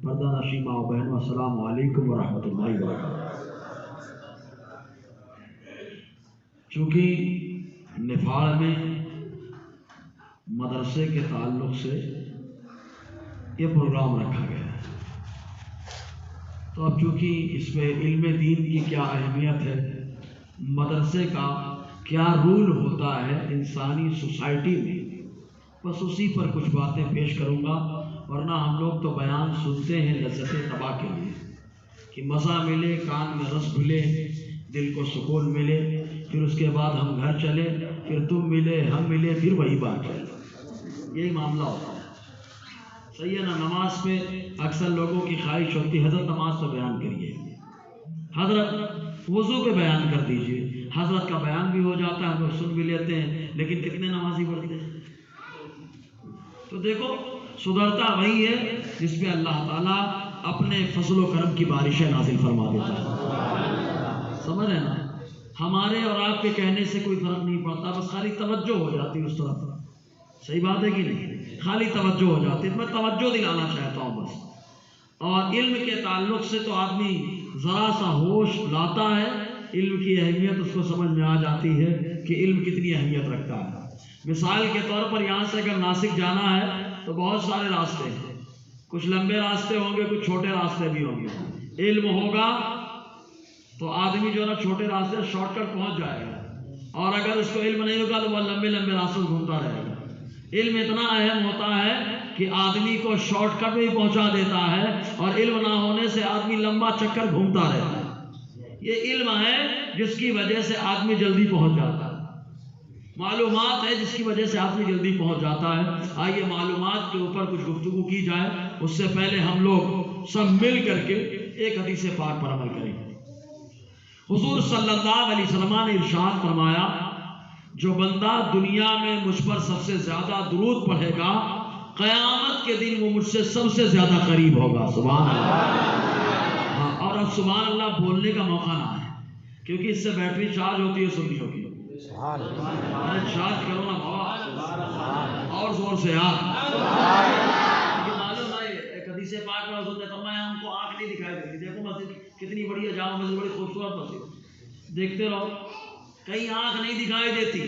پردہ نشین ماں و بہنوں، السلام علیکم ورحمۃ اللہ وبرکاتہ۔ چونکہ نفاڑ میں مدرسے کے تعلق سے یہ پروگرام رکھا گیا ہے، تو اب چونکہ اس میں علم دین کی کیا اہمیت ہے، مدرسے کا کیا رول ہوتا ہے انسانی سوسائٹی میں، بس اسی پر کچھ باتیں پیش کروں گا۔ ورنہ ہم لوگ تو بیان سنتے ہیں لذت طبع کے لیے کہ مزہ ملے، کان میں رس ملے، دل کو سکون ملے، پھر اس کے بعد ہم گھر چلے، پھر تم ملے ہم ملے، پھر وہی بات چلے، یہی معاملہ ہوتا ہے۔ صحیح ہے نا؟ نماز پہ اکثر لوگوں کی خواہش ہوتی ہے حضرت نماز پہ بیان کریے، حضرت وضو پہ بیان کر دیجئے۔ حضرت کا بیان بھی ہو جاتا ہے، ہم لوگ سن بھی لیتے ہیں، لیکن کتنے نمازی پڑھتے ہیں؟ تو دیکھو، سدھرتا وہی ہے جس پہ اللہ تعالیٰ اپنے فضل و کرم کی بارشیں نازل فرما دیتا ہے۔ سمجھ رہے نا؟ ہمارے اور آپ کے کہنے سے کوئی فرق نہیں پڑتا، بس خالی توجہ ہو جاتی اس طرف۔ صحیح بات ہے کہ نہیں؟ خالی توجہ ہو جاتی ہے، میں توجہ دلانا چاہتا ہوں بس۔ اور علم کے تعلق سے تو آدمی ذرا سا ہوش لاتا ہے، علم کی اہمیت اس کو سمجھ میں آ جاتی ہے کہ علم کتنی اہمیت رکھتا ہے۔ مثال کے طور پر یہاں سے اگر ناسک جانا ہے تو بہت سارے راستے ہیں، کچھ لمبے راستے ہوں گے، کچھ چھوٹے راستے بھی ہوں گے۔ علم ہوگا تو آدمی جو ہے نا چھوٹے راستے شارٹ کٹ پہنچ جائے گا، اور اگر اس کو علم نہیں ہوگا تو وہ لمبے لمبے راستے گھومتا رہے گا۔ علم اتنا اہم ہوتا ہے کہ آدمی کو شارٹ کٹ میں پہنچا دیتا ہے، اور علم نہ ہونے سے آدمی لمبا چکر گھومتا رہتا ہے۔ یہ علم ہے جس کی وجہ سے آدمی جلدی پہنچ جاتا ہے، معلومات ہے جس کی وجہ سے آدمی جلدی پہنچ جاتا ہے۔ آئیے معلومات کے اوپر کچھ گفتگو کی جائے، اس سے پہلے ہم لوگ سب مل کر کے ایک حدیث پاک پر عمل کریں۔ حضور صلی اللہ علیہ وسلم نے ارشاد فرمایا، جو بندہ دنیا میں مجھ پر سب سے زیادہ درود پڑھے گا، قیامت کے دن وہ مجھ سے سب سے زیادہ قریب ہوگا۔ سبحان اللہ۔ ہاں، اور اب سبحان اللہ بولنے کا موقع نہ ہے، کیونکہ اس سے بیٹری چارج ہوتی ہے سنیوں کی۔ ارے چارج کرو نا بابا، اور زور سے یار۔ معلوم ہے ایک حدیث پاک میں حضور نے فرمایا ہم کو آنکھ نہیں دکھائی دیتی۔ دیکھو مسجد کتنی بڑی ہے، جامع مسجد بڑی خوبصورت مسجد، دیکھتے رہو، کہیں آنکھ نہیں دکھائی دیتی،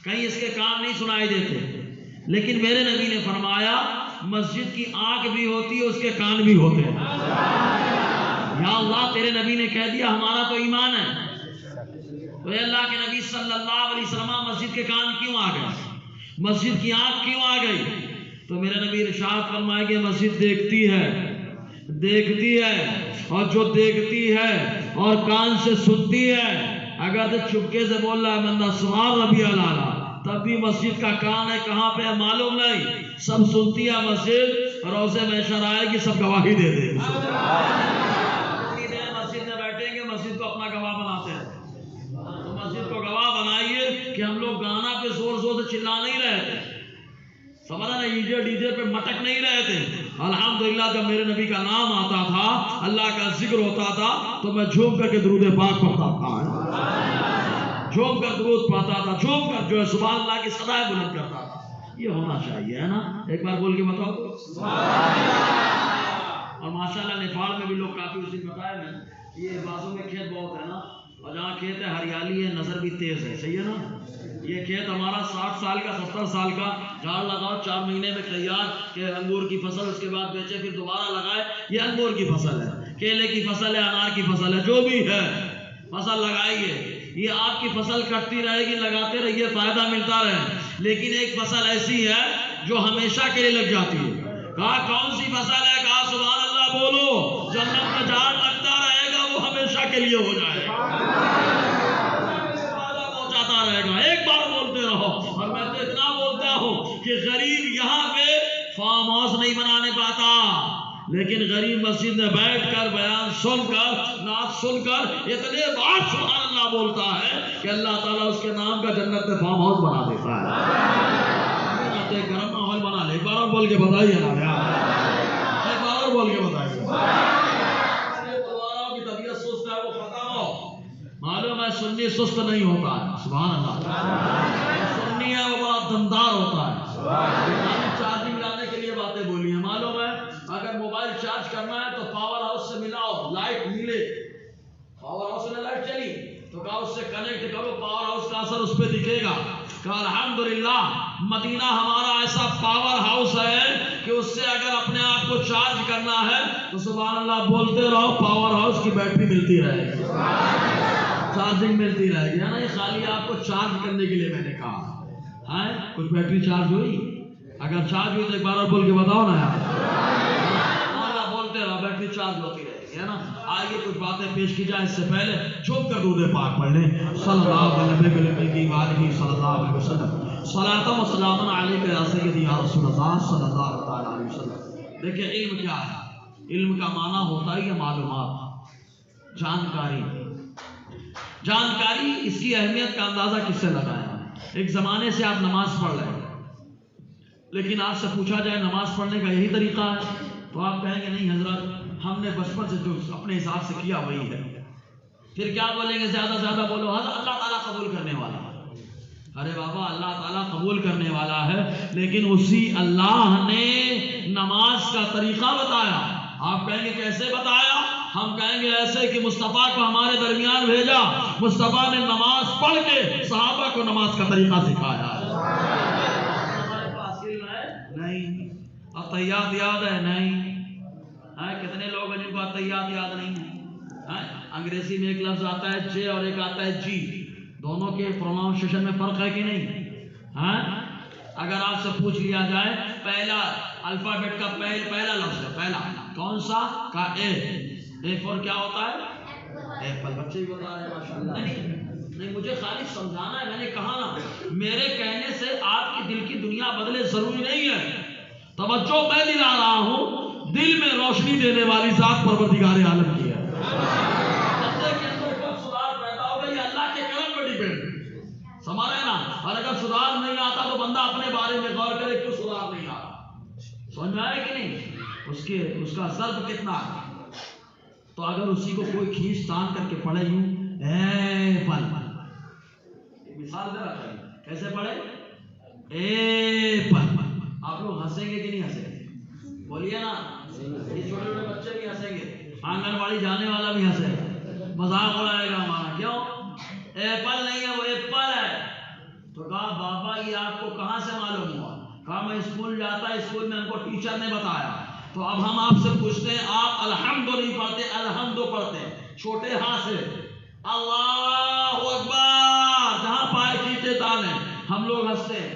کہیں اس کے کان نہیں سنائی دیتے، لیکن میرے نبی نے فرمایا مسجد کی آنکھ بھی ہوتی ہے، اس کے کان بھی ہوتے ہیں۔ یا اللہ، تیرے نبی نے کہہ دیا، ہمارا تو ایمان ہے، تو اے اللہ کے نبی صلی اللہ علیہ وسلم مسجد کے کان کیوں آ گئے، مسجد کی آنکھ کیوں آ گئی؟ تو میرے نبی ارشاد فرمائے کہ مسجد دیکھتی ہے، اور جو دیکھتی ہے اور کان سے سنتی ہے، اگر تو چپکے سے بول رہا ہے بندہ سبحان ربی الاعلیٰ، تب بھی مسجد کا کان ہے کہاں پہ معلوم نہیں، سب سنتی ہے مسجد، روزے میں محشر آئے گی سب گواہی دے دے گی۔ مسجد میں بیٹھیں گے، مسجد کو اپنا گواہ بناتے ہیں، تو مسجد کو گواہ بنائیے کہ ہم لوگ گانا پہ زور زور سے چلا نہیں رہے تھے، سمجھا نا، ڈی جے پہ مٹک نہیں رہے تھے۔ الحمدللہ جب میرے نبی کا نام آتا تھا، اللہ کا ذکر ہوتا تھا، تو میں جھوم کر کے درود پاک پڑھتا تھا، جھوم کر درود پڑھتا تھا، جھوم کر جو ہے سبحان اللہ کی صدائیں بلند کرتا تھا۔ یہ ہونا چاہیے، ہے نا؟ ایک بار بول کے بتاؤ۔ اور ماشاءاللہ نفاڑ میں بھی لوگ کافی اس دن بتائے نا، یہ بازوں میں کھیت بہت ہے نا، اور جہاں کھیت ہے ہریالی ہے، نظر بھی تیز ہے، صحیح ہے نا؟ یہ کھیت ہمارا 60 سال کا 70 سال کا، جھاڑ لگاؤ 4 مہینے میں تیار، کہ انگور کی فصل، اس کے بعد بیچے پھر دوبارہ لگائے، یہ انگور کی فصل ہے، کیلے کی فصل ہے، انار کی فصل ہے، جو بھی ہے فصل لگائیے، یہ آپ کی فصل کٹتی رہے گی، لگاتے رہیے، فائدہ ملتا رہے۔ لیکن ایک فصل ایسی ہے جو ہمیشہ کے لیے لگ جاتی ہے۔ کہا کون سی فصل ہے؟ کہا سبحان اللہ بولو، جنت میں جھاڑ لگتا رہے گا، وہ ہمیشہ کے لیے ہو جائے گا، فائدہ پہنچاتا رہے گا، ایک بار بولتے رہو۔ اور میں تو اتنا بولتا ہوں کہ غریب یہاں پہ فارم ہاؤس نہیں بنانے پاتا، لیکن غریب مسجد میں بیٹھ کر بیان سن کر، نعت سن کر اتنے بار سبحان اللہ بولتا ہے کہ اللہ تعالیٰ اس کے نام کا جنت میں فارم ہاؤس بنا دیتا ہے۔ ایک گرم ماحول بنا لے، ایک بار اور بول کے بتائیے نا یار، ایک بار اور بول کے بتائیے۔ کی طبیعت سست ہے وہ ختم ہو، معلوم ہے سنی سست نہیں ہوتا ہے، سبحان اللہ، سنی ہے وہ بڑا دمدار ہوتا ہے۔ چارجنگ لانے کے لیے باتیں بولی ہیں، معلوم ہے اگر موبائل چارج چارج کرنا ہے تو پاور ہاؤس سے ملاؤ، لائٹ ملے، پاور ہاؤس میں لائٹ چلی تو کہا اس سے کنیکٹ کرو، پاور ہاؤس کا اثر اس پہ دکھے گا۔ کہا الحمدللہ مدینہ ہمارا ایسا پاور ہاؤس ہے کہ اس سے اگر اپنے آپ کو چارج کرنا ہے تو سبحان اللہ بولتے رہو، پاور ہاؤس کی بیٹری ملتی رہے گی، چارجنگ ملتی رہے گی، ہے نا؟ یہ خالی آپ کو چارج کرنے کے لیے میں نے کہا ہے۔ کچھ بیٹری چارج ہوئی؟ اگر چارج ہوئی تو ایک بار اور بول کے بتاؤ نا یار، بولتے رہو، بیٹری چارج ہوتی رہے گی، ہے نا؟ آئیے کچھ باتیں پیش کی جائیں، اس سے پہلے جھک کر درود پاک پڑھ لیں۔ صلی اللہ علیہ وسلم، صلاۃ و سلام علیک یا سیدی یا رسول اللہ صلی اللہ تعالی علیہ وسلم۔ دیکھیں علم کیا ہے؟ علم کا معنی ہوتا ہے یہ معلومات، جانکاری۔ جانکاری، اس کی اہمیت کا اندازہ کس سے لگایا؟ ایک زمانے سے آپ نماز پڑھ رہے ہیں، لیکن آپ سے پوچھا جائے نماز پڑھنے کا یہی طریقہ ہے تو آپ کہیں گے نہیں حضرت، ہم نے بچپن سے جو اپنے حساب سے کیا وہی ہے۔ پھر کیا بولیں گے؟ زیادہ سے زیادہ بولو حضرت اللہ تعالیٰ قبول کرنے والا ہے۔ ارے بابا اللہ تعالیٰ قبول کرنے والا ہے، لیکن اسی اللہ نے نماز کا طریقہ بتایا۔ آپ کہیں گے کیسے بتایا؟ ہم کہیں گے ایسے کہ مصطفیٰ کو ہمارے درمیان بھیجا، مصطفیٰ نے نماز پڑھ کے صحابہ کو نماز کا طریقہ سکھایا۔ ہمارے پاس علم ہے نہیں، عطیات یاد ہے نہیں، کتنے لوگ ہیں جن کو عطیات یاد نہیں ہے؟ انگریزی میں ایک لفظ آتا ہے جے اور ایک آتا ہے جی، دونوں کے پروناؤنسیشن میں فرق ہے کہ نہیں؟ اگر آپ سے پوچھ لیا جائے پہلا الفابیٹ کا پہلا لفظ ہے، پہلا کون سا؟ کا اے فور کیا ہوتا ہے؟ ایپل۔ بچے بھی بتا رہے ہیں ماشاءاللہ۔ نہیں مجھے خالی سمجھانا ہے، میں نے کہا نا میرے کہنے سے آپ کی دل کی دنیا بدلے ضروری نہیں ہے، توجہ میں دلا رہا ہوں، دل میں روشنی دینے والی ذات پروردگار عالم کی ہے۔ بندے کے اندر کب سدھار پیدا ہوگا یہ اللہ کے کرم پر ڈیپینڈ، سمجھ رہے نا؟ اور اگر سدھار نہیں آتا تو بندہ اپنے بارے میں غور کرے کیوں سدھار نہیں آ رہا، سمجھ میں آئے کہ نہیں؟ اس کا ضرب کتنا ہے؟ تو اگر اسی کو کوئی کھینچ تان کر کے پڑھے یوں اے پل، مثال دے رہا ہے کیسے پڑھے؟ اے پل، آپ لوگ ہنسیں گے کہ نہیں ہنسیں گے؟ بولیے نا، یہ چھوٹے چھوٹے بچے بھی ہنسیں گے، آنگن واڑی جانے والا بھی ہنسے گا، مذاق اڑائے گا ہمارا، کیوں؟ ایپل نہیں ہے وہ ایپل ہے۔ تو کہا بابا یہ آپ کو کہاں سے معلوم ہوا؟ کہا میں اسکول جاتا، اسکول میں ہم کو ٹیچر نے بتایا۔ تو اب ہم آپ سے پوچھتے ہیں، آپ الحمد نہیں پڑھتے، الحمد پڑھتے ہیں چھوٹے ہاں سے، اللہ اکبر جہاں پائے کھینچے ڈالیں، ہم لوگ ہنستے ہیں۔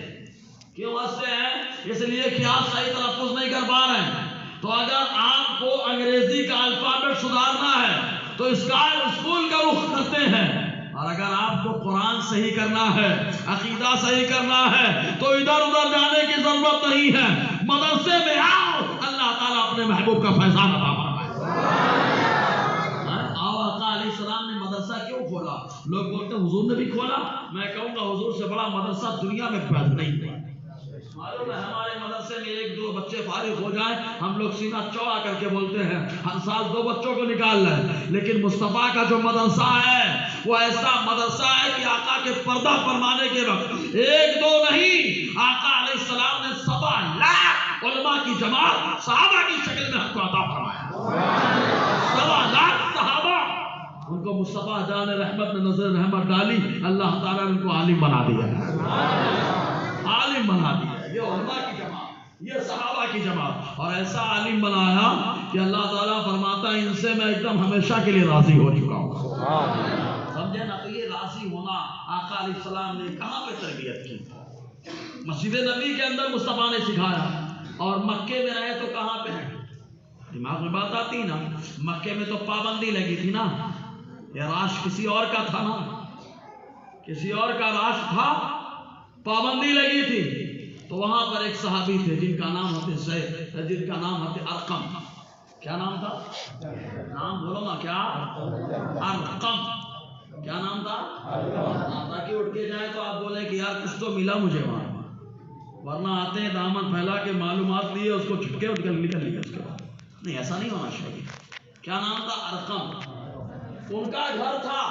کیوں ہنستے ہیں؟ اس لیے کہ آپ صحیح تلفظ نہیں کر پا رہے ہیں۔ تو اگر آپ کو انگریزی کا الفابیٹ سدھارنا ہے تو اسکول کا رخ کرتے ہیں، اور اگر آپ کو قرآن صحیح کرنا ہے، عقیدہ صحیح کرنا ہے تو ادھر ادھر جانے کی ضرورت نہیں ہے، مدرسے میں آؤ، اللہ تعالیٰ اپنے محبوب کا فیضان عطا فرمائے۔ آؤ، آقا علیہ السلام نے مدرسہ کیوں کھولا؟ لوگ بولتے ہیں حضور نے بھی کھولا، میں کہوں گا حضور سے بڑا مدرسہ دنیا میں پیدا نہیں ہوا۔ معلوم ہے ہمارے مدرسے میں ایک دو بچے فارغ ہو جائیں ہم لوگ سینہ چوڑا کر کے بولتے ہیں ہر سال 2 بچوں کو نکال لیں، لیکن مصطفیٰ کا جو مدرسہ ہے وہ ایسا مدرسہ ہے کہ آقا کے پردہ فرمانے کے وقت 1 2 نہیں، آقا علیہ السلام نے 7 لاکھ علماء کی جماعت صحابہ کی شکل میں ہم کو عطا فرمایا۔ 7 لاکھ صحابہ، ان کو مصطفیٰ جان رحمت نے نظر رحمت ڈالی، اللہ تعالیٰ نے ان کو عالم بنا دیا، عالم بنا دیا۔ یہ علماء کی جماعت، یہ صحابہ کی جماعت، اور ایسا عالم بنایا کہ اللہ تعالیٰ فرماتا ہے ان سے میں ایک دم ہمیشہ کے لیے راضی ہو چکا ہوں۔ سمجھے نا؟ تو یہ راضی ہونا آقا علیہ السلام نے کہاں پہ تربیت کی؟ مسجد نبی کے اندر مصطفیٰ نے سکھایا، اور مکے میں رہے تو کہاں پہ ہے؟ دماغ میں بات آتی نا، مکے میں تو پابندی لگی تھی نا، یہ راش کسی اور کا تھا نا، کسی اور کا راش تھا، پابندی لگی تھی، تو وہاں پر ایک صحابی تھے جن کا نام جن کا نام ارقم۔ کیا نام تھا؟ نام بولو نا، کیا؟ ارقم۔ کیا نام تھا؟ تاکہ اٹھ کے جائے تو آپ بولیں کہ یار کچھ تو ملا مجھے وہاں، ورنہ آتے ہیں دامن پھیلا کے معلومات لیے اس کو چھٹکے اٹھ کے نکل لیا، اس کے بعد نہیں، ایسا نہیں ہونا چاہیے۔ کیا نام تھا؟ ارقم۔ ان کا گھر تھا،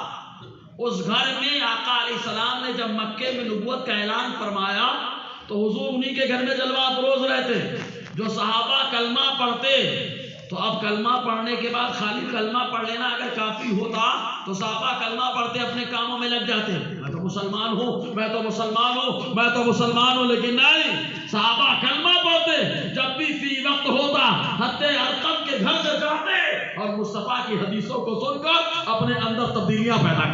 اس گھر میں آقا علیہ السلام نے جب مکے میں نبوت کا اعلان فرمایا تو حضور انہی کے گھر میں جلوہ افروز رہتے، جو صحابہ کلمہ پڑھتے تو اب کلمہ پڑھنے کے بعد خالی کلمہ پڑھ لینا اگر کافی ہوتا تو صحابہ کلمہ پڑھتے اپنے کاموں میں لگ جاتے، میں تو مسلمان ہوں، میں تو مسلمان ہوں، میں تو مسلمان ہوں، لیکن نہیں، صحابہ کلمہ پڑھتے جب بھی فی وقت ہوتا حد ارقم کے گھر سے جاتے اور مصطفیٰ کی حدیثوں کو سن کر اپنے اندر تبدیلیاں پیدا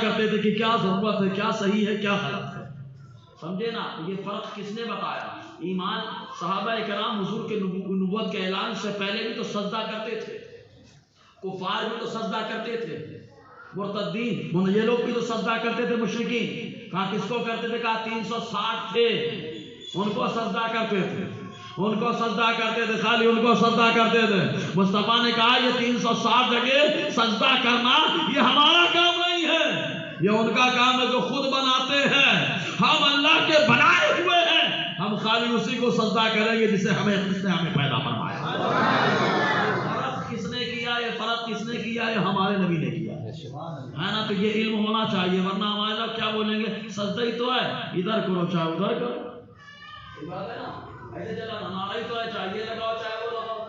کرتے تھے کہ کیا ضرورت ہے، کیا صحیح ہے، کیا غلط ہے، سمجھے نا؟ یہ فرق کس نے بتایا؟ ایمان صحابہ کرام حضور کے نبوت کے اعلان سے پہلے بھی تو سجدہ کرتے تھے، کفار بھی تو سجدہ کرتے تھے، مرتدین یہ لوگ بھی تو سجدہ کرتے تھے، مشرکین کہاں کس کو کرتے تھے؟ کہا 360 تھے، ان کو سجدہ کرتے تھے، ان کو سجدہ کرتے تھے، خالی ان کو سجدہ کرتے تھے۔ مصطفیٰ نے کہا یہ 360 جگہ سجدہ کرنا یہ ہمارا کام نہیں ہے، یہ ان کا کام ہے جو خود بناتے ہیں، ہم اللہ کے بنائے ہوئے ہیں، ہم خالی اسی کو سجدہ کریں گے جس نے ہمیں پیدا فرمایا۔ فرق کس نے کیا؟ یہ فرق کس نے کیا؟ یہ ہمارے نبی نے کیا ہے نا؟ تو یہ علم ہونا چاہیے، ورنہ ہمارے لوگ کیا بولیں گے؟ سجدہ ہی تو ہے، ادھر کرو چاہے ادھر کرو، بات ہے نا؟ ایسے چلا ہمارا ہی تو ہے، چاہیے لگاؤ چاہے وہ لگاؤ۔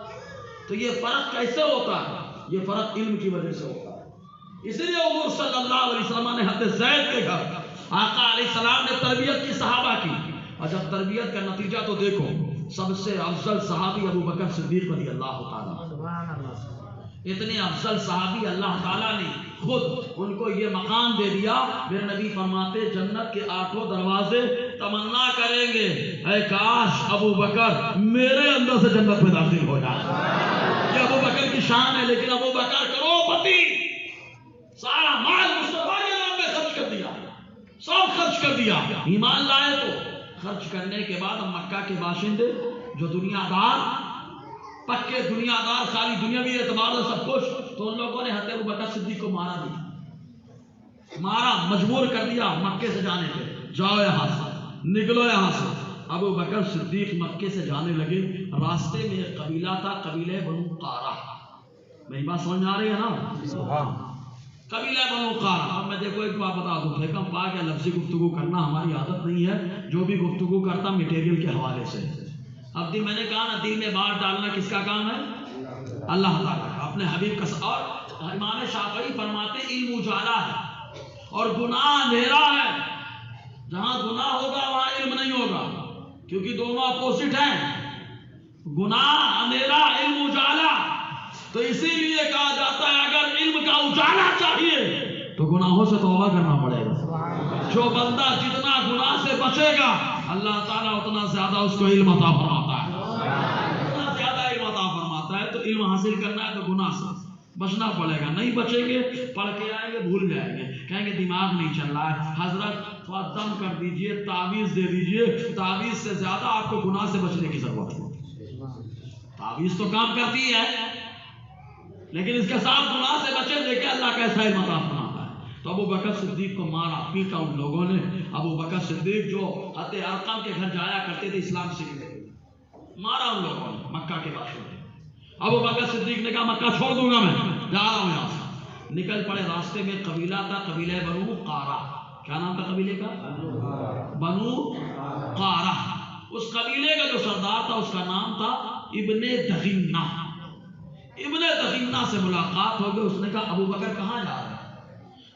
تو یہ فرق کیسے ہوتا ہے؟ یہ فرق علم کی وجہ سے ہوتا ہے۔ اس لیے حضور صلی اللہ علیہ وسلم نے حضرت زید کے گھر آقا علیہ السلام نے تربیت کی صحابہ کی، اور جب تربیت کا نتیجہ تو دیکھو، سب سے افضل صحابی ابو بکر صدیق رضی اللہ تعالیٰ، اتنے افضل صحابی اللہ تعالیٰ نے خود ان کو یہ مقام دے دیا۔ میرے نبی فرماتے جنت کے 8 دروازے تمنا کریں گے اے کاش ابو بکر میرے اندر سے جنت میں داخل ہو جائے۔ یہ ابو بکر کی شان ہے، لیکن ابو بکر کروڑپتی، سارا مال مصطفیٰ کے نام پہ خرچ کر دیا، سب خرچ کر دیا، ایمان لائے تو خرچ کرنے کے بعد مکہ کے باشندے جو دنیا دار، پکے دنیا دار، خالی دنیاوی اعتبار سے سب کچھ، تو ان لوگوں نے حضرت ابو بکر صدیق کو مارا دیا، مارا، مجبور کر دیا مکے سے جانے پہ، جاؤ یہاں سے، نکلو یہاں سے۔ ابو بکر صدیق مکے سے جانے لگے، راستے میں ایک قبیلہ تھا، قبیلہ بنو قارہ، میری بات سمجھ آ رہی ہے نا؟ قبیلہ بنو قارہ۔ اب میں دیکھو ایک بات بتا دوں، پھیکم پاک یا لفظی گفتگو کرنا ہماری عادت نہیں ہے، جو بھی گفتگو کرتا میٹیریل کے حوالے سے۔ اب میں نے کہا نا دل میں بات ڈالنا کس کا کام ہے؟ اللہ تعالیٰ کا، اپنے حبیب کا۔ اور امام شافعی فرماتے علم اجالا ہے اور گناہ اندھیرا ہے، جہاں گناہ ہوگا وہاں علم نہیں ہوگا، کیونکہ دونوں اپوزٹ ہیں، گناہ اندھیرا، علم اجالا۔ تو اسی لیے کہا جاتا ہے اگر علم کا اجالا چاہیے تو گناہوں سے توبہ کرنا پڑے گا۔ جو بندہ جتنا گناہ سے بچے گا اللہ تعالیٰ اتنا زیادہ اس کو علم عطا فرماتا ہے، اتنا زیادہ علم عطا فرماتا ہے۔ تو علم حاصل کرنا ہے تو گناہ سے بچنا پڑے گا، نہیں بچیں گے پڑھ کے آئیں گے بھول جائیں گے، کہیں گے دماغ نہیں چل رہا ہے، حضرت تھوڑا دم کر دیجئے، تعویذ دے دیجئے، تعویذ سے زیادہ آپ کو گناہ سے بچنے کی ضرورت ہے۔ تعویذ تو کام کرتی ہے لیکن اس کے ساتھ گناہ سے بچے، دیکھیں اللہ کیسا علم عطا فرماتا ہے۔ تو ابو بکر صدیق کو مارا پیٹا ان لوگوں نے۔ ابو بکر صدیق جو حضرت ارقم کے گھر جایا کرتے تھے اسلام سیکھنے، مارا ان لوگوں نے، مکہ کے باشندے۔ ابو بکر صدیق نے کہا مکہ چھوڑ دوں گا، میں جا رہا ہوں یہاں سے۔ نکل پڑے، راستے میں قبیلہ تھا، قبیلہ بنو قارہ۔ کیا نام تھا قبیلے کا؟ بنو قارہ۔ اس قبیلے کا جو سردار تھا اس کا نام تھا ابن دغینہ۔ ابن دغینہ سے ملاقات ہو گئی، اس نے کہا ابو بکر کہاں جا رہے ہیں؟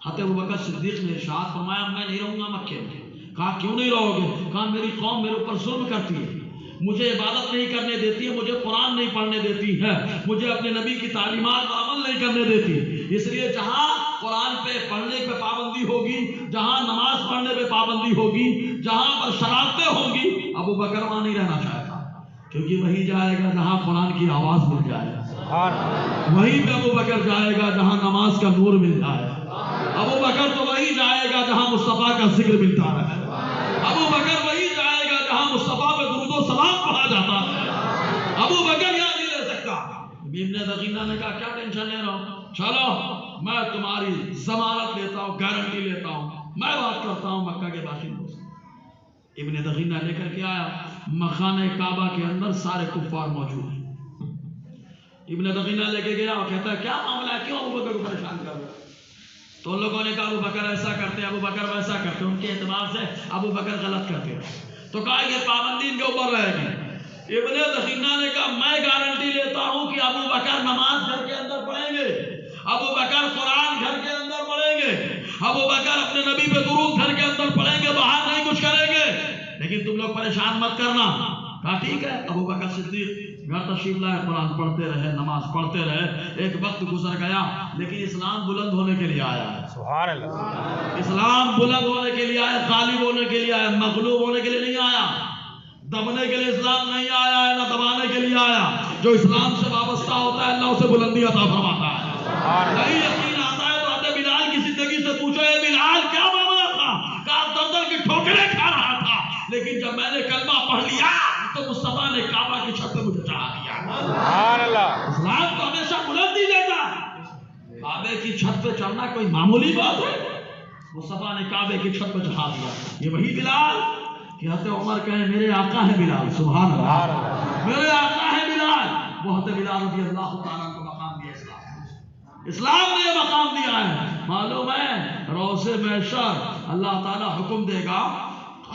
حضرت ابو بکر صدیق نے ارشاد فرمایا میں نہیں رہوں گا مکے میں۔ کہا کیوں نہیں رہو گے؟ کہا میری قوم میرے اوپر ظلم کرتی ہے، مجھے عبادت نہیں کرنے دیتی ہے، مجھے قرآن نہیں پڑھنے دیتی ہے، مجھے اپنے نبی کی تعلیمات پر عمل نہیں کرنے دیتی۔ اس لیے جہاں قرآن پہ پڑھنے پہ پابندی ہوگی، جہاں نماز پڑھنے پہ پابندی ہوگی، جہاں پر شرارتیں ہوں گی، ابو بکر وہاں نہیں رہنا چاہتا، کیونکہ وہی جائے گا جہاں قرآن کی آواز مل جائے گا، وہیں پہ ابو بکر جائے گا جہاں نماز کا نور مل جائے گا، ابو بکر تو وہی جائے گا جہاں مصطفیٰ کا ذکر ملتا ہے، ابو بکر وہی جائے گا جہاں مصطفیٰ پہ درود و سلام پڑھا جاتا ہے، ابو بکر یہاں نہیں رہ سکتا۔ ابن دغینہ نے کہا کیا ٹینشن لے رہا ہوں، چلو میں تمہاری ضمانت لیتا ہوں، گارنٹی لیتا ہوں، میں بات کرتا ہوں مکہ کے باشندوں سے۔ ابن دغینہ لے کر کے آیا، مخانہ کعبہ کے اندر سارے کفار موجود ہیں۔ ابن دغینہ لے کے گیا اور کہتا ہے کیا معاملہ ہے، کیوں ابو بکر کو پریشان کر رہے؟ تو ان لوگوں نے کہا ابو بکر ایسا کرتے، ابو بکر ویسا کرتے، ان کے اعتبار سے ابو بکر غلط کرتے۔ تو کہا یہ پابندی ان کے اوپر رہے گی، ابن دخینہ نے کہا میں گارنٹی لیتا ہوں کہ ابو بکر نماز گھر کے اندر پڑھیں گے، ابو بکر قرآن گھر کے اندر پڑھیں گے، ابو بکر اپنے نبی پہ درود گھر کے اندر پڑھیں گے، باہر نہیں کچھ کریں گے، لیکن تم لوگ پریشان مت کرنا۔ کہا ٹھیک ہے۔ ابو بکر صدیق گھر تشریف لائے، قرآن پڑھتے رہے، نماز پڑھتے رہے۔ ایک وقت گزر گیا، لیکن اسلام بلند ہونے کے لیے آیا ہے۔ سبحان اللہ۔ اسلام بلند ہونے کے لیے آیا، غالب ہونے کے لیے آیا، مغلوب ہونے کے لیے نہیں آیا۔ دبنے کے لیے اسلام نہیں آیا ہے، نہ دبانے کے لیے آیا۔ جو اسلام سے وابستہ ہوتا ہے اللہ اسے بلندی عطا فرماتا ہے۔ نہیں یقین آتا ہے تو آتے بلال کی زندگی سے پوچھو، اے بلال کیا معاملہ تھا؟ کہا در کی ٹھوکریں کھا رہا تھا، لیکن جب میں نے کلمہ پڑھ لیا تو مصطفیٰ نے کعبہ کی چھت پہ مجھے چڑھا دیا۔ سبحان اللہ۔ اسلام تو ہمیشہ بلندی دیتا ہے۔ کعبے کی چھت پہ چڑھنا کوئی معمولی بات ہے؟ مصطفیٰ نے کعبے کی چھت پہ چڑھا دیا۔ یہ وہی بلال کہ حضرت عمر کہیں میرے آقا ہے بلال، سبحان اللہ، میرے آقا ہے بلال۔ وہ حضرت بلال رضی اللہ تعالیٰ کو مقام دیا اسلام نے یہ مقام دیا ہے۔ معلوم ہے روز محشر اللہ تعالیٰ حکم دے گا،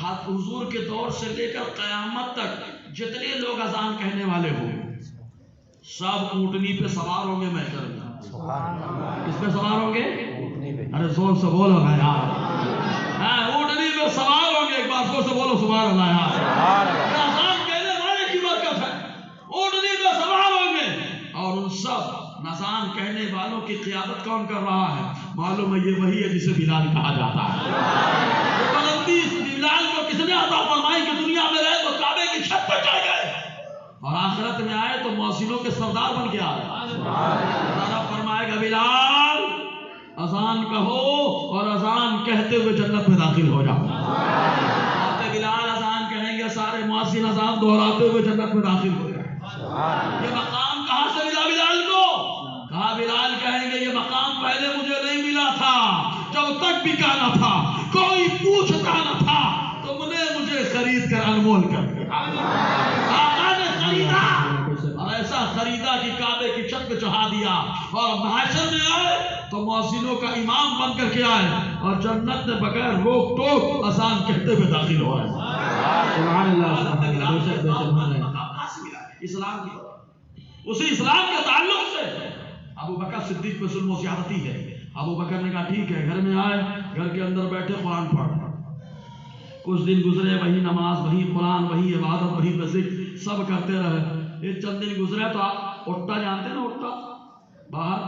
حضور کے دور سے لے کر قیامت تک جتنے لوگ اذان کہنے والے ہوں سب اونٹنی پہ سوار ہوں گے محشر میں۔ کس پہ سوار ہوں گے؟ ارے زور سے بولو نا یار، اونٹنی پہ سوار ہوں گے۔ ایک بار زور سے بولو سبحان اللہ یار۔ اذان کہنے والے کی برکت ہے، اونٹنی پہ سوار ہوں گے، اور ان سب اذان کہنے والوں کی قیادت کون کر رہا ہے؟ معلوم ہے یہ وہی ہے جسے بلال کہا جاتا ہے۔ بلندی بلال کو کس نے عطا فرمائی کہ دنیا میں رہے تو کعبے کی چھت پر چڑھ گئے، اور آخرت میں آئے تو مؤذنوں کے سردار بن کے آئے۔ اللہ فرمائے گا بلال اذان کہو اور اذان کہتے ہوئے جنت میں داخل ہو جاؤ۔ بلال اذان کہیں گے، سارے مؤذن اذان دہراتے ہوئے جنت میں داخل ہو جائے۔ یہ مقام کہاں سے ملا بلال کو؟ کہا بلال کہیں گے یہ مقام پہلے مجھے نہیں ملا تھا، جب تک بکا نہ تھا، کوئی پوچھتا نہ تھا، تم نے مجھے خرید کر انمول کر دیا۔ آقا نے خریدا اور ایسا خریدا کہ کعبے کی چھت پہ چڑھا دیا، اور محشر میں آئے تو مؤذنوں کا امام بن کر کے آئے، اور جنت میں بغیر روک ٹوک اذان کہتے ہوئے داخل ہو رہے ہیں۔ سبحان اللہ۔ اسلام کی اسی اسلام کے تعلق سے ابو بکر صدیق پہ ظلم و زیادتی ہے۔ ابو بکر نے کہا ٹھیک ہے، گھر میں آئے، گھر کے اندر بیٹھے قرآن پڑھ۔ کچھ دن گزرے، وہی نماز، وہی قرآن، وہی عبادت، وہی ذکر، سب کرتے رہے۔ ایک چند دن گزرے تو آپ اٹھا جانتے نا، اٹھا باہر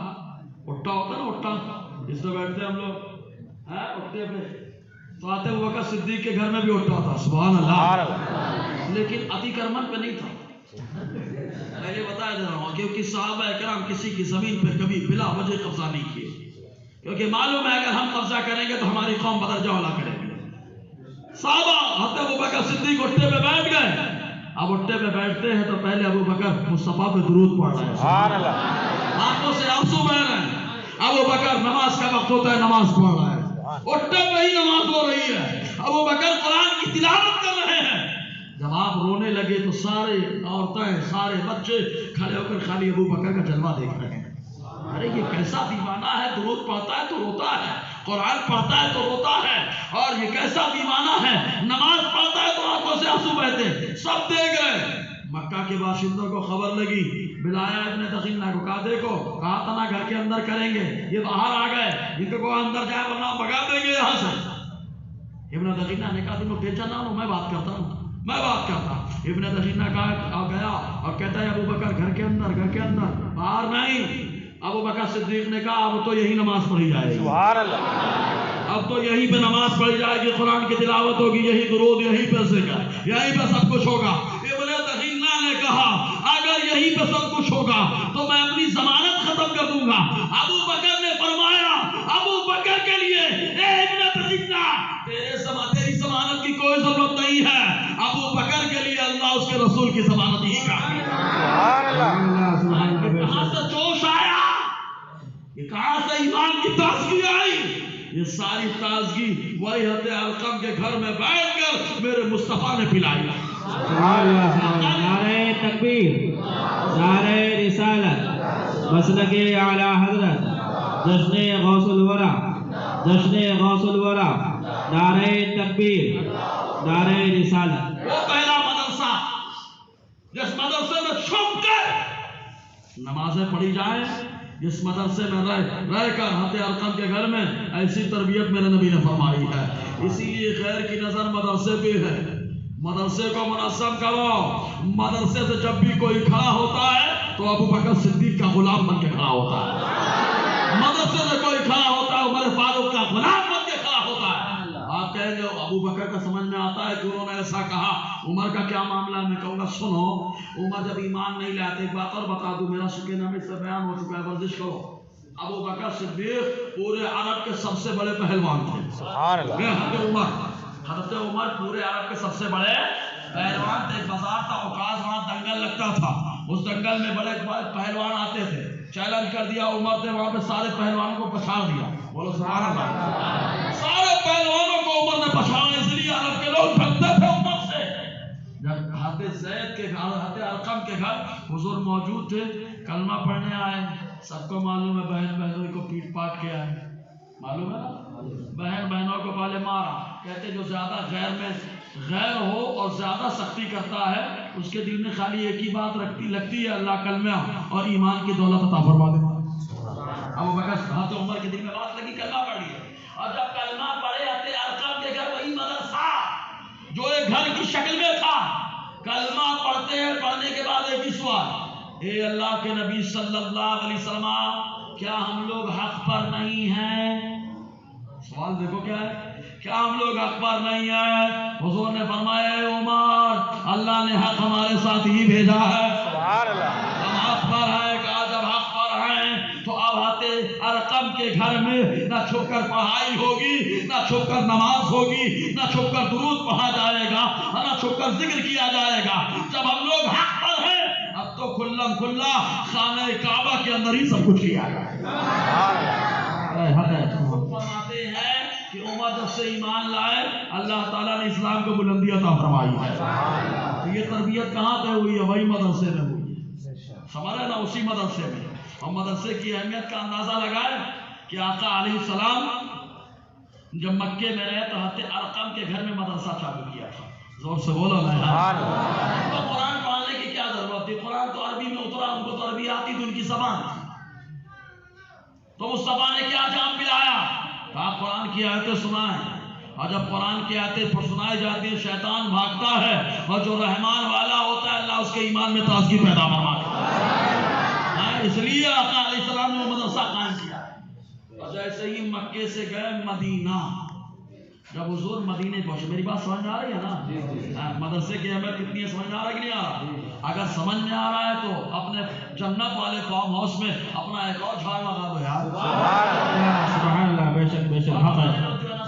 اٹھا ہوتا نا، اٹھا اس پہ بیٹھتے ہم لوگ اٹھتے پہ، تو آتے ابو بکر صدیق کے گھر میں بھی اٹھا تھا، سبحان اللہ، لیکن اتی کرمن پہ نہیں تھا۔ پہلے بتایا جا رہا ہوں کیونکہ صحابہ کرام کسی کی زمین پہ کبھی بلا وجہ قبضہ نہیں کیے، کیونکہ معلوم ہے اگر ہم قبضہ کریں گے تو ہماری قوم بدرجہ اولا کرے گی۔ صحابہ حضرت ابو بکر صدیق اٹھے پہ بیٹھ گئے۔ اب اٹھے پہ بیٹھتے ہیں تو پہلے ابو بکر مصطفیٰ پہ درود پڑھ رہے ہیں، سبحان اللہ، آنکھوں سے آنسو بہ رہے ہیں۔ ابو بکر نماز کا وقت ہوتا ہے، نماز پڑھ رہا ہے، اٹھے پہ ہی نماز ہو رہی ہے، ابو بکر قرآن کی تلاوت کر رہے ہیں۔ جب آپ رونے لگے تو سارے عورتیں، سارے بچے کھڑے ہو کر خالی ابو بکر کا جلوہ دیکھ رہے ہیں۔ ارے یہ کیسا دیوانہ ہے، درود پڑھتا ہے تو روتا ہے، قرآن پڑھتا ہے تو روتا ہے، اور یہ کیسا دیوانہ ہے، نماز پڑھتا ہے تو آنکھوں سے آنسو بہتے ہیں۔ سب دیکھ رہے۔ مکہ کے باشندوں کو خبر لگی، بلایا ابن دخینہ کو، کہا دیکھو کہا تھا نا گھر کے اندر کریں گے، یہ باہر آ گئے، ان کو اندر جائے ورنہ بھگا دیں گے یہاں سے۔ ابن دخینہ نے کہا تم لوگ ٹینشن نہ لو، میں بات کرتا ہوں، میں بات کرتا۔ ابن دخینہ کہا گیا اور کہتا ہے ابو بکر گھر کے اندر باہر نہیں۔ ابو بکر صدیق نے کہا اب تو یہی نماز پڑھی جائے گی، سبحان اللہ، اب تو یہیں پہ نماز پڑھی جائے گی، قرآن کی تلاوت ہوگی، یہی درود، یہیں پہ ذکر، یہیں پہ سب کچھ ہوگا۔ ابن دخینہ نے کہا اگر یہیں پہ سب کچھ ہوگا تو میں اپنی ضمانت ختم کر دوں گا۔ ابو بکر نے فرمایا ابو بکر کے لیے اے ابن دخینہ تیری ضمانت کی کوئی ضرورت نہیں ہے، ابو بکر کے لیے اللہ اس کے رسول کی ضمانت ہی کافی ہے۔ سبحان اللہ۔ کہاں سے جوش آیا، یہ کہاں سے ایمان کی تازگی آئی؟ یہ ساری تازگی وہی حضرت علقم کے گھر میں بیٹھ کر میرے مصطفیٰ نے پلائی۔ سبحان اللہ۔ نعرہ تکبیر، نعرہ رسالت، مسلک اعلی حضرت، جشن غوث الورا، جشن غوث الورا، نعرہ تکبیر، نعرہ رسالت۔ وہ پہلا مدرسہ نمازیں پڑھی جائیں. جس مدرسے میں رہ کر حضرت ارقم کے گھر میں ایسی تربیت میرے نبی نے فرمائی ہے. اسی لیے خیر کی نظر مدرسے پہ ہے. مدرسے کو منظم کرو. مدرسے سے جب بھی کوئی کھڑا ہوتا ہے تو ابو بکر صدیق کا غلام بن کے کھڑا ہوتا ہے. مدرسے سے کوئی کھڑا ہوتا ہے عمر فاروق کا غلام بن کے کھڑا ہوتا ہے. آپ کہیں گے ابو بکر کا سمجھ میں آتا ہے کہ انہوں نے ایسا کہا, عمر کا کیا معاملہ ہے؟ میں کہوں گا سنو, عمر جب ایمان نہیں لاتے, ایک بات اور بتا دوں, میرا سکینہ میں سے بیان ہو چکا ہے, ورزش کرو. ابو بکر صدیق پورے عرب کے سب سے بڑے پہلوان تھے. سبحان اللہ. حضرت عمر پورے عرب کے سب سے بڑے پہلوان تھے. ایک بازار تھا اوقاز, وہاں دنگل لگتا تھا. اس دنگل میں بڑے پہلوان آتے تھے. چیلنج کر دیا عمر نے, وہاں پہ سارے پہلوانوں کو پچھاڑ دیا. بولو سبحان اللہ. سارے پہلوانوں کو عمر نے پچھاڑا, اس لیے عرب کے لوگ ڈرتے تھے عمر سے. جب حضرت زید کے گھر, حضرت ارقم کے گھر حضور موجود تھے, کلمہ پڑھنے آئے. سب کو معلوم ہے بہن بہنوں کو پیٹ پاٹ کے آئے, معلوم ہے نا. بہن بہنوں کو پہلے مارا. کہتے جو زیادہ غیر ہو اور زیادہ سختی کرتا ہے اس کے دل میں خالی ایک ہی بات لگتی ہے, اللہ کلمہ اور ایمان کی دولت عطا فرما دے. ابو بکر حضرت عمر کے دل میں بات لگی, کلمہ پڑھ لیا. اور جب کلمہ پڑھے حضرت ارقم کے گھر, وہی مدرسہ جو ایک گھر کی شکل میں تھا, کلمہ پڑھتے ہیں. پڑھنے کے بعد ایک ہی سوال, اے اللہ کے نبی صلی اللہ علیہ وسلم, کیا ہم لوگ حق پر نہیں ہیں؟ سوال دیکھو کیا ہے, کیا ہم لوگ حق پر نہیں ہیں؟ حضور نے فرمایا اے عمر, اللہ نے حق ہمارے ساتھ ہی بھیجا ہے. سبحان اللہ. ہم حق پر ہیں. کہا جب حق پر ہیں تو اب حضرت ارقم کے گھر میں نہ چھپ کر پڑھائی ہوگی, نہ چھپ کر نماز ہوگی, نہ چھپ کر درود پڑھا جائے گا, نہ چھپ کر ذکر کیا جائے گا. جب ہم لوگ حق پر ہیں اب تو کھلم کھلا خانہ کعبہ کے اندر ہی سب کچھ کیا جائے گا. فرماتے ہیں کہ عمر جب سے ایمان لائے اللہ تعالیٰ نے اسلام کو بلندی عطا فرمائی ہے. تو یہ تربیت کہاں پہ ہوئی ہے؟ وہی مدرسے میں ہوئی. سمجھ نا, اسی مدرسے میں. اور مدرسے کی اہمیت کا اندازہ لگائے کہ آقا علیہ السلام جب مکے میں رہے تو حضرت ارقم کے گھر میں مدرسہ چالو کیا تھا. زور سے بولو نا. تو قرآن پڑھنے کی کیا ضرورت تھی؟ قرآن تو عربی میں اترا, ان کو تو عربی آتی تھی, ان کی زبان تھی. تو مصطفیٰ نے کیا جام پلایا؟ کہا قرآن کی آیتیں سنائیں. اور جب قرآن کی آیتیں سنائی جاتی ہیں شیطان بھاگتا ہے, اور جو رحمان والا ہوتا ہے اللہ اس کے ایمان میں تازگی پیدا فرماتا ہے. اس لیے آقا علیہ السلام نے مدرسہ قائم کیا. اور جیسے ہی مکے سے گئے مدینہ, جب حضور مدینے پہنچے, میری بات سمجھ میں آ رہی ہے نا؟ مدرسے کی اہمیت کتنی ہے, سمجھ میں آ رہا ہے کہ نہیں آ رہا؟ اگر سمجھ میں آ رہا ہے تو اپنے جنت والے فارم ہاؤس میں اپنا ایک اور جھاڑ لگا دو یار. سبحان اللہ. بے شک بے شک حق ہے.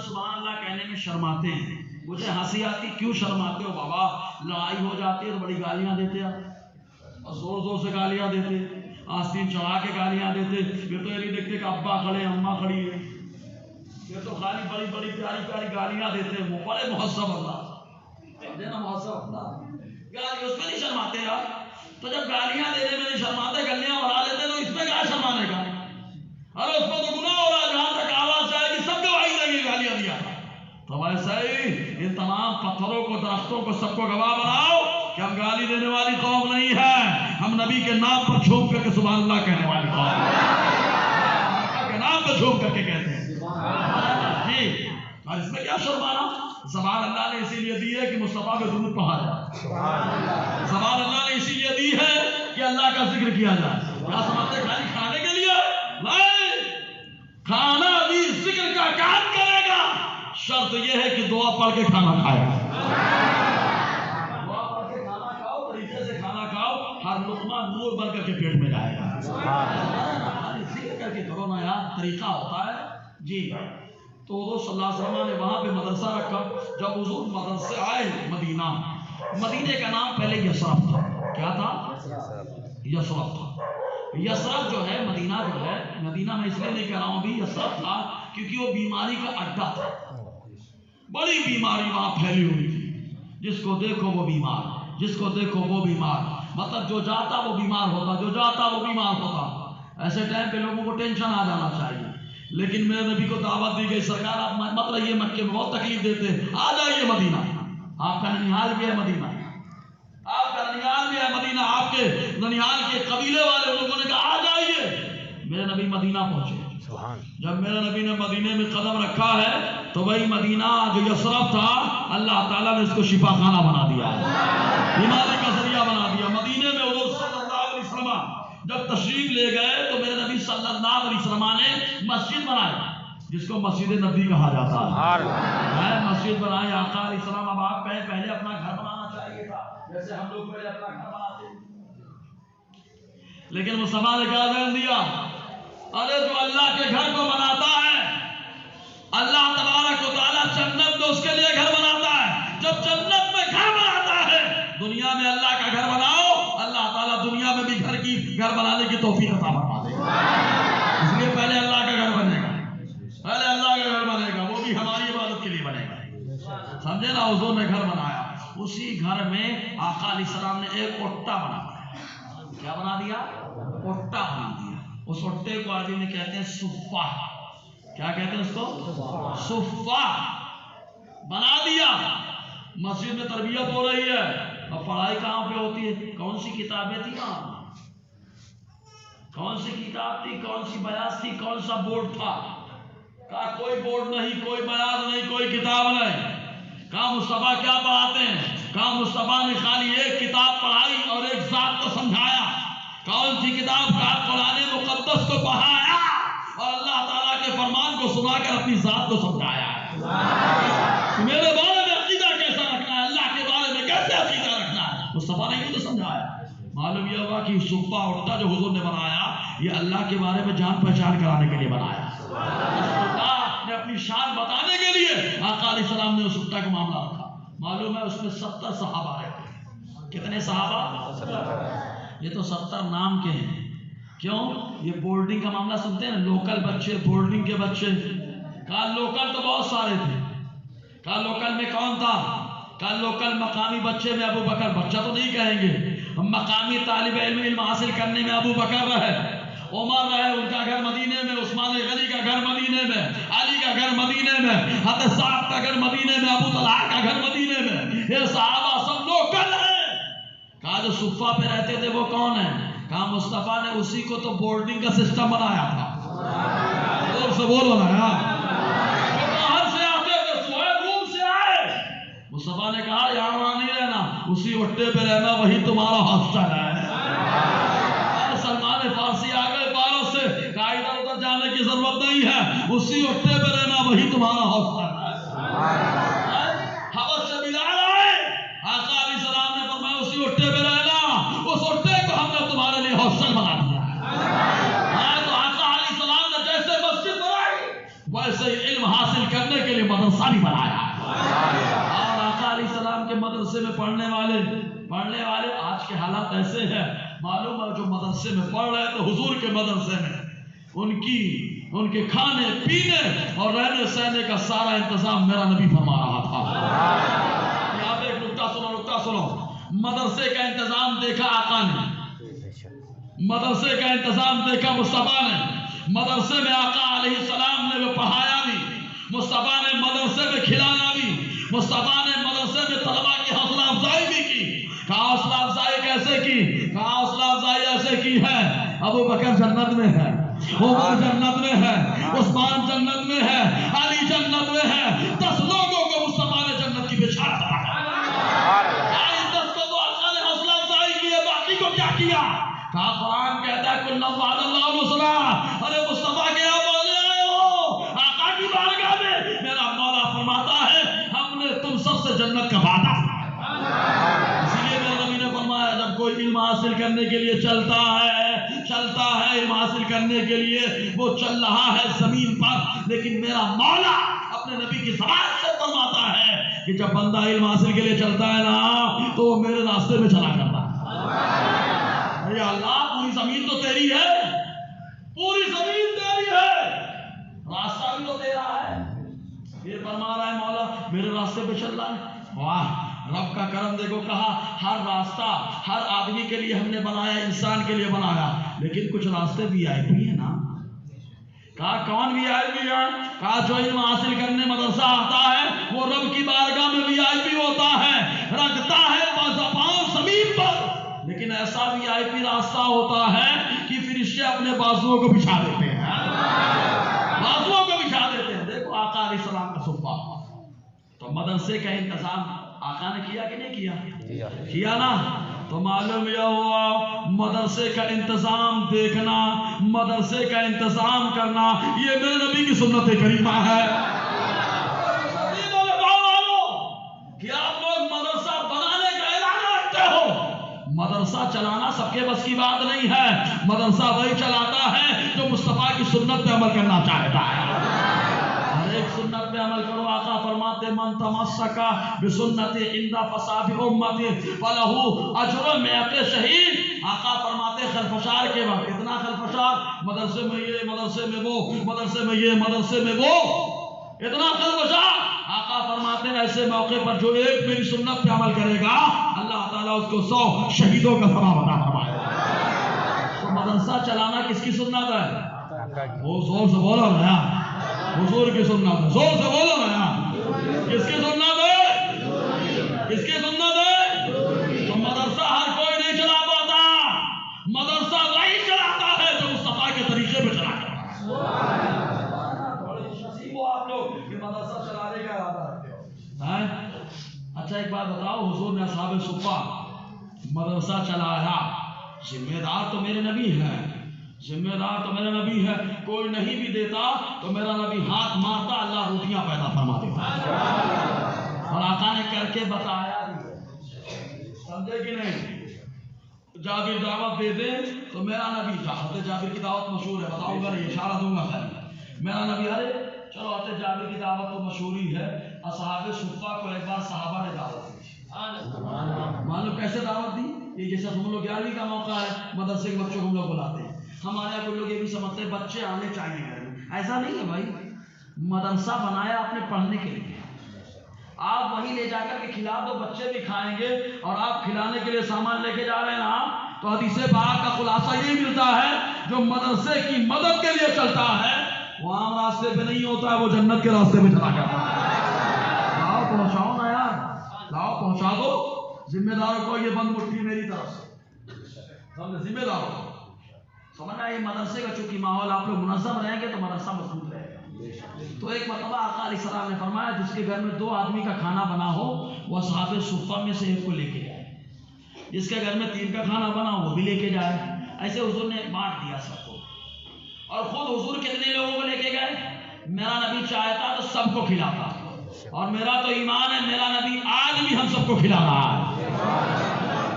سبحان اللہ کہنے میں شرماتے ہیں. مجھے ہنسی آتی, کیوں شرماتے ہو بابا؟ لڑائی ہو جاتی ہے تو بڑی گالیاں دیتے ہیں, اور زور زور سے گالیاں دیتے, آستین چڑھا کے گالیاں دیتے. پھر تو یہ نہیں دیکھتے کہ ابا کھڑے اماں کھڑی ہے, یہ تو خالی بڑی بڑی پیاری پیاری گالیاں دیتے ہیں. وہ بڑے مہذب اللہ دینا, مہذب اللہ گالی, اس میں نہیں شرماتے یار. تو جب گالیاں دینے میں نہیں شرماتے, گلیاں بڑھا لیتے, تو اس میں کیا شرمانے کا؟ ارے اس میں تو گناہ ہو رہا ہے, جہاں تک آواز آئے گی سب گواہی دیں گے گالیاں دیا. تو ویسے ہی ان تمام پتھروں کو, درختوں کو, سب کو گواہ بناؤ کہ ہم گالی دینے والی قوم نہیں ہے, ہم نبی کے نام پر جھوم کر کے سبحان اللہ کہنے والی قوم ہے. نام پہ جھوم کر کے کہتے ہیں جی. اور اس میں کیا شرمانا؟ زبان اللہ نے اسی لیے دی ہے کہ مصطفیٰ پہ درود پڑھا جائے. زبان اللہ نے اسی لیے دی ہے کہ اللہ کا ذکر کیا جائے. کیا سمجھتے خالی کھانے کے لیے؟ نہیں, کھانا بھی ذکر کا کام کرے گا. شرط یہ ہے کہ دعا پڑھ کے کھانا کھائے. دعا پڑھ کے کھانا کھاؤ, طریقے سے کھانا کھاؤ, ہر لقمہ نور بن کر کے پیٹ میں جائے گا. ذکر کر کے کرو نا یار, طریقہ ہوتا ہے جی. تو حضور صلی اللہ علیہ وسلم نے وہاں پہ مدرسہ رکھا. جب حضور مدرسے آئے مدینہ, مدینے کا نام پہلے یثرب تھا. کیا تھا؟ یثرب تھا. یثرب جو ہے, مدینہ جو ہے, مدینہ میں اس لیے نہیں کہہ رہا ہوں ابھی, یثرب تھا کیونکہ وہ بیماری کا اڈا تھا. بڑی بیماری وہاں پھیلی ہوئی تھی. جس کو دیکھو وہ بیمار, جس کو دیکھو وہ بیمار. مطلب جو جاتا وہ بیمار ہوتا, جو جاتا وہ بیمار ہوتا. ایسے ٹائم پہ لوگوں کو ٹینشن آ جانا چاہیے. لیکن میرے نبی کو دعوت دی گئی, سرکار آپ مت رہیے مکے میں, بہت تکلیف دیتے, آ جائیے مدینہ. آپ کا ننیال بھی ہے مدینہ, آپ کا ننیال بھی ہے مدینہ، آپ کے ننیال کے قبیلے والے لوگوں نے کہا آ جائیے. میرے نبی مدینہ پہنچے. جب میرے نبی نے مدینے میں قدم رکھا ہے تو وہی مدینہ جو یثرب تھا اللہ تعالیٰ نے اس کو شفا خانہ بنا دیا، بیماری کا ذریعہ بنا دیا. مدینے میں حضور صلی اللہ علیہ وسلم جب تشریف لے گئے تو میرے نبی صلی اللہ علیہ وسلم نے مسجد بنائی جس کو مسجد نبوی کہا جاتا ہے. مسجد بنائی آقا علیہ السلام. اب آپ کہیں پہلے اپنا گھر بنانا چاہیے تھا جیسے ہم لوگ پہلے اپنا گھر بناتے ہیں، لیکن مصطفیٰ نے کیا بیان دیا؟ ارے جو اللہ کے گھر کو بناتا ہے اللہ تبارک و تعالیٰ جنت میں اس کے لیے گھر بناتا ہے. جب جنت میں گھر بناتا ہے دنیا میں اللہ کا گھر بناؤ، اللہ تعالیٰ دنیا میں بھی گھر بنانے کی توفیق عطا فرما دے گا. اس لیے پہلے اللہ کا گھر بنے گا، پہلے اللہ کا گھر بنے گا، وہ بھی ہماری عبادت کے لیے بنے گا. سمجھے نا؟ حضور نے گھر بنایا، اسی گھر میں آقا علیہ السلام نے ایک اوٹا بنا دیا. کیا بنا دیا؟ اوٹا بنا دیا. اس اوٹے کو عربی میں کہتے ہیں صفہ. کیا کہتے ہیں اس کو؟ صفہ بنا دیا. مسجد میں تربیت ہو رہی ہے. اب پڑھائی کہاں پہ ہوتی ہے؟ کون سی کتابیں تھی وہاں؟ کون سی کتاب تھی؟ کون سی بیاض تھی؟ کون سا بورڈ تھا؟ کہا کوئی بورڈ نہیں، کوئی بیاض نہیں، کوئی کتاب نہیں. کہا مصطفیٰ کیا پڑھاتے ہیں؟ کہا مصطفیٰ نے خالی ایک کتاب پڑھائی اور ایک ذات کو سمجھایا. کون سی کتاب؟ کا قرآن مقدس کو پڑھایا اور اللہ تعالیٰ کے فرمان کو سنا کر اپنی ذات کو سمجھایا. میرے بارے میں عقیدہ کیسا رکھنا ہے، اللہ کے بارے میں کیسے عقیدہ رکھنا ہے، مصطفیٰ نے تو سمجھایا. معلوم یہ ہوا کہ صفہ اٹھتا جو حضور نے بنایا یہ اللہ کے بارے میں جان پہچان کرانے کے لیے بنایا. اللہ نے اپنی شان بتانے کے لیے آقا علیہ السلام نے اس اٹھتا کا معاملہ رکھا. معلوم ہے اس میں 70 صحابہ رہتے. کتنے صحابہ؟ یہ تو 70 نام کے ہیں. کیوں؟ یہ بورڈنگ کا معاملہ سنتے ہیں، لوکل بچے، بورڈنگ کے بچے. کہا لوکل تو بہت سارے تھے. کہا لوکل میں کون تھا؟ کہا لوکل مقامی بچے میں ابو بکر. بچہ تو نہیں کہیں گے، مقامی طالب علم حاصل کرنے میں ابو بکر رہے، عمر رہے، ان کا گھر مدینے میں، عثمان غنی کا گھر مدینے میں، علی کا گھر مدینے میں، حضرت صاحب کا گھر مدینے میں، ابو طلحہ کا گھر مدینے میں. یہ صحابہ سب لوکل ہیں. کہا جو صفہ پہ رہتے تھے وہ کون ہیں؟ کہا مصطفیٰ نے اسی کو تو بورڈنگ کا سسٹم بنایا تھا. اور سے بول بنایا. باہر سے آتے تھے، سوئے روم سے آئے. مصطفیٰ نے کہا یہاں نہیں رہنا، اسی اٹھے پہ رہنا، وہی تمہارا ہاسٹل ہے. سلمان فارسی آ گئے باروں سے، کہا ادھر ادھر جانے کی ضرورت نہیں ہے، اسی اٹھے پہ رہنا، وہی تمہارا ہاسٹل ہے. حبش سے بلال آئے، آقا علیہ السلام نے فرمایا اسی اٹھے پہ رہنا، اس اٹھے کو ہم نے تمہارے لیے ہاسٹل بنا دیا. تو آقا علیہ السلام نے جیسے مسجد بنائی ویسے ہی علم حاصل کرنے کے لیے مدرسہ بھی بنایا. اور آقا علیہ السلام کے مدرسے میں پڑھنے والے آج کے حالات ایسے ہیں. معلوم ہے جو مدرسے میں پڑھ رہے تھے حضور کے مدرسے میں ان کے کھانے پینے اور رہنے سہنے کا سارا انتظام میرا نبی فرما رہا تھا. یہاں پہ ایک نکتہ سنو. مدرسے کا انتظام دیکھا آقا نے، مدرسے کا انتظام دیکھا مصطفیٰ نے. مدرسے میں آقا علیہ السلام نے وہ پڑھایا بھی، مصطفیٰ نے مدرسے میں کھلانا بھی، مصطفیٰ نے مدرسے میں طلبا کی حوصلہ افزائی بھی کی. کہا حوصلہ افزائی کیسے کی؟ کہا حوصلہ افزائی ایسے کی ہے ابو بکر جنت میں ہے، عمر جنت میں ہے، عثمان جنت میں ہے، علی جنت میں ہے. 10 لوگوں کو مصطفیٰ نے جنت کی بشارت دی. 10 کو تو اللہ نے حوصلہ افزائی کی ہے، باقی کو کیا کیا؟ کہا قرآن کہتا ہے کل وعد اللہ الحسنی. ارے مصطفیٰ کے آپ بولے آئے ہو آقا کی بارگاہ میں، میرا مولا فرماتا ہے ہم نے تم سب سے جنت کا وعدہ. اسی لیے میرے نبی نے فرمایا جب کوئی علم حاصل کرنے کے لیے چلتا ہے علم حاصل کرنے کے لیے وہ چل رہا ہے زمین پر، لیکن میرا مولا اپنے نبی کی زبان سے فرماتا ہے کہ جب بندہ علم حاصل کے لیے چلتا ہے نا تو وہ میرے راستے میں چلا کرتا ہے. اے اللہ پوری زمین تو تیری ہے، پوری زمین تیری ہے، راستہ بھی تو تیرا ہے. پھر فرما رہا ہے مولا میرے راستے پہ چل رہا ہے. واہ رب کا کرم دیکھو. کہا ہر راستہ ہر آدمی کے لیے ہم نے بنایا، انسان کے لیے بنایا، لیکن کچھ راستے وی آئی پی ہیں نا. کہا کون وی آئی پی ہے؟ کہا جو علم حاصل کرنے مدرسہ آتا ہے وہ رب کی بارگاہ میں وی آئی پی ہوتا ہے، رکھتا ہے پاؤں زمین پر، لیکن لیکن ایسا VIP راستہ ہوتا ہے کہ فرشتے اپنے بازوؤں کو بچھا دیتے ہیں، بازوؤں کو بچھا دیتے ہیں۔ دیکھو آقا علیہ السلام کا صفہ، تو مدرسے کا انتظام آقا نے کیا کہ نہیں کیا؟ کیا نا۔ تو معلوم یہ ہوا مدرسے کا انتظام دیکھنا، مدرسے کا انتظام کرنا، یہ میرے نبی کی سنت کریمہ ہے۔ کہ آپ لوگ مدرسہ بنانے کا ارادہ رکھتے ہو، مدرسہ چلانا سب کے بس کی بات نہیں ہے، مدرسہ وہی چلاتا ہے جو مصطفیٰ کی سنت پہ عمل کرنا چاہتا ہے۔ ہر ایک سنت پہ عمل کرو۔ آقا فرماتے من تمسک بسنتی عند فساد امتی فلہ اجر مئات شہید۔ آقا فرماتے خلفشار کے وقت کتنا خلفشار، مدرسے میں یہ، مدرسے میں وہ، مدرسے میں یہ، مدرسے میں وہ، اتنا خلفشار۔ آقا فرماتے ہیں ایسے موقع پر جو ایک میری سنت پہ عمل کرے گا اللہ تعالیٰ اس کو 100 شہیدوں کا ثواب عطا فرمائے گا۔ تو مدرسہ چلانا کس کی سنت ہے؟ وہ زور سے بولو نا، حضور کی سنت ہے، زور سے بولو نا، کس کی سنت ہے؟ کس کی سنت ہے؟ تو مدرسہ ہر کوئی نہیں چلا پاتا، مدرسہ وہی چلاتا ہے جو مصطفیٰ کے طریقے پہ چلا کرتا ہے۔ آپ لوگ یہ مدرسہ چلانے کا ارادہ رکھتے ہو۔ اچھا ایک بات بتاؤ، حضور نے اصحاب صفہ مدرسہ چلایا، ذمہ دار تو میرے نبی ہے، ذمہ دار تو میرا نبی ہے، کوئی نہیں بھی دیتا تو میرا نبی ہاتھ مارتا، اللہ روٹیاں پیدا فرما دیتا، اور آقا نے کر کے بتایا، سمجھے کہ نہیں؟ جابر دعوت دے دے تو میرا نبی، حضرت جابر کی دعوت مشہور ہے، بتاؤں گا یہ اشارہ دوں گا خیر، میرا نبی ارے چلو حضرت جابر کی دعوت تو مشہور ہی ہے، اصحاب صفہ کو ایک بار صحابہ نے دعوت دی، معلوم کیسے دعوت دی؟ یہ جیسا ہم لوگ 11ویں کا موقع ہے، مدرسے کے بچوں کو ہم لوگ بلاتے ہیں، ہمارے یہاں کوئی لوگ یہ بھی سمجھتے ہیں بچے آنے چاہیے گھر میں، ایسا نہیں ہے بھائی، مدرسہ بنایا آپ نے پڑھنے کے لیے، آپ وہیں لے جا کر کے کھلا دو، بچے بھی کھائیں گے، اور آپ کھلانے کے لیے سامان لے کے جا رہے ہیں نا، تو حدیث پاک کا خلاصہ یہی ملتا ہے جو مدرسے کی مدد کے لیے چلتا ہے وہ عام راستے پہ نہیں ہوتا ہے، وہ جنت کے راستے پہ چلا جاتا ہے۔ لاؤ پہنچاؤ نا یار، لاؤ پہنچا دو، ذمہ داروں کو یہ بند مٹھی میری طرف سے، ذمہ داروں کو سمجھنا ہے۔ یہ مدرسے کا چونکہ ماحول آپ لوگ منظم رہیں گے تو مدرسہ مضبوط رہے گا۔ تو ایک مرتبہ آقا علیہ السلام نے فرمایا جس کے گھر میں 2 آدمی کا کھانا بنا ہو وہ اصحاب صفہ میں سے ایک کو لے کے جائے، جس کے گھر میں 3 کا کھانا بنا ہو وہ بھی لے کے جائے۔ ایسے حضور نے بانٹ دیا سب کو، اور خود حضور کتنے لوگوں کو لے کے گئے؟ میرا نبی چاہتا تو سب کو کھلاتا، اور میرا تو ایمان ہے میرا نبی آج بھی ہم سب کو کھلا رہا ہے،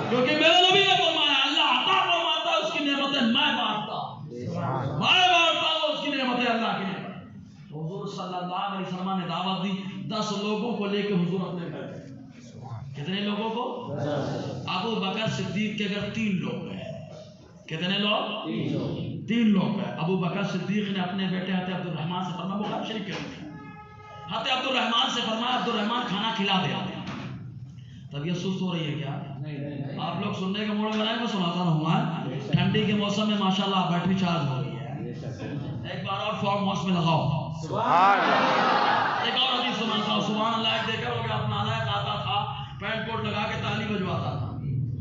کیونکہ میرا نبی نے فرمایا اللہ عطا فرماتا ہے، اس کی نعمتیں میں بانٹتا، اس کی نعمتیں اللہ کی نعمت۔ حضور صلی اللہ علیہ وسلم نے دعوت دی، 10 لوگوں کو لے کے حضور اپنے گھر گئے۔ کتنے لوگوں کو؟ ابو بکر صدیق کے گھر 3 لوگ گئے۔ کتنے لوگ؟ 3 لوگ گئے۔ ابو بکر صدیق نے اپنے بیٹے حضرت عبد الرحمن سے فرمایا، بخاری شریف کے اندر حضرت عبد الرحمن سے فرمایا عبد الرحمن کھانا کھلا دے۔ طبیعت سست ہو رہی ہے کیا؟ آپ لوگ سننے کا موڑ بنائیں، میں سناتا رہوں۔ ٹھنڈی کے موسم میں ماشاءاللہ بیٹری چارج ہو رہی ہے، ایک بار اور فوگ ماس میں لگاؤ۔ ایک اور حدیث سناتا ہوں، سبحان اللہ۔ ایک دیکھا ہوگا اپنا نالائق آتا تھا، پینٹ کوٹ لگا کے تالی بجواتا تھا،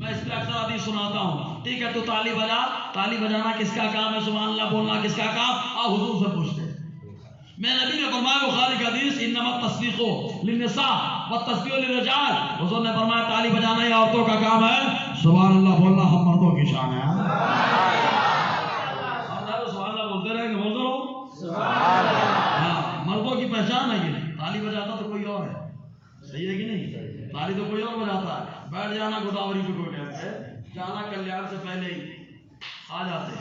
میں اس پہ اکثر حدیث سناتا ہوں۔ ٹھیک ہے تو تالی بجا، تالی بجانا کس کا کام ہے؟ سبحان اللہ بولنا کس کا کام؟ آؤ حضور سے پوچھتے ہیں۔ میں نبی نے فرمایا بخاری کا حدیث انما التصدیق للنساء والتصدیق للرجال، حضور نے فرمایا تالی بجانا ہی عورتوں کا کام ہے، سبحان اللہ بولنا ہم مردوں کی شان ہے۔ سبحان اللہ بولتے رہے کہ بولتے رہو، ہاں مردوں کی پہچان ہے یہ، تالی بجاتا تو کوئی اور ہے، صحیح ہے کہ نہیں؟ تالی تو کوئی اور بجاتا ہے، بیٹھ جانا گوداوری پہ کوئی ٹائم ہے، جانا کلیان سے پہلے ہی آ جاتے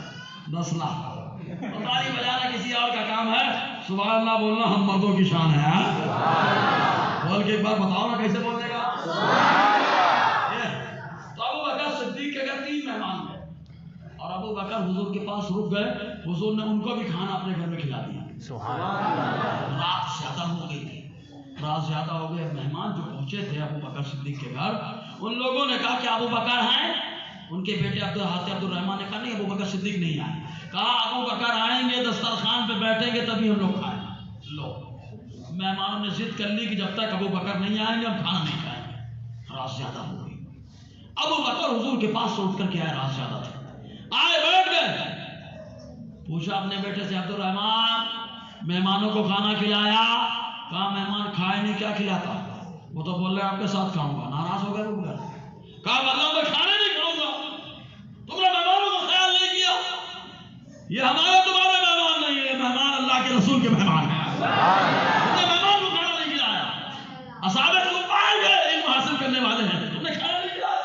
10 لاکھ، تو تالی بجانا کسی اور کا کام ہے، سبحان اللہ بولنا ہم مردوں کی شان ہے۔ بول کے ایک بار بتاؤ نا کیسے بولنے گا؟ تو ابو بکر صدیق کے گھر 3 مہمان گئے، اور ابو بکر حضور کے پاس رک گئے، حضور نے ان کو بھی کھانا اپنے گھر میں کھلا دیا۔ رات زیادہ ہو گئی تھی، رات زیادہ ہو گئے، مہمان جو پہنچے تھے ابو بکر صدیق کے گھر، ان لوگوں نے کہا کہ ابو بکر ہیں؟ ان کے بیٹے عبد الرحمن نے کہا نہیں ابو بکر صدیق نہیں آئے۔ کہا ابو بکر آئیں گے دسترخوان پہ بیٹھیں گے تبھی ہم لوگ کھائیں گے۔ لو مہمانوں نے ضد کر لی کہ جب تک ابو بکر نہیں آئیں گے ہم کھانا نہیں کھائیں گے۔ رات زیادہ ہو گئی، ابو بکر حضور کے پاس سے اٹھ کر کے آئے، راز زیادہ تھے، آئے بیٹھ گئے، پوچھا اپنے بیٹے سے عبد الرحمان مہمانوں کو کھانا کھلایا؟ کہا مہمان کھائے نہیں، کیا کھلاتا؟ وہ تو بول رہے آپ کے ساتھ کھاؤں گا، ناراض ہو گئے ابو بکر، کہا مطلب میں کھانے نہیں کھاؤں گا، تم نے مہمانوں کا خیال نہیں کیا، یہ ہمارے تمہارے مہمان نہیں ہے، یہ مہمان اللہ کے رسول کے مہمان ہیں، تم نے مہمان کو کھانا نہیں کھلایا، اصحاب صفہ گئے علم حاصل کرنے والے ہیں، تم نے کھانا نہیں کھلایا،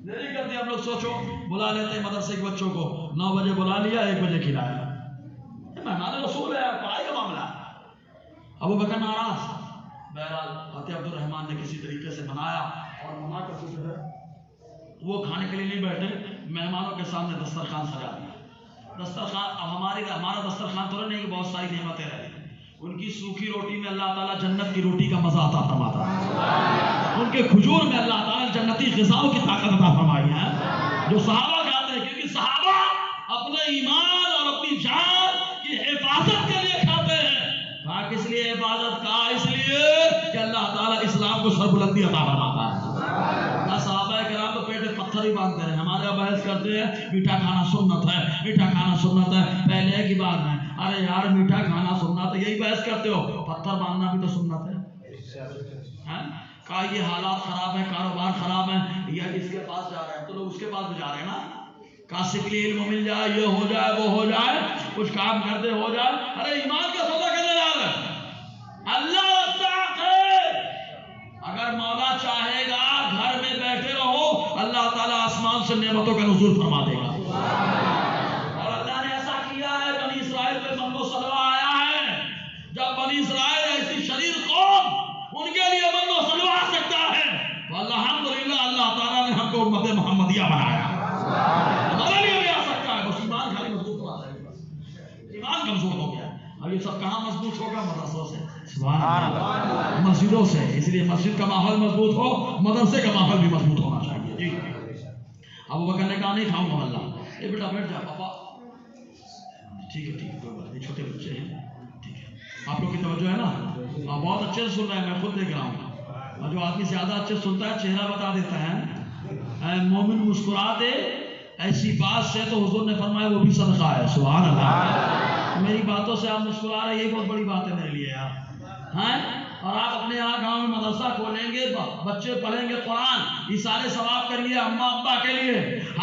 دیری کرتے ہم لوگ سوچو بلا لیتے ہیں مدرسے کے بچوں کو، 9 بجے بلا لیا، 1 بجے کھلایا، مہمان رسول ہے، پڑھائی کا معاملہ ہے۔ ابو بکر ناراض، بہرحال حضرت عبد الرحمان نے کسی طریقے سے منایا اور منا کر جو ہے وہ کھانے کے لیے نہیں بیٹھے، مہمانوں کے سامنے دسترخوان سجا دیا، دسترخوان اب ہمارا دسترخوان تو نہیں کہ بہت ساری نعمتیں رہی، ان کی سوکھی روٹی میں اللہ تعالیٰ جنت کی روٹی کا مزہ عطا فرماتا ہے، ان کے کھجور میں اللہ تعالیٰ جنتی غذاؤں کی طاقت عطا فرمائی ہے جو صحابہ کھاتے ہیں، کیونکہ صحابہ اپنے ایمان اور اپنی جان کی حفاظت کے لیے کھاتے ہیں، کہا کس لیے حفاظت؟ کہا اس لیے کہ اللہ تعالیٰ اسلام کو سربلندی عطا فرماتا ہے، صحابہ کرام تو پیٹ پتھر ہی باندھتے رہے، ہمارے یہاں بحث کرتے ہیں میٹھا کھانا سنت ہے، میٹھا کھانا سنت ہے، پہلے کی بات میں ارے یار میٹھا کھانا سنت ہے، یہی بحث کرتے ہو، پتھر باندھنا بھی تو سنت ہے، کہا یہ حالات خراب ہیں، کاروبار خراب ہے، یا اس کے پاس جا رہے ہیں تو لوگ اس کے پاس بھی جا رہے ہیں نا، کاسکلی علم مل جائے، یہ ہو جائے وہ ہو جائے، کچھ کام کرتے ہو جائے، ارے ایمان کا سودا کرنے جا رہے ہیں، اللہ رزاق ہے، اگر مولا چاہے گا گھر میں بیٹھے رہو، اللہ تعالیٰ آسمان سے نعمتوں کا نزول فرما دے گا، اور اللہ نے ایسا کیا ہے، بنی اسرائیل پہ من و سلوہ آیا ہے، جب بنی اسرائیل ایسی شریر قوم ان کے لیے من و سلوہ آ سکتا ہے تو الحمدللہ اللہ تعالیٰ نے ہم کو امت محمدیہ بنایا، ہمارے لیے بھی آ سکتا ہے، بس ایمان خالی مضبوط ہو جائے گا، ایمان کمزور ہو گیا، اب یہ سب کہاں مضبوط ہوگا؟ مدرسوں سے، سبحان اللہ، مسجدوں سے، اس لیے مسجد کا ماحول مضبوط ہو، مدرسے کا ماحول بھی مضبوط ہونا چاہیے۔ جی ابو بکر نے کہا نہیں کھاؤں گا اللہ، اے بیٹا بیٹھ جا پاپا، ٹھیک ہے کوئی بات نہیں، چھوٹے بچے ہیں، ٹھیک ہے، آپ لوگ کی توجہ ہے نا، آپ بہت اچھے سے سن رہے ہیں، میں خود دیکھ رہا ہوں، اور جو آدمی زیادہ اچھے سنتا ہے چہرہ بتا دیتا ہے، اے مومن مسکرا دے ایسی بات سے تو حضور نے فرمایا وہ بھی صدقہ ہے، سبحان اللہ، میری باتوں سے آپ مسکرا رہے ہیں، یہی بہت بڑی بات ہے میرے لیے یار، ہیں، اور آپ اپنے یہاں گاؤں میں مدرسہ کھولیں گے، بچے پڑھیں گے قرآن، ایصال ثواب کریے اماں ابا کے لیے،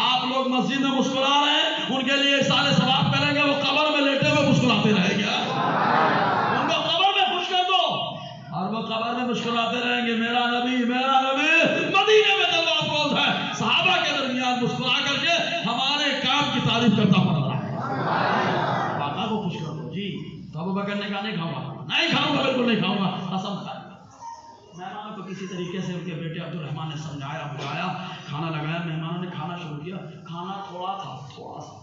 آپ لوگ مسجد میں مسکرا رہے ہیں ان کے لیے ایصال ثواب کریں گے، وہ قبر میں لیٹے ہوئے مسکراتے رہیں گے، ان کو قبر میں خوش کر دو اور وہ قبر میں مسکراتے رہیں گے، میرا نبی مدینے میں جب افروز ہے، صحابہ کے درمیان مسکرا کر کے ہمارے کام کی تعریف کرتا پڑ رہا ہے، آقا کو خوش کر دو۔ جی تو ابو بکر نے کہا نہیں کھاؤں گا، نہیں کھاؤں گا، بالکل نہیں کھاؤں گا، قسم کھا لی۔ مہمانوں کو کسی طریقے سے ان کے بیٹے عبد الرحمان نے سمجھایا بجایا، کھانا لگایا، مہمانوں نے کھانا شروع کیا، کھانا تھوڑا تھا، تھوڑا سا،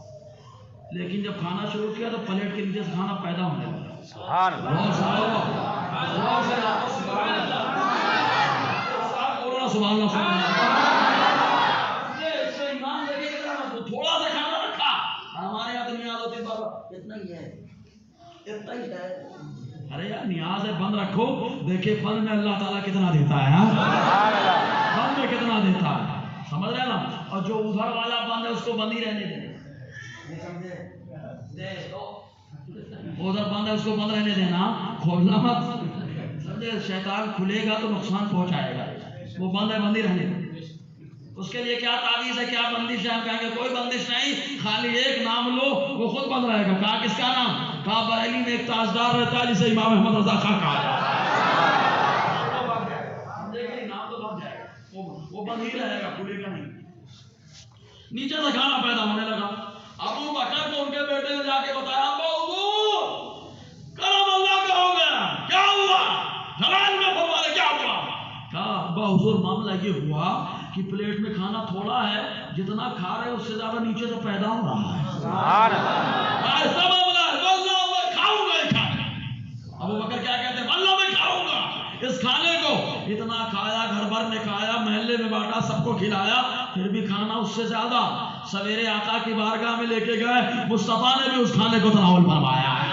لیکن جب کھانا شروع کیا تو پلیٹ کے نیچے سے کھانا پیدا ہونے لگا، سبحان اللہ، سبحان اللہ، سبحان اللہ، تھوڑا سا کھانا رکھا، ہمارے یہاں تو نیاز ہوتی ہے بابا اتنا ہی ہے، اتنا ہی ہے، ارے یار نیاز ہے بند رکھو، دیکھیں بند میں اللہ تعالیٰ کتنا دیتا ہے، بند میں کتنا دیتا ہے، سمجھ رہے نا، اور جو ادھر والا بند ہے اس کو بند ہی رہنے دیں، ادھر بند ہے اس کو بند رہنے دینا، کھولنا مت، سمجھے، شیطان کھلے گا تو نقصان پہنچائے گا، وہ بند ہے بند ہی رہنے دیں، اس کے لیے کیا تعویذ ہے، کیا بندش ہے؟ ہم کہیں گے کوئی بندش نہیں، خالی ایک نام لو وہ خود بند رہے گا۔ کہا کس کا نام؟ کہا بریلی میں ایک تاجدار رہتا ہے جسے امام احمد رضا خان کہا جاتا ہے، نام تو بن جائے گا، وہ بند ہی رہے گا، کھلے گا نہیں۔ نیچے سے کھانا پیدا ہونے لگا، ابو بکر کو ان کے بیٹے نے جا کے بتایا، ابا حضور کرم اللہ کا ہو گیا، کیا ہوا؟ جلال میں فرمایا کیا ہوا؟ کہا ابا حضور معاملہ یہ ہوا کہ پلیٹ میں کھانا تھوڑا ہے، جتنا کھا رہے اس سے زیادہ نیچے سے پیدا ہو رہا ہے، ایسا معاملہ ہے، واللہ میں کھاؤں گا یہ کھانا۔ ابو بکر کیا کہتے ہیں؟ واللہ میں کھاؤں گا اس کھانے کو، اتنا کھایا، گھر بھر میں کھایا، محلے میں بانٹا، سب کو کھلایا، پھر بھی کھانا اس سے زیادہ، سویرے آقا کی بارگاہ میں لے کے گئے، مصطفیٰ نے بھی اس کھانے کو تناول فرمایا ہے۔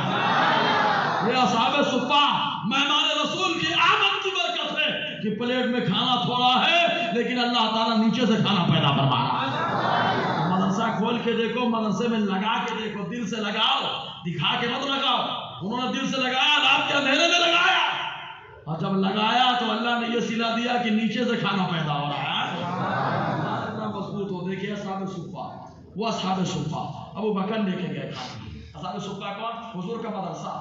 یہ اصحاب صفہ مہمان رسول کی آمد کی برکت ہے کہ پلیٹ میں کھانا تھوڑا ہے لیکن اللہ تعالیٰ نیچے سے کھانا پیدا فرما رہا ہے. مدرسہ کھول کے دیکھو, مدرسے میں لگا کے دیکھو, دل سے لگاؤ, دکھا کے مت لگاؤ. انہوں نے دل سے لگایا, رات کے اندھیرے میں لگایا, اور جب لگایا تو اللہ نے یہ صلہ دیا کہ نیچے سے کھانا پیدا ہو رہا ہے. اتنا مضبوط ہو. دیکھیے اصحاب صفہ, وہ اصحاب صفہ ابو بکر لے کے گئے کھانا. اصحاب صفہ کون؟ حضور کا مدرسہ,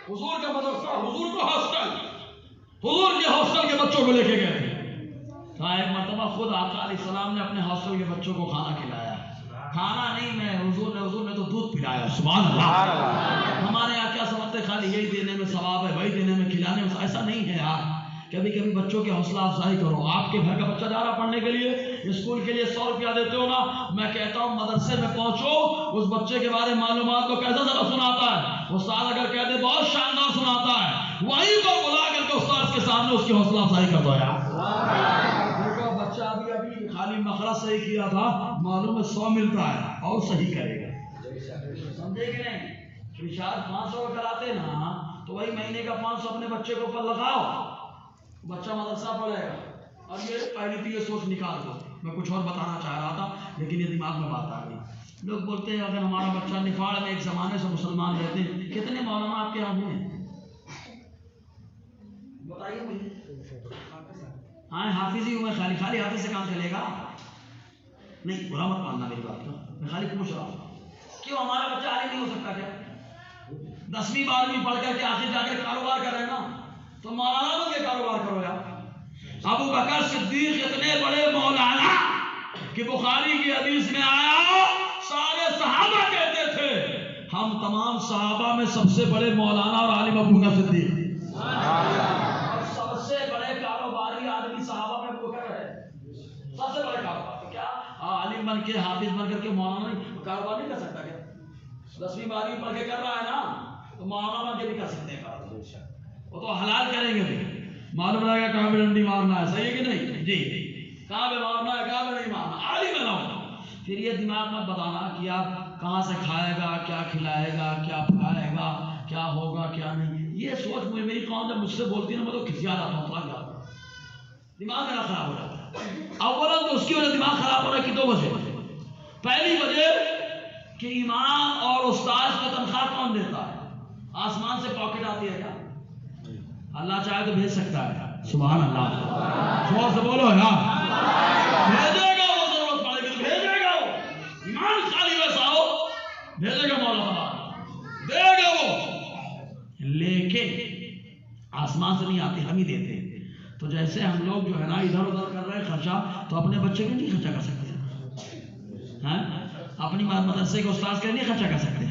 حضور کا مدرسہ, حضور کا ہاسٹل, حضور کے ہاسٹل کے بچوں کو لے کے گئے تھے. ایک مرتبہ خود آقا علیہ السلام نے اپنے ہاسٹل کے بچوں کو کھانا کھلایا. کھانا نہیں, میں حضور نے تو دودھ پلایا. سبحان اللہ. ہمارے یہاں کیا سمجھتے خالی یہی دینے میں ثواب ہے, وہی دینے میں, کھلانے میں. ایسا نہیں ہے یار. کبھی کبھی بچوں کی حوصلہ افزائی کرو. آپ کے گھر کا بچہ جا رہا پڑھنے کے لیے, اسکول کے لیے 100 روپیہ دیتے ہو نا, میں کہتا ہوں مدرسے میں پہنچو, اس بچے کے بارے میں معلومات کو کیسا سبق سناتا ہے. استاد اگر کہہ دے بہت شاندار سناتا ہے, وہیں پر بلا کر کے استاد کے سامنے اس کی حوصلہ افزائی کر دو یار. دیکھو بچہ ابھی خالی مخرج صحیح کیا تھا, معلوم ہے 100 ملتا ہے اور صحیح کرے گا. سمجھے کہ نہیں؟ ریچارج 500 کا کراتے نا, تو وہی مہینے کا 500 اپنے بچے کے اوپر لگاؤ, بچہ مدرسہ پڑھے گا. اب یہ پہلی تو یہ سوچ نکال دو. میں کچھ اور بتانا چاہ رہا تھا لیکن یہ دماغ میں بات آ گئی. لوگ بولتے ہیں اگر ہمارا بچہ نفاڑ میں ایک زمانے سے مسلمان رہتے ہیں, کتنے مولانا آپ کے یہاں ہیں بتائیے مجھے. ہاں حافظ ہی ہوں میں, خالی حافظ سے کام چلے گا نہیں. برا مت ماننا میری بات کا, میں خالی پوچھ رہا ہوں کیوں ہمارا بچہ عالم نہیں ہو سکتا کیا؟ 10ویں 12ویں پڑھ کر کے آخر جا کے کاروبار کر رہے ہیں نا, تو مولانا بن کے کاروبار کرو یار. ابو بکر صدیق اتنے بڑے مولانا کہ بخاری کی حدیث میں آیا سارے صحابہ کہتے تھے ہم تمام صحابہ میں سب سے بڑے مولانا اور عالم ابو بکر صدیق. اور سب سے بڑے کاروباری آدمی صحابہ میں ابو بکر ہے. سب سے بڑے کاروبار. تو کیا عالم بن کے حافظ بن کر کے مولانا کاروبار نہیں کر سکتا کیا؟ 10ویں 12ویں پڑھ کے کر رہا ہے نا, تو مولانا بن کے بھی کر سکتے ہیں کاروبار. وہ تو حلال کریں گے بھی, معلوم رہے گا کہاں پہ ڈنڈی مارنا ہے, صحیح ہے کہ نہیں جی, کہاں پہ مارنا ہے کہاں پہ نہیں مارنا, عالم بناؤ. پھر یہ دماغ میں بتانا کہ آپ کہاں سے کھائے گا, کیا کھلائے گا, کیا پکائے گا, کیا ہوگا کیا نہیں. یہ سوچ مجھے میری قوم جب مجھ سے بولتی ہے نا, میں تو کھسیا جاتا ہوں, تھوڑا جاتا ہوں, دماغ میرا خراب ہو جاتا ہے. اولا تو اس کی وجہ دماغ خراب ہونے کی 2 وجہ. پہلی وجہ کہ امام اور استاد کو تنخواہ کون دیتا ہے؟ آسمان سے پاکٹ آتی ہے کیا؟ اللہ چاہے تو بھیج سکتا ہے. سبحان اللہ, زور سے بولو یار. بھیجے گا وہ, ضرورت پڑے گی تو بھیجے گا وہ. ایمان خالی ویسا ہو بھیجے گا مولا, دے گا وہ, لیکن آسمان سے نہیں آتی, ہم ہی دیتے ہیں. تو جیسے ہم لوگ جو ہے نا ادھر ادھر کر رہے ہیں خرچہ, تو اپنے بچے کے نہیں خرچہ کر سکتے ہیں, اپنی مدرسے کے استاد کے لیے نہیں خرچہ کر سکتے,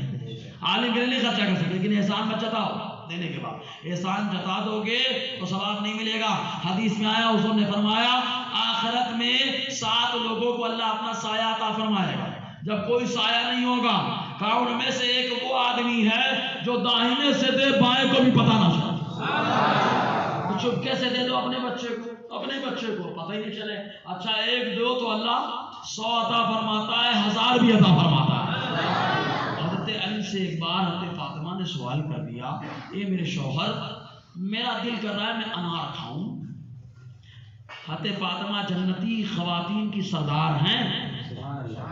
عالم کے لیے نہیں خرچہ کر سکتے. لیکن احسان مت جتاؤ دینے کے بعد. احسان جتا دو گے تو ثواب نہیں ملے گا. حدیث میں آیا, حضور نے فرمایا آخرت میں 7 لوگوں کو اللہ اپنا سایہ عطا فرمائے گا جب کوئی سایہ نہیں ہوگا. کہا ان میں سے ایک وہ آدمی ہے جو داہنے سے دے بائیں کو بھی پتہ نہ چلے. چپکے سے دے دو اپنے بچے کو پتہ ہی نہیں چلے. اچھا 1 دو تو اللہ 100 عطا فرماتا ہے, 1000 بھی عطا فرماتا ہے. حضرت علی سے ایک بار حضرت فاطمہ نے سوال کر دیا, اے میرے شوہر میرا دل کر رہا ہے میں انار کھاؤں. حضرت فاطمہ جنتی خواتین کی سردار ہیں,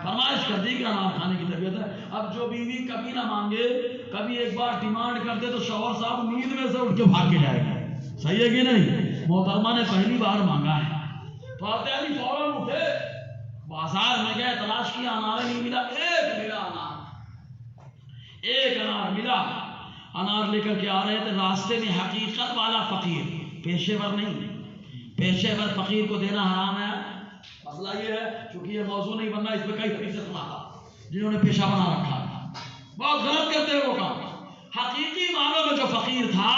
فرمائش کر دی کہ انار کھانے کی طبیعت ہے. اب جو بیوی کبھی نہ مانگے, کبھی ایک بار ڈیمانڈ کر دے تو شوہر صاحب نیند میں سے اٹھ کے بھاگ کے جائے گا. صحیح ہے کہ نہیں؟ محترمہ نے پہلی بار مانگا ہے تو حضرت علی فوراً اٹھے, بازار میں گئے, تلاش کیا, انار نہیں ملا. ایک انار ملا. انار لے کر کے آ رہے تھے, راستے میں حقیقت والا فقیر, پیشے ور نہیں, پیشے ور فقیر کو دینا حرام ہے. مسئلہ یہ ہے چونکہ یہ موضوع نہیں بننا, اس میں کئی حدیثیں سنا تھا جنہوں نے پیشہ بنا رکھا ہے, بہت غلط کرتے ہیں وہ کام. حقیقی معنوں میں جو فقیر تھا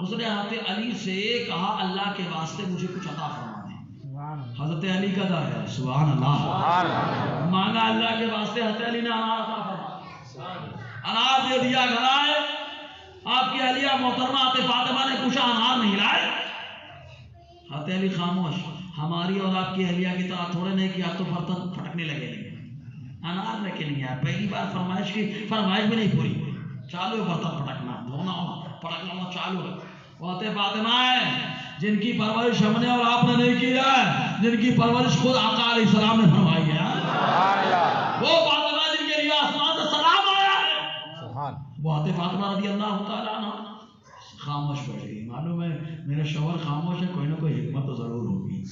اس نے حضرت علی سے کہا اللہ کے واسطے مجھے کچھ عطا فرما دیں. حضرت علی کا دا ہے, سبحان اللہ, مانگا اللہ کے واسطے, حضرت علی نے انار عطا فرما, انار دے دیا. گھر آئے, آپ کی اہلیہ محترمہ حضرت فاطمہ نے پوچھا انار نہیں لائے؟ حضرت علی خاموش. ہماری اور آپ کی اہلیہ کی طرح تھوڑے نہیں کہ آپ تو برتن پھٹکنے لگے, انار لے کے نہیں آئے. پہلی بار فرمائش کی, فرمائش بھی نہیں پوری, چالو برتن پھٹکنا, دھونا پھٹکنا چالو. حضرت فاطمہ ہے جن کی پرورش ہم نے اور آپ نے نہیں کی ہے، جن کی پرورش خود آقا علیہ السلام نے فرمائی ہے، وہ فاطمہ جن کے لیے آسمان سے سلام آیا ہے، وہ حضرت فاطمہ رضی اللہ تعالیٰ عنہ خاموش بیٹھ گئی. معلوم ہے میرے شوہر خاموش ہے، کوئی نہ کوئی حکمت تو ضرور ہوگی،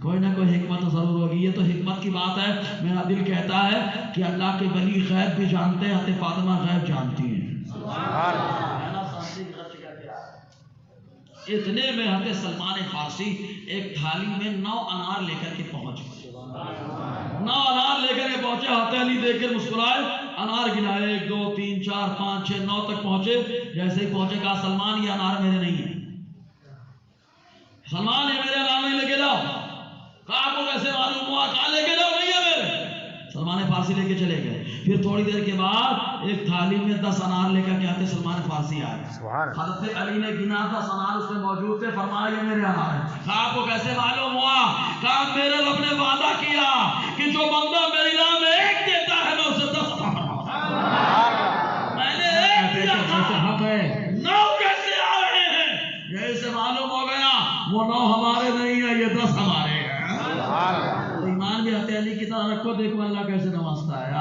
کوئی نہ کوئی حکمت تو ضرور ہوگی. یہ تو حکمت کی بات ہے. میرا دل کہتا ہے کہ اللہ کے ولی غیب بھی جانتے ہیں، حضرت فاطمہ غیب جانتی ہیں. اتنے میں حضرت سلمان فارسی ایک تھالی میں 9 انار لے کر کے پہنچ گئے. 9 انار لے کر کے پہنچے. حضرت علی دیکھ کر مسکرائے، انار گنائے 1 2 3 4 5 6 9 تک پہنچے. جیسے ہی پہنچے کہا سلمان یہ انار میرے نہیں ہیں، سلمان یہ میرے انار نہیں، لے کے جاؤ. کہا آپ کو کیسے معلوم ہوا؟ کہا لے کے جاؤ، نہیں ہے میرے. سلمان فارسی لے کے چلے گئے. پھر تھوڑی دیر کے بعد ایک تھالی میں 10 انار لے کر کے آتے سلمان فارسی آئے. حضرت علی نے گنا 10 انار اس میں موجود تھے، فرمایا یہ میرے انار ہیں. کہا آپ کو کیسے معلوم ہوا؟ کہا میرے رب نے وعدہ کیا کہ جو بندہ میری راہ میں 1 دیتا ہے میں اسے 10 میں نے 1 دیا تھا، 9 کیسے آ رہے ہیں؟ یہی سے معلوم ہو گیا وہ 9 ہمارے نہیں ہیں، یہ 10 ہمارے ہیں. ایمان بھی حضرت علی کی طرح رکھو. دیکھو اللہ کیسے نوازتا ہے.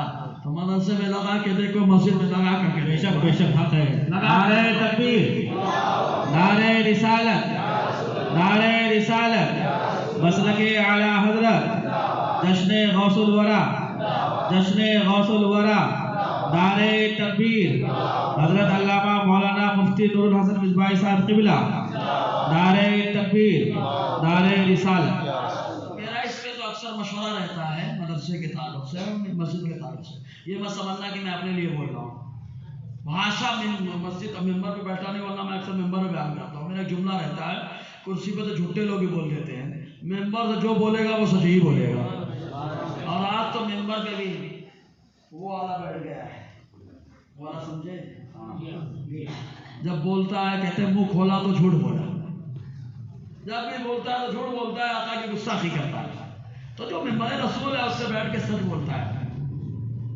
تو مدرسے میں لگا کے دیکھو، مسجد میں لگا کر کے. بے شک بے شک حق ہے. نعرہ تکبیر، نعرہ رسالت، نعرہ رسالت، مسلک اعلی حضرت، جشن غوث الورا، جشن غوث الورا. نعرہ تکبیر حضرت علامہ مولانا مفتی نور الحسن مصباحی صاحب قبلہ. نعرہ تکبیر، نعرہ رسالت. میرا اس پہ تو اکثر مشورہ رہتا ہے مدرسے کے تعلق سے، مسجد کے تعلق سے. یہ مت سمجھنا کہ میں اپنے لیے بول رہا ہوں. بھاشا مسجد ممبر پہ بیٹھا نہیں، ورنہ میں اکثر ممبر میں بیان کرتا ہوں. میرا ایک جملہ رہتا ہے، کرسی پہ تو جھوٹے لوگ ہی بول دیتے ہیں، ممبر سے جو بولے گا وہ سچ ہی بولے گا. اور آج تو ممبر پہ بھی وہ والا بیٹھ گیا ہے، وہ والا سمجھے، جب بولتا ہے کہتے ہیں منہ کھولا تو جھوٹ بولا. جب بھی بولتا ہے تو جھوٹ بولتا ہے، آقا کی گستاخی کرتا ہے. تو جو ممبر رسول ہے اس سے بیٹھ کے سچ بولتا ہے.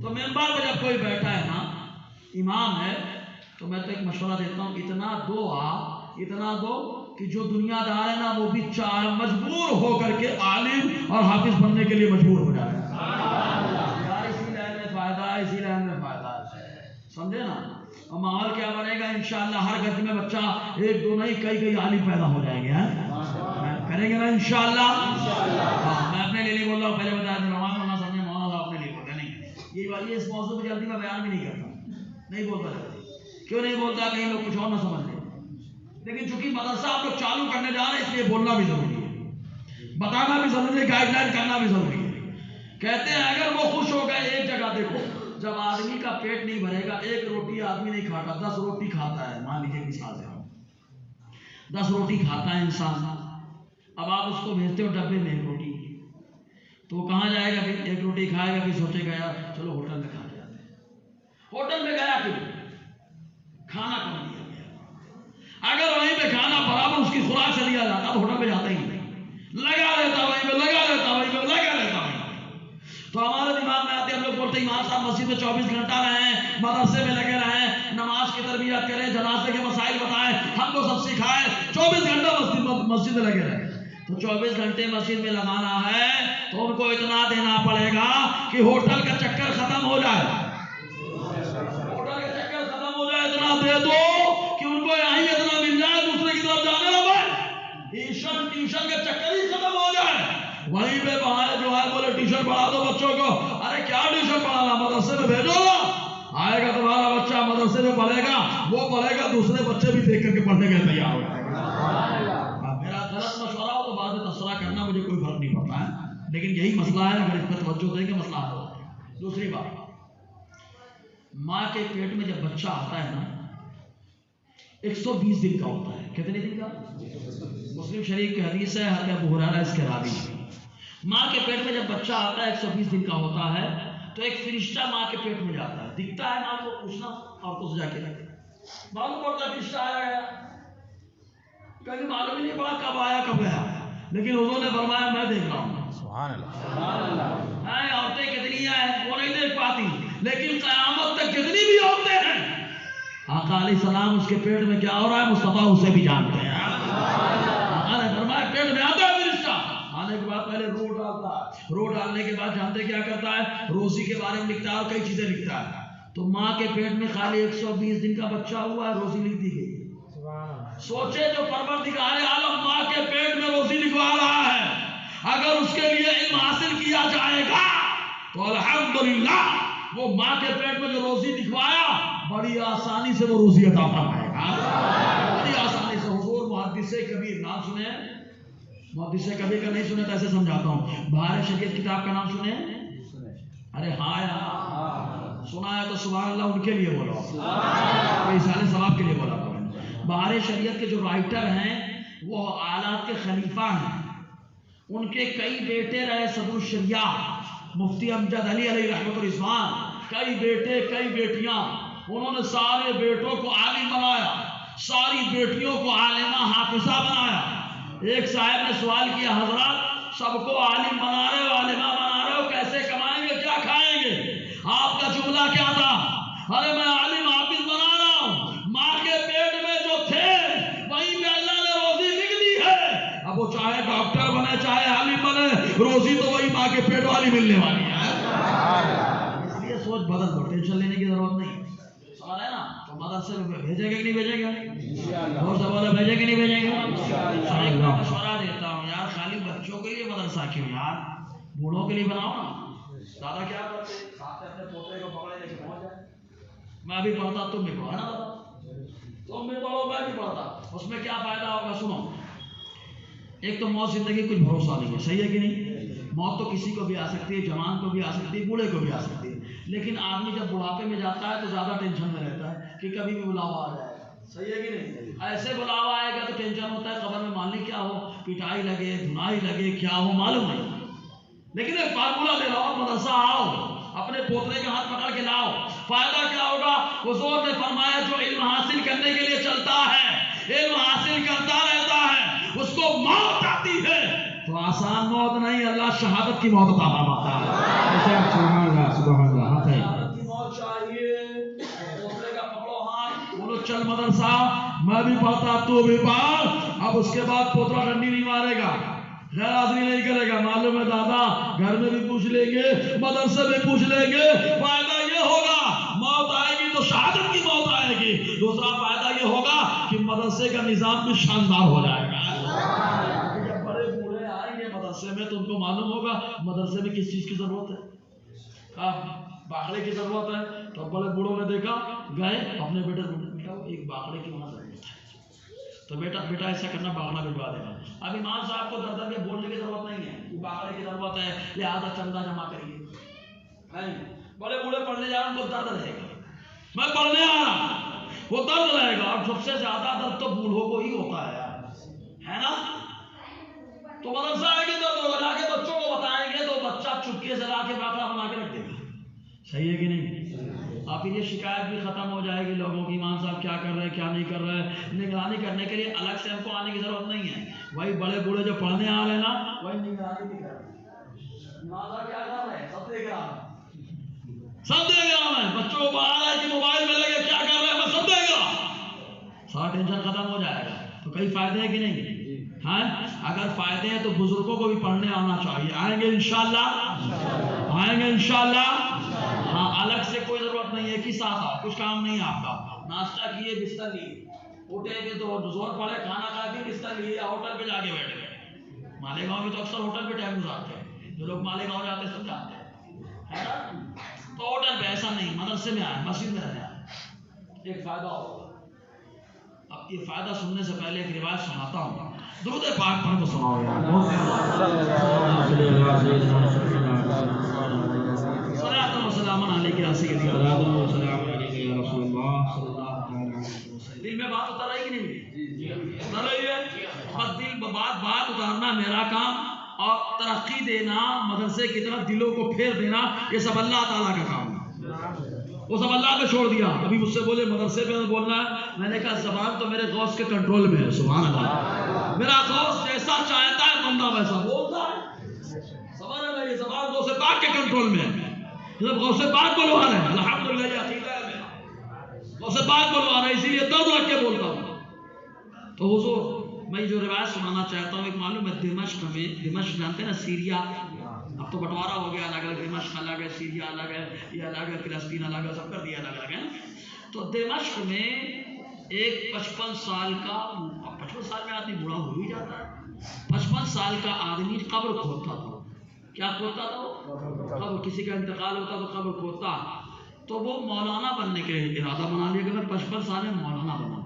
تو ممبر پہ جب کوئی بیٹھا ہے نا، امام ہے، تو میں تو ایک مشورہ دیتا ہوں، اتنا دو کہ جو دنیا دار ہے نا وہ بھی مجبور ہو کر کے عالم اور حافظ بننے کے لیے مجبور ہو جائے. یار اسی لائن میں فائدہ ہے، اسی لائن میں فائدہ ہے، سمجھے نا. اور ماحول کیا بنے گا؟ انشاءاللہ ہر گھر میں بچہ 1 2 نہیں کئی عالم پیدا ہو جائیں گے. کریں گے نا انشاءاللہ. میں اپنے لیے نہیں بول رہا ہوں، پہلے بتا دیں رواں ہونا سمجھے مولانا صاحب اپنے لیے بولتے نہیں. یہ اس موضوع پہ جلدی میں بیان بھی نہیں کرتا، نہیں بولتا جلدی. کیوں نہیں بولتا؟ کہیں لوگ کچھ اور نہ سمجھ لیں. لیکن چونکہ مدرسہ آپ لوگ چالو کرنے جا رہے ہیں اس لیے بولنا بھی ضروری ہے، بتانا بھی ضروری ہے، گائیڈ لائن کرنا بھی ضروری ہے. کہتے ہیں اگر وہ خوش ہو گئے ایک جگہ، دیکھو جب آدمی کا پیٹ نہیں بھرے گا، 1 روٹی آدمی نہیں کھاتا، 10 روٹی کھاتا ہے. مان لیجیے مثال دے رہا ہوں، 10 روٹی کھاتا ہے انسان. اب آپ اس کو بھیجتے ہو ڈبے میں 1 روٹی، تو وہ کہاں جائے گا؟ پھر 1 روٹی کھائے گا، پھر سوچے گا یار چلو ہوٹل میں کھا کے آتے ہیں. ہوٹل میں گیا کہ کھانا کم دیا گیا. اگر وہیں پہ کھانا برابر اس کی خوراک سے دیا جاتا تو ہوٹل پہ جاتا ہی نہیں، لگا لیتا وہیں پہ، لگا لیتا وہیں پہ، لگا لیتا وہیں پہ. تو ہمارے دماغ میں آتے ہم لوگ بولتے ہیں امام صاحب مسجد میں 24 گھنٹہ رہیں، مدرسے میں لگے رہیں، نماز کی تربیت کریں، جنازے کے مسائل بتائیں، ہم کو سب سکھائیں، 24 گھنٹہ مسجد میں لگے رہیں. تو 24 گھنٹے مسجد میں لگانا ہے تو ان کو اتنا دینا پڑے گا کہ ہوٹل کا چکر ختم ہو جائے. ہوٹل کا چکر ختم ہو جائے، اتنا دے دو کہ ان کو یہیں اتنا مل جائے، دوسرے کی طرف جانے نہ پڑے. ٹیوشن کا چکر ہی ختم ہو جائے. وہیں پہ باہر جو ہے بولے ٹیوشن پڑھا دو بچوں کو. ارے کیا ٹیوشن پڑھانا، مدرسے میں بھیجو نا. آئے گا تمہارا بچہ مدرسے میں پڑھے گا، وہ پڑھے گا، دوسرے بچے بھی دیکھ کر کے پڑھنے کے لیے تیار ہو جائے گا. میرا غلط مشورہ ہو تو بعد میں تبصرہ کرنا، مجھے کوئی فرق نہیں پڑتا ہے، لیکن یہی مسئلہ ہے. اگر اس پہ توجہ دیں گے مسئلہ حل ہو جائے گا. دوسری بات، ماں کے پیٹ میں جب بچہ آتا ہے نا 120 دن کا ہوتا ہے. کتنے دن کا؟ مسلم شریف کی حدیث ہے، حضرت ابو ہریرہ اس کے راوی. ماں کے پیٹ میں جب بچہ آتا ہے 120 دن کا ہوتا ہے تو ایک فرشتہ ماں کے پیٹ میں جاتا ہے. دکھتا ہے ماں کو، پوچھنا عورتوں سے جا کے معلوم پڑتا ہے فرشتہ آیا گیا، کہیں معلوم ہی نہیں پڑا کب آیا کب گیا، لیکن حضور نے فرمایا میں دیکھ رہا ہوں. سبحان اللہ. عورتیں کتنی ہیں وہ نہیں دیکھ پاتی، لیکن قیامت تک جتنی بھی عورتیں ہیں آقا علیہ السلام اس کے پیٹ میں کیا ہو رہا ہے مصطفیٰ اسے بھی جانتے ہیں. آقا نے رو ڈالنے کے بعد جانتے کیا کرتا ہے؟ روزی کے بارے میں لکھتا ہے اور کئی چیزیں لکھتا ہے. تو ماں کے پیٹ میں خالی 120 دن کا بچہ ہوا ہے، روزی لکھ دی گئی. سوچے جو پروردگار عالم ماں کے پیٹ میں روزی لکھوا رہا ہے، اگر اس کے لیے علم حاصل کیا جائے گا تو الحمدللہ وہ ماں کے پیٹ میں جو روزی لکھوایا بڑی آسانی سے وہ روزی عطا فرمائے گا، بڑی آسانی سے. حضور محدث کبیر نام سنے؟ محدث کبیر کا نہیں سنے تو ایسے سمجھاتا ہوں. بہار شریعت کتاب کا نام سنے؟ ارے ہاں یار سنا ہے تو سبحان اللہ ان کے لیے بولو، رسالہ ثواب کے لیے بولا. بہار شریعت کے جو رائٹر ہیں وہ آلات کے خلیفہ ہیں. ان کے کئی بیٹے رہے صدر الشریعہ مفتی امجد علی علیہ رحمۃ الرضوان، کئی بیٹے کئی بیٹیاں. انہوں نے سارے بیٹوں کو عالم بنایا، ساری بیٹیوں کو عالمہ حافظہ بنایا. ایک صاحب نے سوال کیا، حضرات سب کو عالم بنا رہے ہو، عالمہ بنا رہے ہو، کیسے کمائیں گے، کیا کھائیں گے؟ آپ کا جملہ کیا تھا؟ ارے میں عالم حافظ بنا رہا ہوں، ماں کے پیٹ میں جو تھے وہیں پہ اللہ نے روزی لکھ دی ہے. اب وہ چاہے ڈاکٹر بنے چاہے عالم بنے، روزی تو وہی ماں کے پیٹ والی ملنے والی ہے. اس لیے سوچ بدل دو، ٹینشن لینے کی ضرورت نہیں. سوال ہے نا تو مدرسے میں بھیجے گا کہ نہیں بھیجے گا؟ اور سوال بھیجے کہ نہیں بھیجے گا؟ ایک میں مشورہ دیتا ہوں یار، خالی بچوں کے لیے مدرسہ کیوں یار، بوڑھوں کے لیے بناؤ نا. دادا کیا کرتے ساتھ اپنے پوتے کو پکڑے لے کے پہنچ جائے. میں بھی پڑھتا تم بھی پڑھا نا، تم بھی پڑھو میں بھی پڑھتا. اس میں کیا فائدہ ہوگا؟ سنو، ایک تو موت زندگی کچھ بھروسہ نہیں ہے، صحیح ہے کہ نہیں؟ موت تو کسی کو بھی آ سکتی ہے، جوان کو بھی آ سکتی ہے، بوڑھے کو بھی آ سکتی ہے. لیکن آدمی جب بڑھاپے میں جاتا ہے تو زیادہ ٹینشن میں رہتا ہے کہ کبھی بھی بلاوا آ جائے گا، صحیح ہے کہ نہیں؟ ایسے بلاوا آئے گا تو ٹینشن ہوتا ہے قبر میں مان لی کیا ہو، پٹائی لگے دھنائی لگے کیا ہو معلوم نہیں. لیکن ایک فارمولہ دے رہا ہوں، مدرسہ آؤ، اپنے پوترے کا ہاتھ پکڑ کے لاؤ. فائدہ کیا ہوگا؟ حضور نے فرمایا جو علم حاصل کرنے کے لیے چلتا ہے، علم حاصل کرتا رہتا ہے، اس کو موت آتی ہے تو آسان موت نہیں، اللہ شہادت کی موت عطا فرماتا ہے. سبحان اللہ سبحان اللہ. شہادت کی موت چاہیے. پوترے کا پکڑو ہاتھ، بولو چل مدرسہ، میں بھی پڑھتا تو بھی پڑھ. اب اس کے بعد پوترا ڈنڈی نہیں مارے گا، غیر حاضری نہیں کرے گا. معلوم ہے دادا گھر میں بھی پوچھ لیں گے، مدرسے میں پوچھ لیں گے. فائدہ یہ ہوگا موت آئے گی تو شہادت کی موت آئے گی. دوسرا فائدہ یہ ہوگا کہ مدرسے کا نظام بھی شاندار ہو جائے گا. جب بڑے بوڑھے آئیں گے مدرسے میں تو ان کو معلوم ہوگا مدرسے میں کس چیز کی ضرورت ہے. باخڑے کی ضرورت ہے. تو بڑے بوڑھوں نے دیکھا، گئے اپنے بیٹے کو، ایک باخڑے کی وہاں ضرورت ہے تو بیٹا ایسا کرنا، باخڑا بھجوا دینا. اب امام صاحب کو در در کے بولنے کی ضرورت نہیں ہے، باخڑے کی ضرورت ہے، لہٰذا چندہ جمع کریے. بڑے بوڑھے پڑھنے جا رہے ہیں ان کو درد رہے گا، میں پڑھنے آ رہا وہ درد رہے گا. اور سب سے زیادہ درد تو بوڑھوں کو ہی ہوتا ہے نا. تو مدرسہ آئے گی درد ہوگا، لا کے بچوں کو بتائیں گے تو بچہ چپکے سے لا کے باخڑا بنا کے رکھ دے گا. صحیح ہے کہ نہیں؟ آپ یہ شکایت بھی ختم ہو جائے گی لوگوں کی، امام صاحب کیا کر رہے ہیں کیا نہیں کر رہے ہیں. نگرانی کرنے کے لیے الگ سے ہم کو آنے کی ضرورت نہیں ہے. وہی بڑے بوڑھے جو پڑھنے آ رہے ہیں نا وہی نگرانی بھی کر رہے ہیں. امام صاحب کیا کر رہے ہیں؟ سب دیکھ رہا ہے، سب دیکھ رہا ہے. بچوں کو پڑھا رہا ہے کہ موبائل میں لگے کیا کر رہے ہیں میں سب دیکھ رہا. سارا ٹینشن ختم ہو جائے گا. تو کئی فائدے ہیں کہ نہیں؟ ہاں اگر فائدے ہیں تو بزرگوں کو بھی پڑھنے آنا چاہیے. آئیں گے انشاءاللہ، آئیں گے انشاءاللہ. ہاں الگ سے کوئی ضرورت نہیں ہے کہ ساتھ آؤ، کچھ کام نہیں آپ کا. ناشتہ کیے بستر لیے، اٹھے گے تو زور پڑے کھانا کھا کے بستر لیے یا ہوٹل پہ جا کے بیٹھ گئے. مالیگاؤں میں تو اکثر ہوٹل پہ ٹائم گزارتے ہیں، جو لوگ مالیگاؤں جاتے ہیں سب جانتے ہیں نا. تو ہوٹل پہ ایسا نہیں، مدرسے میں آئے، مسجد میں رہنے آئے، ایک فائدہ ہوگا. اب یہ فائدہ سننے سے پہلے ایک روایت سناتا ہوں. درود پاک پڑھ کے سناؤ یار. صلاۃ و سلام علیک یا سیدی، صلاۃ و سلام علیک یا رسول اللہ صلی اللہ تعالی علیہ وسلم. دل میں بات اتر رہی کہ نہیں؟ اتر رہی ہے. بس دل بات اتارنا میرا کام، اور ترقی دینا، مدرسے کی طرف دلوں کو پھیر دینا، یہ سب اللہ تعالیٰ کا کام ہے. وہ سب اللہ پہ چھوڑ دیا. ابھی مجھ سے بولے مدرسے پہ بولنا ہے، میں نے کہا زبان تو میرے غوث کے کنٹرول میں ہے. سبحان اللہ. میرا غوث جیسا چاہتا ہے بندہ ویسا بولتا ہے. سبحان اللہ. یہ زبان غوث پاک کے کنٹرول میں ہے. جب غوث پاک بلوا رہے ہیں، الحمدللہ یہ عقیدہ ہے میرا، غوث پاک بلوا رہے ہیں، اسی لیے درد رکھ کے بولتا ہوں. تو حضور میں جو روایت سنانا چاہتا ہوں، ایک معلوم ہے دمشق میں، دمشق جانتے ہیں نا سیریا، اب اب تو بٹوارا ہو گیا، الگ الگ، دمشق الگ ہے، سیریا الگ ہے، یہ الگ ہے، فلسطین الگ ہے، سب کر دیا الگ الگ ہے. تو دمشق میں ایک 55 سال کا، 55 سال میں آدمی بوڑھا ہو ہی جاتا ہے، 55 سال کا آدمی قبر کھودتا تھا. کیا کھودتا تھا؟ قبر. کسی کا انتقال ہوتا تو قبر کھودتا. تو وہ مولانا بننے کے ارادہ بنا لیا کہ میں 55 سال میں مولانا بنا.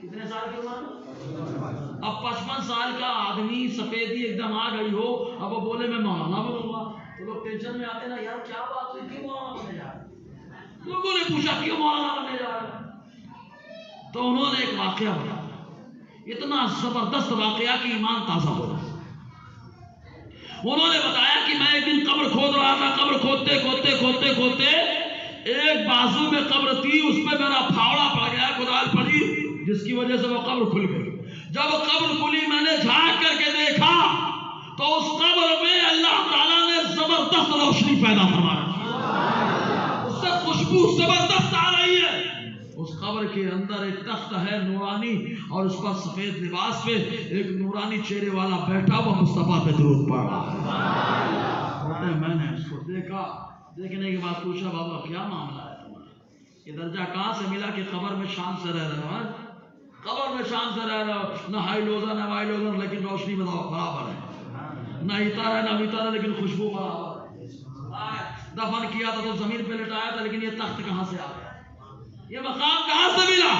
کتنے سال کی عمر؟ اب 55 سال کا آدمی سفیدی ایک دم آ گئی ہو، اب وہ بولے میں مولانا بنوں گا، تو لوگ ٹینشن میں آتے نا، یار کیا بات ہوئی، کیوں مولانا بننے جا رہے؟ لوگوں نے پوچھا کیوں مولانا بننے جا رہے؟ تو انہوں نے ایک واقعہ بتایا، اتنا زبردست واقعہ کہ ایمان تازہ ہو رہا. انہوں نے بتایا کہ میں ایک دن قبر کھود رہا تھا، قبر کھودتے کھودتے کھودتے کھودتے ایک بازو میں قبر تھی، اس پہ میرا پھاوڑا پڑ گیا، کدال پڑی، جس کی وجہ سے وہ قبر کھل گئی. جب قبر کھلی میں نے جھانک کر کے دیکھا تو اس قبر میں اللہ تعالیٰ نے زبردست روشنی پیدا فرمائی، اس سے خوشبو زبردست آ رہی ہے. اس قبر کے اندر ایک تخت ہے نورانی، اور اس پر سفید لباس پہ ایک نورانی چہرے والا بیٹھا ہوا مصطفیٰ پہ درود پڑھ رہا. میں نے اس کو دیکھا، دیکھنے کے بعد پوچھا بابا کیا معاملہ ہے تمہارا، یہ درجہ کہاں سے ملا کہ قبر میں شان سے رہ رہے ہو؟ قبر میں شان سے رہ رہے ہو، نہ ہائی لوزر نہ وائی لوزر، لیکن روشنی میں برابر ہے، نہ اتار ہے نہ اتار ہے، لیکن خوشبو برابر ہے. دفن کیا تھا تو زمین پہ لٹایا تھا، لیکن یہ تخت کہاں سے آ گیا، یہ مقام کہاں سے ملا؟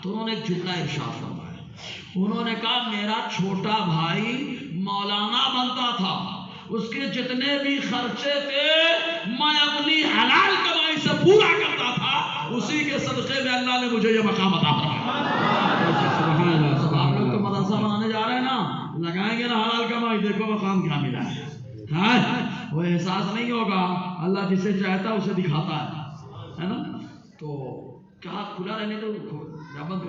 تو انہوں نے ایک جملہ ارشاد فرمایا. انہوں نے کہا میرا چھوٹا بھائی مولانا بنتا تھا، اس کے جتنے بھی خرچے تھے میں اپنی حلال کمائی سے پورا کرتا تھا، اسی کے صدقے میں اللہ نے مجھے یہ مقام عطا فرمایا. آپ لوگ تو مدرسہ بنانے جا رہے ہیں نا، لگائیں گے نا حلال کمائی، دیکھو مقام کیا ملا ہے. وہ احساس نہیں ہوگا، اللہ جسے چاہتا ہے اسے دکھاتا ہے نا. تو کہا کھلا رہنے دو، بند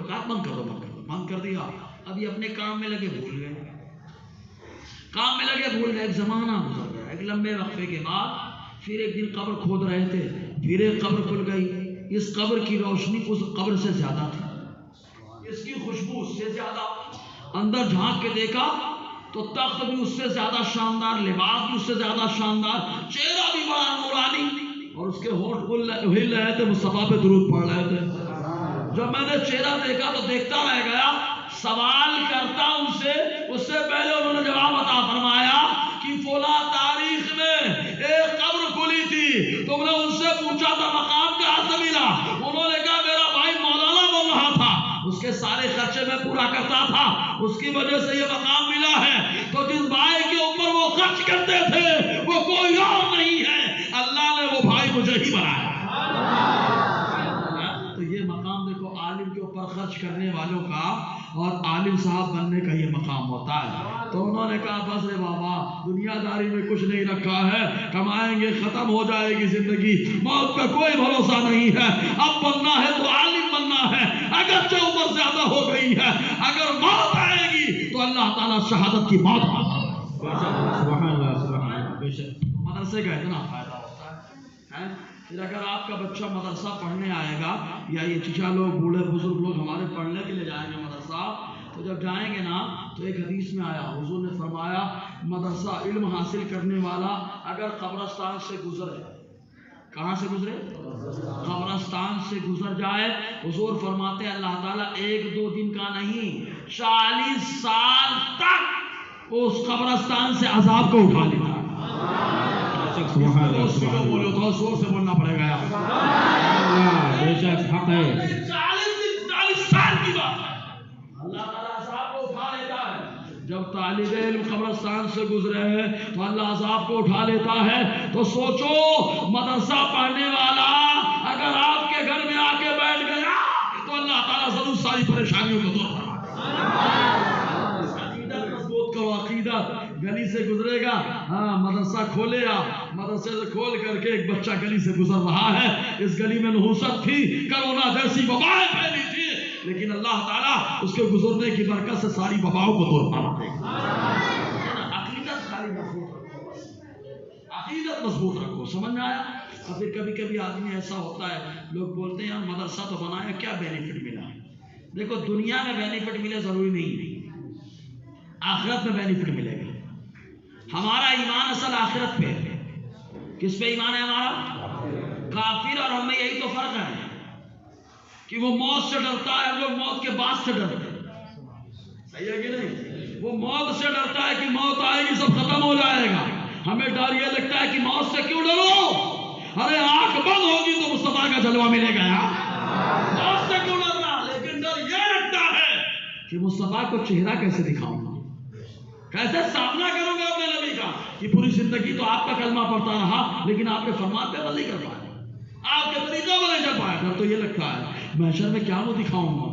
کر دو، بند کر دیا. ابھی اپنے کام میں لگے بھول گئے، کام میں لگے بھول گئے. ایک زمانہ گزر گیا، ایک لمبے وقفے کے بعد پھر ایک دن قبر کھود رہے تھے، پھر ایک قبر کھل گئی. اس قبر کی روشنی اس قبر سے زیادہ تھی، اس کی خوشبو اس سے زیادہ. اندر جھانک کے دیکھا تو تخت بھی اس سے زیادہ شاندار، لباس بھی اس سے زیادہ شاندار، چہرہ بھی بڑا نورانی، اور اس کے ہونٹ ہل رہے تھے، مصطفیٰ پہ درود پڑھ رہے تھے. جب میں نے چہرہ دیکھا تو دیکھتا رہ گیا، سوال کرتا ان سے. اس سے پہلے انہوں نے جواب عطا فرمایا کہ فلاں تاریخ میں ایک قبر کھلی تھی، تم نے ان سے پوچھا تھا مقام کہاں سے ملا، انہوں نے کہا میرا بھائی مولانا بن رہا تھا، اس کے سارے خرچے میں پورا کرتا تھا، اس کی وجہ سے یہ مقام ملا ہے. تو جس بھائی کے اوپر وہ خرچ کرتے تھے وہ کوئی اور نہیں ہے، اللہ نے وہ بھائی مجھے ہی بنایا. تو یہ مقام دیکھو، عالم کے اوپر خرچ کرنے والوں کا اور عالم صاحب بننے کا یہ مقام ہوتا ہے. تو انہوں نے کہا بس رے بابا، دنیا داری میں کچھ نہیں رکھا ہے، کمائیں گے ختم ہو جائے گی زندگی، موت کا کوئی بھروسہ نہیں ہے. اب بننا ہے تو عالم بننا ہے، اگرچہ عمر زیادہ ہو گئی ہے، اگر موت آئے گی تو اللہ تعالیٰ شہادت کی موت آتا ہے. مدرسے کا اتنا فائدہ ہوتا ہے. پھر اگر آپ کا بچہ مدرسہ پڑھنے آئے گا، یا یہ چچا لوگ، بوڑھے بزرگ لوگ ہمارے پڑھنے کے لیے جائیں گے مدرسہ، تو جب جائیں گے نا تو ایک حدیث میں آیا، حضور نے فرمایا مدرسہ علم حاصل کرنے والا اگر قبرستان سے گزرے، کہاں سے گزرے؟ قبرستان سے گزر جائے، حضور فرماتے ہیں اللہ تعالیٰ 1-2 دن کا نہیں، 40 سال تک اس قبرستان سے عذاب کو اٹھا لیتا ہے. بولو تو زور سے بولنا پڑے گا. 40 سال کی بات ہے، اللہ تعالیٰ عذاب کو اٹھا لیتا ہے. جب طالب علم قبرستان سے گزرے ہیں تو اللہ عذاب کو اٹھا لیتا ہے. تو سوچو، مدرسہ پڑھنے والا اگر آپ کے گھر میں آ کے بیٹھ گیا تو اللہ تعالیٰ ضرور ساری پریشانیوں کو دور فرما دے. عقیدت مضبوط کرو، عقیدت. گلی سے گزرے گا، ہاں مدرسہ کھولے گا، مدرسے سے کھول کر کے ایک بچہ گلی سے گزر رہا ہے. اس گلی میں نحوست تھی، کرونا جیسی وبائیں پھیلی تھی، لیکن اللہ تعالیٰ اس کے گزرنے کی برکت سے ساری وباؤں کو دور فرما دے گا. عقیدت خالی مضبوط رکھو، عقیدت مضبوط رکھو. سمجھ میں آیا؟ اور پھر کبھی کبھی آدمی ایسا ہوتا ہے، لوگ بولتے ہیں یار مدرسہ تو بنایا، کیا بینیفٹ ملا؟ دیکھو دنیا میں بینیفٹ ملے ضروری نہیں، آخرت میں بینیفٹ ملے گا. ہمارا ایمان اصل آخرت پہ ہے. کس پہ ایمان ہے ہمارا؟ کافر اور ہم میں یہی تو فرق ہے کہ وہ موت سے ڈرتا ہے، ہم لوگ موت کے بعد سے ڈرتے ہیں. صحیح ہے کہ نہیں؟ وہ موت سے ڈرتا ہے کہ موت آئے گی سب ختم ہو جائے گا. ہمیں ڈر یہ لگتا ہے کہ موت سے کیوں ڈرو؟ ارے آنکھ بند ہوگی تو مصطفیٰ کا جلوہ ملے گا. موت سے کیوں ڈرنا؟ لیکن ڈر یہ لگتا ہے کہ مصطفیٰ کو چہرہ کیسے دکھاؤں گا، کیسے سامنا کروں گا اپنے نبی کا. کہ پوری زندگی تو آپ کا کلمہ پڑھتا رہا لیکن آپ کے فرمان پہ عمل نہیں کر پائے، آپ کے طریقوں پر نہیں چل پائے. ڈر تو یہ لگتا ہے محشر میں کیا منہ دکھاؤں گا.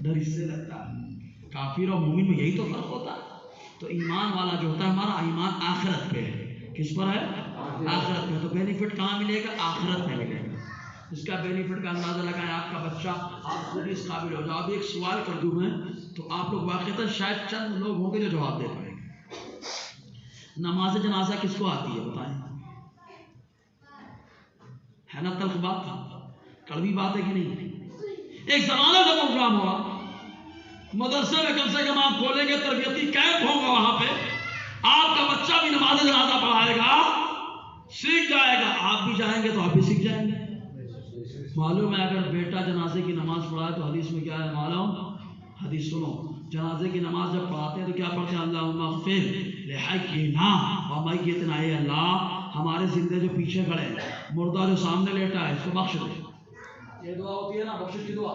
ڈر اس سے لگتا ہے. کافر اور مومن میں یہی تو فرق ہوتا ہے. تو ایمان والا جو ہوتا ہے ہمارا ایمان آخرت پہ ہے. کس پر ہے؟ آخرت پہ. تو بینیفٹ کہاں ملے گا؟ آخرت میں ملے گا. اس کا بینیفٹ کا اندازہ لگائیں. آپ کا بچہ آپ خود اس قابل ہو جاؤ. اب ایک سوال کر دوں میں تو آپ لوگ واقعتاً شاید چند لوگ ہوں گے جو جواب دے پائیں گے. نماز جنازہ کس کو آتی ہے بتائیں؟ ہے نا تلخ بات، کڑوی بات ہے کہ نہیں؟ ایک زمانہ کا پروگرام ہوا مدرسے میں، کم سے کم آپ کھولیں گے تربیتی کیمپ ہوگا وہاں پہ. آپ کا بچہ بھی نماز جنازہ پڑھائے گا، سیکھ جائے گا. آپ بھی جائیں گے تو آپ بھی سیکھ جائیں گے. معلوم ہے اگر بیٹا جنازے کی نماز پڑھائے تو حدیث میں کیا ہے معلوم؟ حدیث سنو. جنازے کی نماز جب پڑھاتے ہیں تو کیا پڑھتے ہیں؟ اللہم اغفر لحینا و میتنا. اے اللہ ہمارے زندے جو پیچھے کھڑے ہیں، مردہ جو سامنے لیٹا ہے، اس کو بخش دے. یہ دعا ہوتی ہے نا، بخشش کی دعا.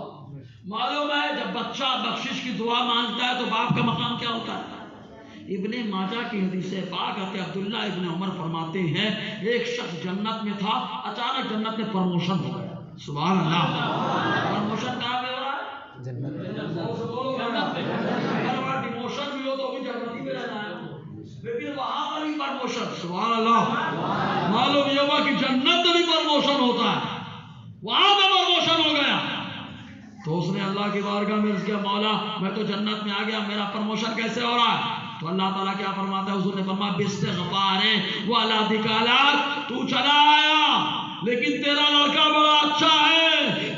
معلوم ہے جب بچہ بخشش کی دعا مانگتا ہے تو باپ کا مقام کیا ہوتا ہے؟ ابن ماجہ کی حدیث پاک آتے عبداللہ ابن عمر فرماتے ہیں ایک شخص جنت میں تھا، اچانک جنت میں پرموشن ہو گیا. سبحان اللہ. پرموشن کہاں پہ ہو رہا ہے؟ جنت میں. اگر وہاں ڈیموشن بھی ہو تو بھی جنت میں رہنا ہے، لیکن وہاں پر بھی پرموشن. سبحان اللہ. معلوم یہ ہوا کہ جنت میں بھی پرموشن ہوتا ہے، وہاں پہ پرموشن ہو گیا. تو اس نے اللہ کی بارگاہ میں عرض کیا مولا میں تو جنت میں آ گیا، میرا پرموشن کیسے ہو رہا ہے؟ تو اللہ تعالیٰ کیا فرماتا ہے؟ حضور نے فرمایا باستغفار والا دکالات. تو چلا آیا لیکن تیرا لڑکا بڑا اچھا ہے،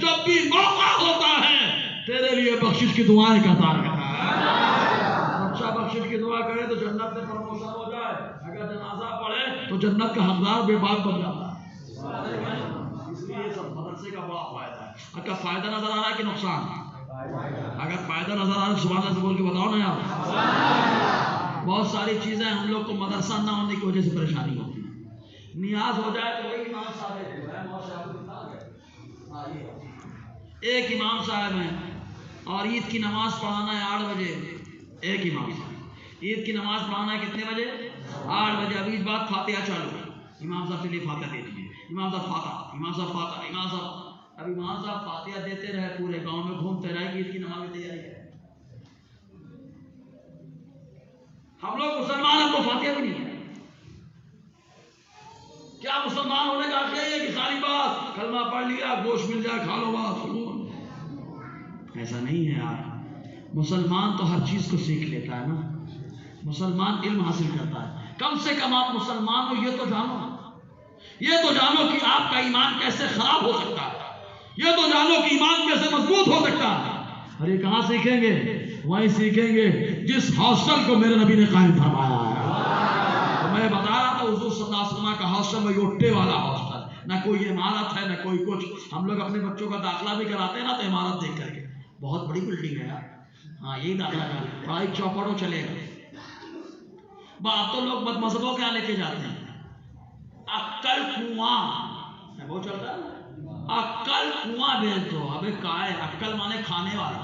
جب بھی موقع ہوتا ہے تیرے لیے بخشش کی دعائیں کرتا رہتا ہے. بچہ بخشش کی دعا کرے تو جنت میں پرموشن ہو جائے، اگر جنازہ پڑھے تو جنت کا حقدار بے باک بن جاتا ہے. اس لیے یہ سب مدرسے کا بڑا فائدہ ہے. اگر فائدہ نظر آ رہا ہے کہ نقصان؟ اگر فائدہ نظر آ رہا ہے سبحان اللہ سے بول کے بتاؤ نا یار. بہت ساری چیزیں ہم لوگ کو مدرسہ نہ ہونے کی وجہ سے پریشانی ہوتی ہے. نیاز ہو جائے تو وہی امام صاحب ایک امام صاحب ہیں اور عید کی نماز پڑھانا ہے 8 بجے. ایک امام صاحب عید کی نماز پڑھانا ہے کتنے بجے؟ 8 بجے. ابھی اس بات فاتحہ چالو ہے. امام صاحب سے لیے فاتحہ دے دیجیے. امام صاحب فاتحہ، امام صاحب فاتحہ، امام صاحب. اب امام صاحب فاتحہ دیتے رہے، پورے گاؤں میں گھومتے رہے کہ عید کی نماز کی تیاری ہے. ہم لوگ مسلمان، ہم کو فاتحہ بھی نہیں ہے. کیا مسلمان ہونے کا حق یہ ہے کہ ساری بات کلمہ پڑھ لیا گوشت مل جائے کھا لو بات سکون؟ ایسا نہیں ہے یار. مسلمان تو ہر چیز کو سیکھ لیتا ہے نا. مسلمان علم حاصل کرتا ہے. کم سے کم آپ مسلمان ہو یہ تو جانو، یہ تو جانو کہ آپ کا ایمان کیسے خراب ہو سکتا ہے، یہ تو جانو کہ ایمان کیسے مضبوط ہو سکتا ہے. اور یہ کہاں سیکھیں گے؟ وہیں سیکھیں گے جس ہاسٹل کو میرے نبی نے قائم فرمایا ہے. میں بتا رہا تھا حضور صلی اللہ علیہ وسلم کا ہاسٹل میں یوٹے والا ہاسٹل، نہ کوئی عمارت ہے نہ کوئی کچھ. ہم لوگ اپنے بچوں کا داخلہ بھی کراتے ہیں نا تو عمارت دیکھ کر کے، بہت بڑی بلڈنگ ہے یار. ہاں یہی داخلہ کا پڑھائی چوپڑوں چلے گا. اب تو لوگ مت مذہبوں کے یہاں لے کے جاتے ہیں. عقل کنواں وہ چلتا ہے، عقل کنواں بھیج دو. ابے کا ہے عقل مانے کھانے والا،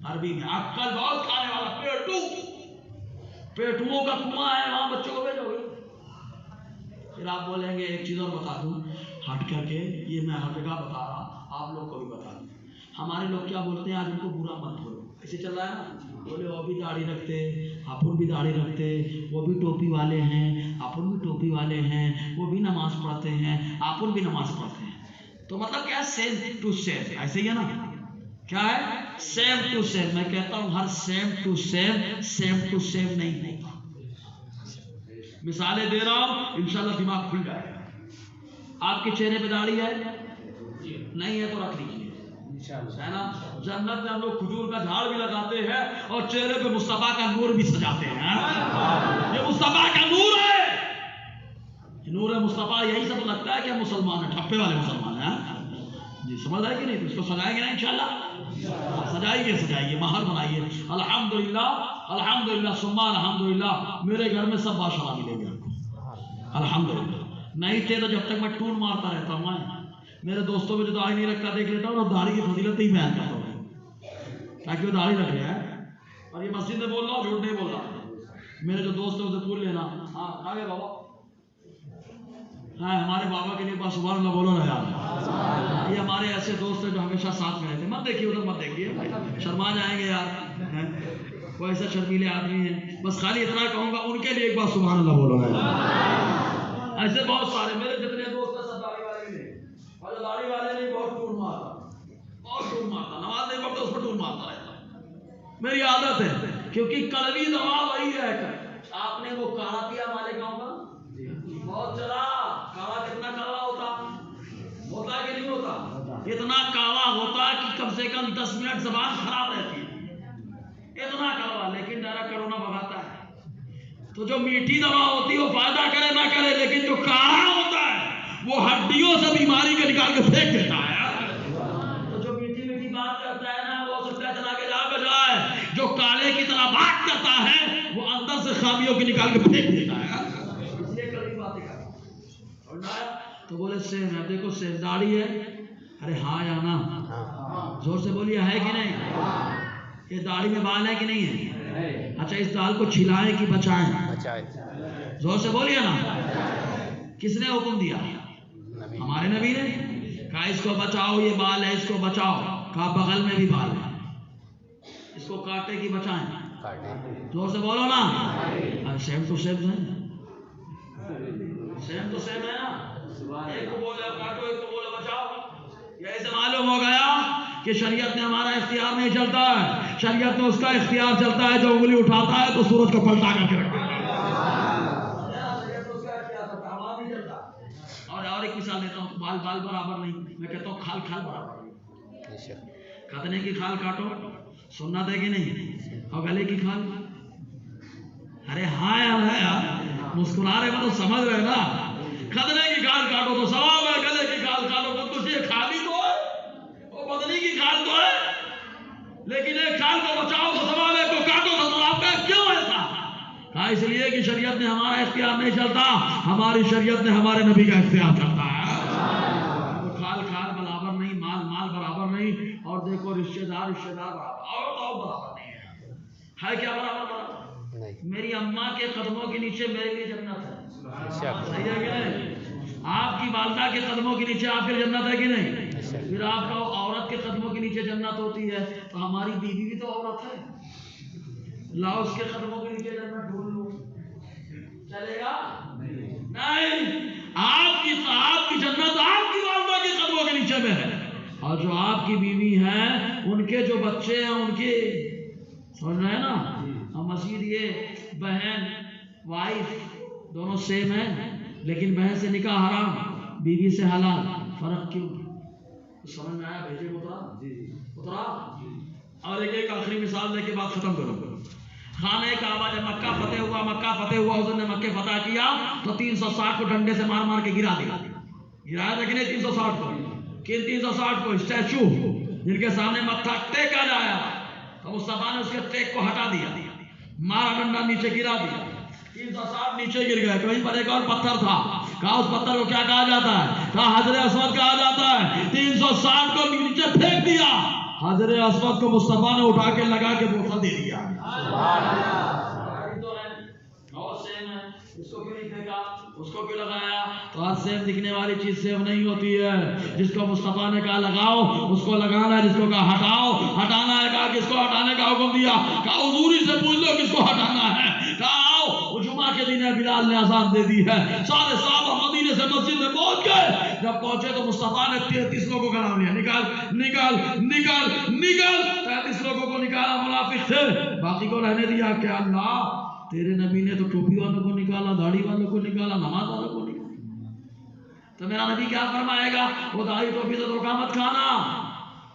عربی میں عقل بہت کھانے والا. پیٹوؤں کا کنواں ہے، وہاں بچوں کو بھیجو گے. پھر آپ بولیں گے ایک چیز اور بتا دوں ہٹ کر کے، یہ میں ہر جگہ بتا رہا آپ لوگ کو بھی بتا دوں. ہمارے لوگ کیا بولتے ہیں آج ان کو برا مت بولو، ایسے چل رہا ہے نا. بولے وہ بھی داڑھی رکھتے، اپن بھی داڑھی رکھتے، وہ بھی ٹوپی والے ہیں، اپن بھی ٹوپی والے ہیں، وہ بھی نماز پڑھتے ہیں، اپن بھی نماز پڑھتے ہیں. تو مطلب کیا سیم ٹو سیم، ایسے ہی ہے نا. کیا ہے؟ Same to same. میں کہتا ہوں ہر سیم ٹو سیم نہیں ہوتا. مثالیں دے رہا ہوں انشاءاللہ دماغ کھل جائے گا. آپ کے چہرے پہ داڑھی ہے؟ نہیں ہے تو رکھ لیجیے. ہے نا. جنت میں ہم لوگ کھجور کا جھاڑ بھی لگاتے ہیں اور چہرے پہ مصطفیٰ کا نور بھی سجاتے ہیں. یہ مصطفیٰ کا نور ہے. نور مصطفیٰ یہی سب لگتا ہے کہ ہم مسلمان ہیں, ٹھپے والے مسلمان ہیں. جی سمجھ آئے کہ نہیں؟ تو اس کو سجائیں گے نا انشاءاللہ. سجائیے مہر بنائیے. الحمدللہ الحمدللہ ثم الحمدللہ. میرے گھر میں سب بادشاہ ملے گا الحمدللہ. نہیں تھے تو جب تک میں ٹون مارتا رہتا ہوں. میرے دوستوں میں جو داڑھی نہیں رکھتا دیکھ لیتا ہوں اور داڑھی کی فضیلت ہی بیان کرتا ہوں تاکہ وہ داڑھی رکھ رہا ہے. اور یہ مسجد میں بول رہا ہوں, جھوٹ نہیں بول رہا. میرے جو دوست ہیں اسے پوچھ لینا. ہاں آگے بابا. ہاں ہمارے بابا کے لیے بس سبحان اللہ بولو نا یار. یہ ہمارے ایسے دوست ہیں جو ہمیشہ ساتھ میں رہتے ہیں. مت دیکھیے ادھر, مت دیکھیے, شرما جائیں گے یار. وہ ایسے شرمیلے آدمی ہیں. بس خالی اتنا کہوں گا ان کے لیے ایک بار سبحان اللہ بولو نا یار. ایسے بہت سارے میرے جتنے دوست ہیں سب داڑھی والے بھی نہیں, اور داڑھی والے نہیں بہت ٹون مارتا, نماز نہیں پڑھتا اس پر ٹون مارتا رہتا. میری عادت ہے کیونکہ کڑوی دوا وہی ہے. آپ نے وہ کاڑا پیا ہمارے گاؤں کا, بہت چلا. کاڑا کتنا کڑوا ہوتا کہ نہیں ہوتا؟ اتنا کڑوا ہوتا کہ کم سے کم 10 منٹ زبان خراب رہتی ہے. اتنا کڑوا, لیکن ڈائریکٹ کرونا بھگاتا ہے. تو جو میٹھی دوا ہوتی ہے وہ فائدہ کرے نہ کرے, لیکن جو کاڑا ہوتا ہے وہ ہڈیوں سے بیماری کو نکال کے پھینک دیتا ہے. تو جو میٹھی میٹھی بات کرتا ہے نا وہ سکتا ہے چلا کے جا بجائے جو کالے کی طرح بات کرتا ہے وہ اندر سے خامیوں کو نکال کے پھینک دیتا ہے. اس لیے کڑوی باتیں کرتا. تو بولے سیم ہے, دیکھو سیم داڑھی ہے. ارے ہاں یا نا, زور سے بولیے ہے کہ نہیں؟ یہ داڑھی میں بال ہے کہ نہیں ہے؟ اچھا اس دال کو چھلائیں کہ بچائیں؟ زور سے بولیے نا. کس نے حکم دیا؟ ہمارے نبی نے کہا اس کو بچاؤ, یہ بال ہے اس کو بچاؤ. کہا بغل میں بھی بال ہے اس کو کاٹے کی بچائیں. زور سے بولو نا. سیم تو سیم ہے, سیم تو سیم ہے نا. ایک کو بولے کاٹو, ایک کو بولے بچاؤ. یہ سے معلوم ہو گیا کہ شریعت میں ہمارا اختیار نہیں چلتا ہے, شریعت میں اس کا اختیار چلتا ہے جو انگلی اٹھاتا ہے تو سورج کو پلٹا کر کے رکھتا ہے. اور ایک مثال دیتا ہوں. بال برابر نہیں, میں کہتا ہوں کھال برابر نہیں. کھدنے کی کھال کاٹو, سنت ہے کہ نہیں؟ اور گلے کی کھال, ارے ہاں یار مسکرا رہے تو سمجھ رہے نا. کھدنے کی کھال کاٹو تو ثواب ہے, گلے کی کھال کاٹو تو کچھ یہ کھالی تو ہے, وہ بدنی کی کھال تو ہے, لیکن ایک کھال کو بچاؤ تو ثواب ہے, کو کاٹو تو ثواب ہے. کیوں ایسا؟ ہاں اس لیے کہ شریعت میں ہمارا اختیار نہیں چلتا, ہماری شریعت میں ہمارے نبی کا اختیار چلتا ہے. کھال برابر نہیں, مال برابر نہیں. اور دیکھو رشتے دار برابر, اور برابر نہیں ہے کیا برابر؟ میری اماں کے قدموں کے نیچے میرے لیے جنت ہے. صحیح ہے کہ نہیں؟ آپ کی والدہ کے قدموں کے نیچے آپ کی جنت ہے کہ نہیں؟ پھر آپ کا عورت کے قدموں کے نیچے جنت ہوتی ہے تو ہماری بیوی بھی تو عورت ہے. لاؤ اس کے قدموں کے نیچے جنت ڈھونڈ لو, چلے گا نہیں. آپ کی جنت آپ کی والدہ کے قدموں کے نیچے میں ہے. اور جو آپ کی بیوی ہیں ان کے جو بچے ہیں ان کے, سمجھ رہے ہیں نا. مزید یہ بہن وائف دونوں سیم ہیں, لیکن بہن سے نکاح حرام, بیوی سے حلال. فرق کیوں؟ سمجھ میں آیا بھیجے اترا. اور ایک آخری مثال دے کے بات ختم کروں. خانہ کعبہ جب مکہ فتح ہوا حضور نے مکہ فتح کیا تو 360 کو ڈنڈے سے مار کے گرا دیا. گرایا تھا کہ نہیں 360 کو؟ کن 360 کو؟ اسٹیچو جن کے سامنے متھا ٹیکا جایا تو مصطفیٰ نے اس کے ٹیک کو ہٹا دیا, مارا ڈنڈا نیچے گرا دیا. 360 نیچے گر گئے. کہیں پر ایک اور پتھر تھا, کہا اس پتھر کو کیا کہا جاتا ہے؟ کہا حجر اسود کہا جاتا ہے. 360 کو نیچے پھینک دیا, حجر اسود کو مصطفیٰ نے اٹھا کے لگا کے بوسہ دے دیا. اس کو کیوں نہیں پھینکا, اس کو کیوں لگایا؟ تو آج سیب دکھنے والی چیز سیب نہیں ہوتی ہے. جس کو مصطفیٰ نے کہا لگاؤ اس کو لگانا ہے, جس کو کہا ہٹاؤ ہٹانا ہے. کہا کس کو ہٹانے کا حکم دیا؟ کہا حضوری سے پوچھ لو کس کو ہٹانا ہے. کہا آؤ, جمعہ کے دن بلال نے اذان دے دی ہے. سارے صحابہ مدینے سے مسجد میں پہنچ گئے. جب پہنچے تو مصطفیٰ نے 33 لوگوں کا نام لیا, نکال 33 لوگوں کو نکالا, منافق تھے. باقی کو رہنے دیا. کہ اللہ تیرے نبی نے تو ٹوپی والوں کو نکالا, داڑھی والوں کو نکالا, نماز والوں کو نکالا, تو میرا نبی کیا فرمائے گا؟ وہ داڑھی ٹوپی سے دھوکہ مت کھانا.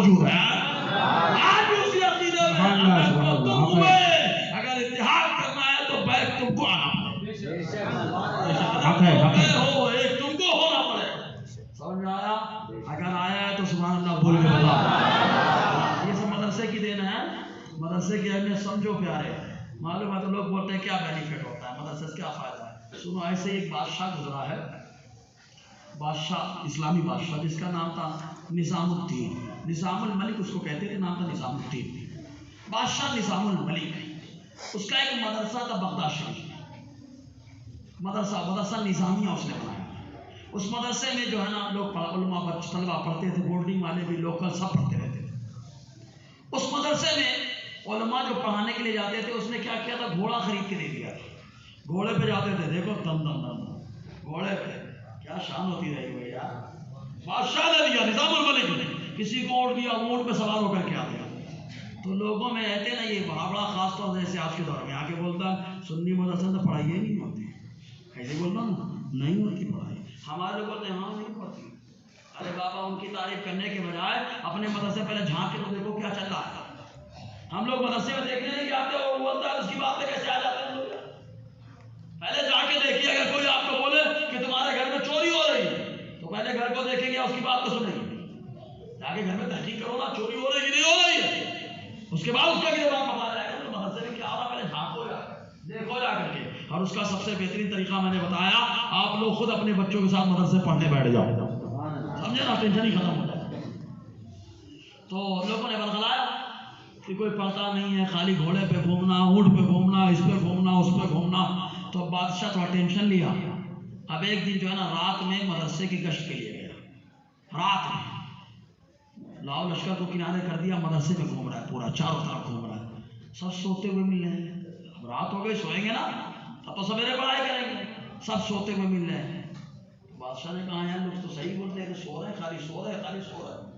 موجود ہے، آج بھی اسی عقیدے میں تم ہوئے، اگر اتحاد کرنا ہے تو بیک تم کو آنا پڑے، ایک تم کو ہونا پڑے، سمجھ میں آیا؟ اگر آیا ہے تو سبحان اللہ بول کے بتا، یہ سب مدرسے کی دین ہے، مدرسے کی اہمیت سمجھو پیارے، معلوم ہے تو لوگ بولتے ہیں کیا بینیفٹ ہوتا ہے مدرسے سے، کیا فائدہ ہے؟ سنو، ایسے ایک بادشاہ گزرا ہے، بادشاہ، اسلامی بادشاہ، جس کا نام تھا نظام الدین، نظام الملک اس کو کہتے تھے، نام تھا نظام الدین، بادشاہ نظام الملک، اس کا ایک مدرسہ تھا بغداد شریف، مدرسہ نظامیہ اس نے بنایا، اس مدرسے میں جو ہے نا لوگ علماء طلبہ پڑھتے تھے، بورڈنگ والے بھی، لوکل سب پڑھتے رہتے تھے، اس مدرسے میں علماء جو پڑھانے کے لیے جاتے تھے، اس نے کیا کیا تھا، گھوڑا خرید کے دے دیا، گھوڑے پہ جاتے تھے، دیکھو دم دم دم دم، گھوڑے پہ، کیا شان ہوتی رہی ہوئی یار، بادشاہ نے دیا، نظام الملک نے، کسی کو اونٹ دیا، اونٹ پہ سوار ہو کر کے آ گیا، تو لوگوں میں رہتے نا یہ بڑا خاص طور سے، جیسے آج کے دور میں آ کے بولتا سنی مدرسے میں پڑھائی نہیں ہوتی، ایسے بولتا نا نہیں ہوتی پڑھائی، ہمارے لوگ بولتے ہیں ہاں نہیں پڑھتی، ارے بابا ان کی تعریف کرنے کے بجائے اپنے مدرسے پہلے جھانک کے تو دیکھو کیا چل رہا ہے، ہم لوگ مدرسے میں دیکھنے نہیں جاتے، اور بولتا ہے اس کی بات پہ کیسے آ جاتے ہیں لوگ، پہلے جا کے دیکھیے، اگر کوئی آپ کو بولے کہ تمہارے گھر میں چوری ہو رہی ہے تو پہلے گھر کو دیکھیں گے، اس کی بات کو سنیں گے، جا کے گھر میں تحقیق کرو نا، چوری ہو رہی ہے کہ نہیں ہو رہی ہے، اس کے بعد اس کا بھی جواب بتا جائے گا، تو مدرسے میں کیا ہو رہا ہے پہلے جھانکو جا دیکھو جا کر کے، اور اس کا سب سے بہترین طریقہ میں نے بتایا، آپ لوگ خود اپنے بچوں کے ساتھ مدرسے پڑھنے بیٹھ جاؤ، سمجھے نا، ٹینشن ہی ختم ہو جائے، تو لوگوں نے بتلایا کہ کوئی پڑھتا نہیں ہے، خالی گھوڑے پہ گھومنا، اونٹ پہ گھومنا، اس پہ گھومنا، اس پہ گھومنا، تو بادشاہ تھوڑا ٹینشن لیا، اب ایک دن جو ہے نا رات میں مدرسے کی گشت کے لیے گیا، رات میں لاؤ لشکر کو کنارے کر دیا، مدرسے میں گھوم رہا ہے، پورا چاروں طرف گھوم رہا ہے، سب سوتے ہوئے مل رہے ہیں، اب رات ہو گئی، سوئیں گے نا، اب تو سویرے پڑھائی کریں گے، سب سوتے ہوئے مل رہے ہیں، بادشاہ نے کہا یار لوگ تو صحیح بولتے ہیں کہ سو رہے ہیں، خالی سو رہے ہیں، خالی سو رہے ہیں،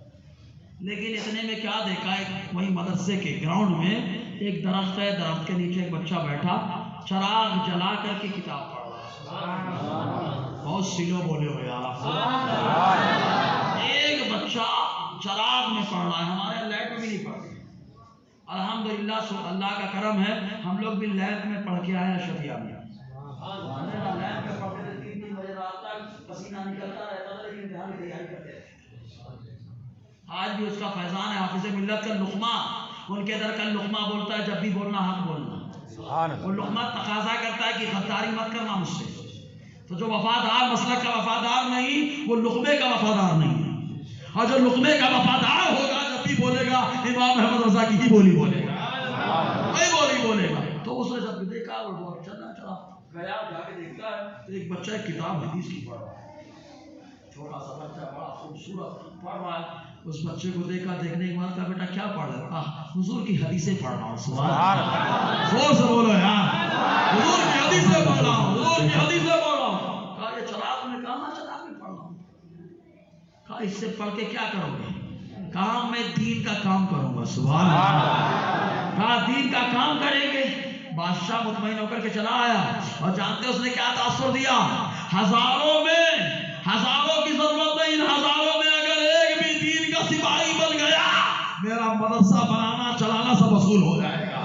لیکن اتنے میں کیا دیکھا، ایک وہی مدرسے کے گراؤنڈ میں ایک درخت ہے، درخت کے نیچے ایک بچہ بیٹھا، چراغ جلا کر کے کتاب پڑھ رہا، بہت سلو بولے ہو یار، ایک بچہ چراغ میں پڑھ رہا ہے، ہمارے لائٹ میں بھی نہیں پڑھتے، الحمدللہ اللہ کا کرم ہے، ہم لوگ بھی لیب میں پڑھ کے آئے اشرفیہ میں، لیب میں پڑھتے تھے 3 بجے رات تک، پسینہ نکلتا رہتا تھا، لیکن امتحان کی تیاری کرتے تھے، آج بھی اس کا فیضان ہے، حافظ ملت کا لقمہ، ان کے در کا لقمہ بولتا ہے جب بھی بولنا حق بولنا، وہ لقمہ تقاضا کرتا ہے کہ غداری مت کرنا مجھ سے، تو جو وفادار مسلک کا وفادار نہیں، وہ لقمے کا وفادار نہیں ہے، اور جو لقمے کا وفادار ہوگا جب بھی بولے گا امام احمد رضا کی ہی بولی بولے گا، وہی بولی بولے گا، تو اس نے جب دیکھا وہ چلا گیا، جا کے دیکھتا ہے تو ایک بچہ ایک کتاب حدیث کی پڑھ رہا ہے، چھوٹا سا بچہ بڑا خوبصورت پڑھ رہا ہے، اس بچے کو دیکھا، دیکھنے کے بعد کہا بیٹا کیا پڑھ رہا ہے؟ حضور کی حدیثیں پڑھ رہا ہوں، سبحان اللہ، زور سے بولو یار، حضور کی حدیثیں پڑھ رہا ہوں، حضور کی حدیثیں پڑھ رہا ہوں، کہا یہ چراغ میں، کہا میں چراغ میں پڑھ رہا ہوں، کہا اس سے پڑھ کے کیا کرو گے؟ کہا میں دین کا کام کروں گا، سبحان اللہ، کہا دین کا کام کریں گے، بادشاہ مطمئن ہو کر کے چلا آیا، اور جانتے اس نے کیا تاثر دیا، ہزاروں کی ضرورت نہیں، ہزاروں میں اگر ایک بھی دین کا سپاہی بن گیا، میرا مدرسہ بنانا چلانا سب وصول ہو جائے گا،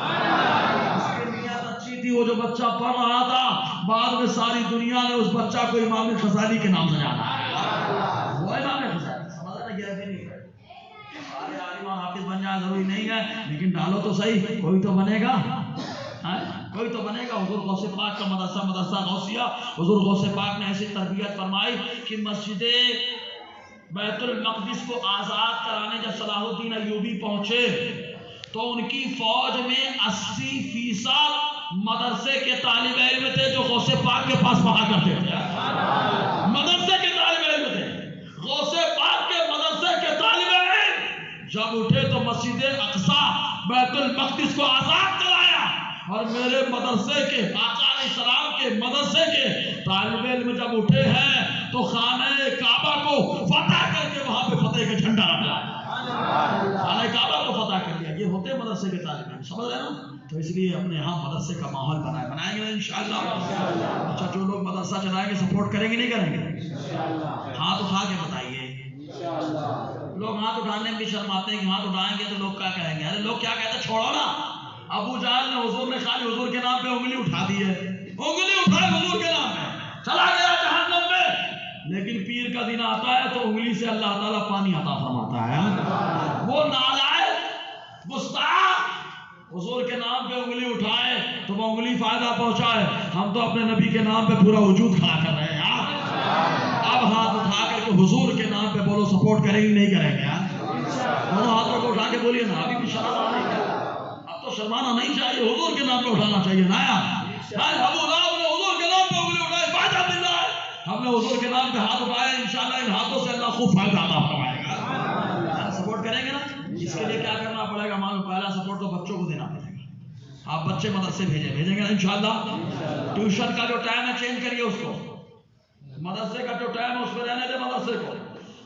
اس کی نیت اچھی تھی، وہ جو بچہ پڑھ رہا تھا، بعد میں ساری دنیا نے اس بچہ کو امام غزالی کے نام سے جانا ہے، وہ امام غزالی، سمجھا نا، گرفت نہیں ہے، سارے عالم اور حافظ بن جائے ضروری نہیں ہے، لیکن ڈالو تو صحیح، کوئی تو بنے گا، کوئی تو بنے گا، حضور غوث پاک کا مدرسہ غوثیہ، حضور غوث پاک نے ایسی تربیت فرمائی کہ مسجد بیت المقدس کو آزاد کرانے جب صلاح الدین ایوبی پہنچے تو ان کی فوج میں 80% مدرسے کے طالب علم تھے جو غوث پاک کے پاس پڑھا کرتے تھے، مدرسے کے طالب علم تھے، غوث پاک کے مدرسے کے طالب علم جب اٹھے تو مسجد اقصی بیت المقدس کو آزاد کرایا، اور میرے مدرسے کے آقا علیہ السلام کے مدرسے کے طالب علم جب اٹھے ہیں تو خانہ کعبہ کو فتح کر کے وہاں پہ فتح کا جھنڈا لگا، خانہ کعبہ کو فتح کر لیا، یہ ہوتے مدرسے کے طالب علم، سمجھ رہے نا، تو اس لیے اپنے یہاں مدرسے کا ماحول بنائیں گے انشاءاللہ، اچھا جو لوگ مدرسہ چلائیں گے سپورٹ کریں گے نہیں کریں گے، ہاتھ اٹھا کے بتائیے، لوگ ہاتھ اٹھانے میں بھی شرماتے ہیں کہ ہاتھ اٹھائیں گے تو لوگ کیا کہیں گے. ارے لوگ کیا کہتے ہیں چھوڑو نا. ابو جہل نے حضور نے خالی حضور کے نام پہ انگلی اٹھا دی ہے, انگلی اٹھائے حضور کے نام پہ, چلا گیا جہنم میں. لیکن پیر کا دن آتا ہے تو انگلی سے اللہ تعالیٰ پانی عطا فرماتا ہے. وہ نالائق گستاخ حضور کے نام پہ انگلی اٹھائے تو وہ انگلی فائدہ پہنچائے. ہم تو اپنے نبی کے نام پہ پورا وجود کھڑا کر رہے ہیں. اب ہاتھ اٹھا کر کے حضور کے نام پہ بولو, سپورٹ کریں گے نہیں کریں گے؟ دونوں ہاتھوں کو اٹھا کے بولیے نا. ابھی بھی شرم آ رہی ہے. اب تو شرمانا نہیں چاہیے, حضور کے نام پہ اٹھانا چاہیے نا. ابو لہب نے حضور کے نام پہ انگلی اٹھائی, فائدہ مل رہا ہے. ہم نے حضور کے نام پہ ہاتھ اٹھائے, انشاءاللہ ان ہاتھوں سے اللہ خوب فائدہ عطا فرمائے گا. سپورٹ کریں گے نا. اس کے لیے کیا کرنا پڑے گا معلوم؟ پہلا سپورٹ تو بچوں کو دینا پڑے گا. آپ بچے مدرسے بھیجیں گے نا انشاءاللہ. ٹیوشن کا جو ٹائم ہے چینج کریے اس کو. مدرسے کا جو ٹائم ہے اس میں رہنے دے مدرسے کو.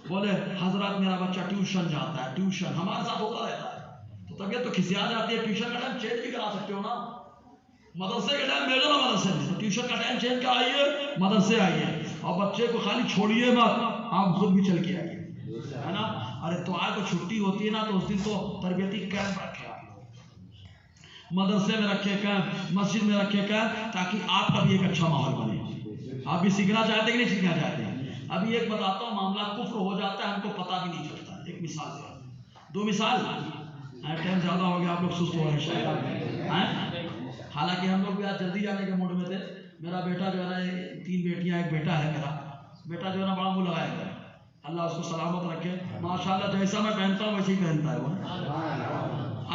بولے حضرات میرا بچہ ٹیوشن جاتا ہے. ٹیوشن ہمارے ساتھ ہوتا رہتا ہے تو طبیعت تو کھسیا جاتی ہے. ٹیوشن کا ٹائم چینج بھی کرا سکتے ہو نا. مدرسے کا ٹائم بھیجو نا مدرسے میں, تو ٹیوشن کا ٹائم چینج کر آئیے, مدرسے آئیے. اور بچے کو خالی چھوڑیے مت, آپ خود بھی چل کے آئیے, ہے نا. ارے تو آج کو چھٹی ہوتی ہے نا تو اس دن تو تربیتی کیمپ رکھے آپ لوگ, مدرسے میں رکھے کیمپ, مسجد میں رکھے کیمپ, تاکہ آپ کا بھی ایک اچھا ماحول بنے. آپ بھی سیکھنا چاہتے ہیں کہ نہیں سیکھنا چاہتے ہیں؟ ابھی ایک بتاتا ہوں, معاملہ کفر ہو جاتا ہے, ہم کو پتہ بھی نہیں چلتا. ایک مثال دے, دو مثال. ٹائم زیادہ ہو گیا, آپ لوگ سست ہو رہے ہیں شاید. حالانکہ ہم لوگ بھی آج جلدی جانے کے موڈ میں تھے. میرا بیٹا جو ہے نا, 3 بیٹیاں, ایک بیٹا ہے. میرا بیٹا جو ہے نا بڑا منہ لگایا ہے, اللہ اس کو سلامت رکھے. ماشاءاللہ جیسا میں پہنتا ہوں ویسے ہی پہنتا ہے وہ.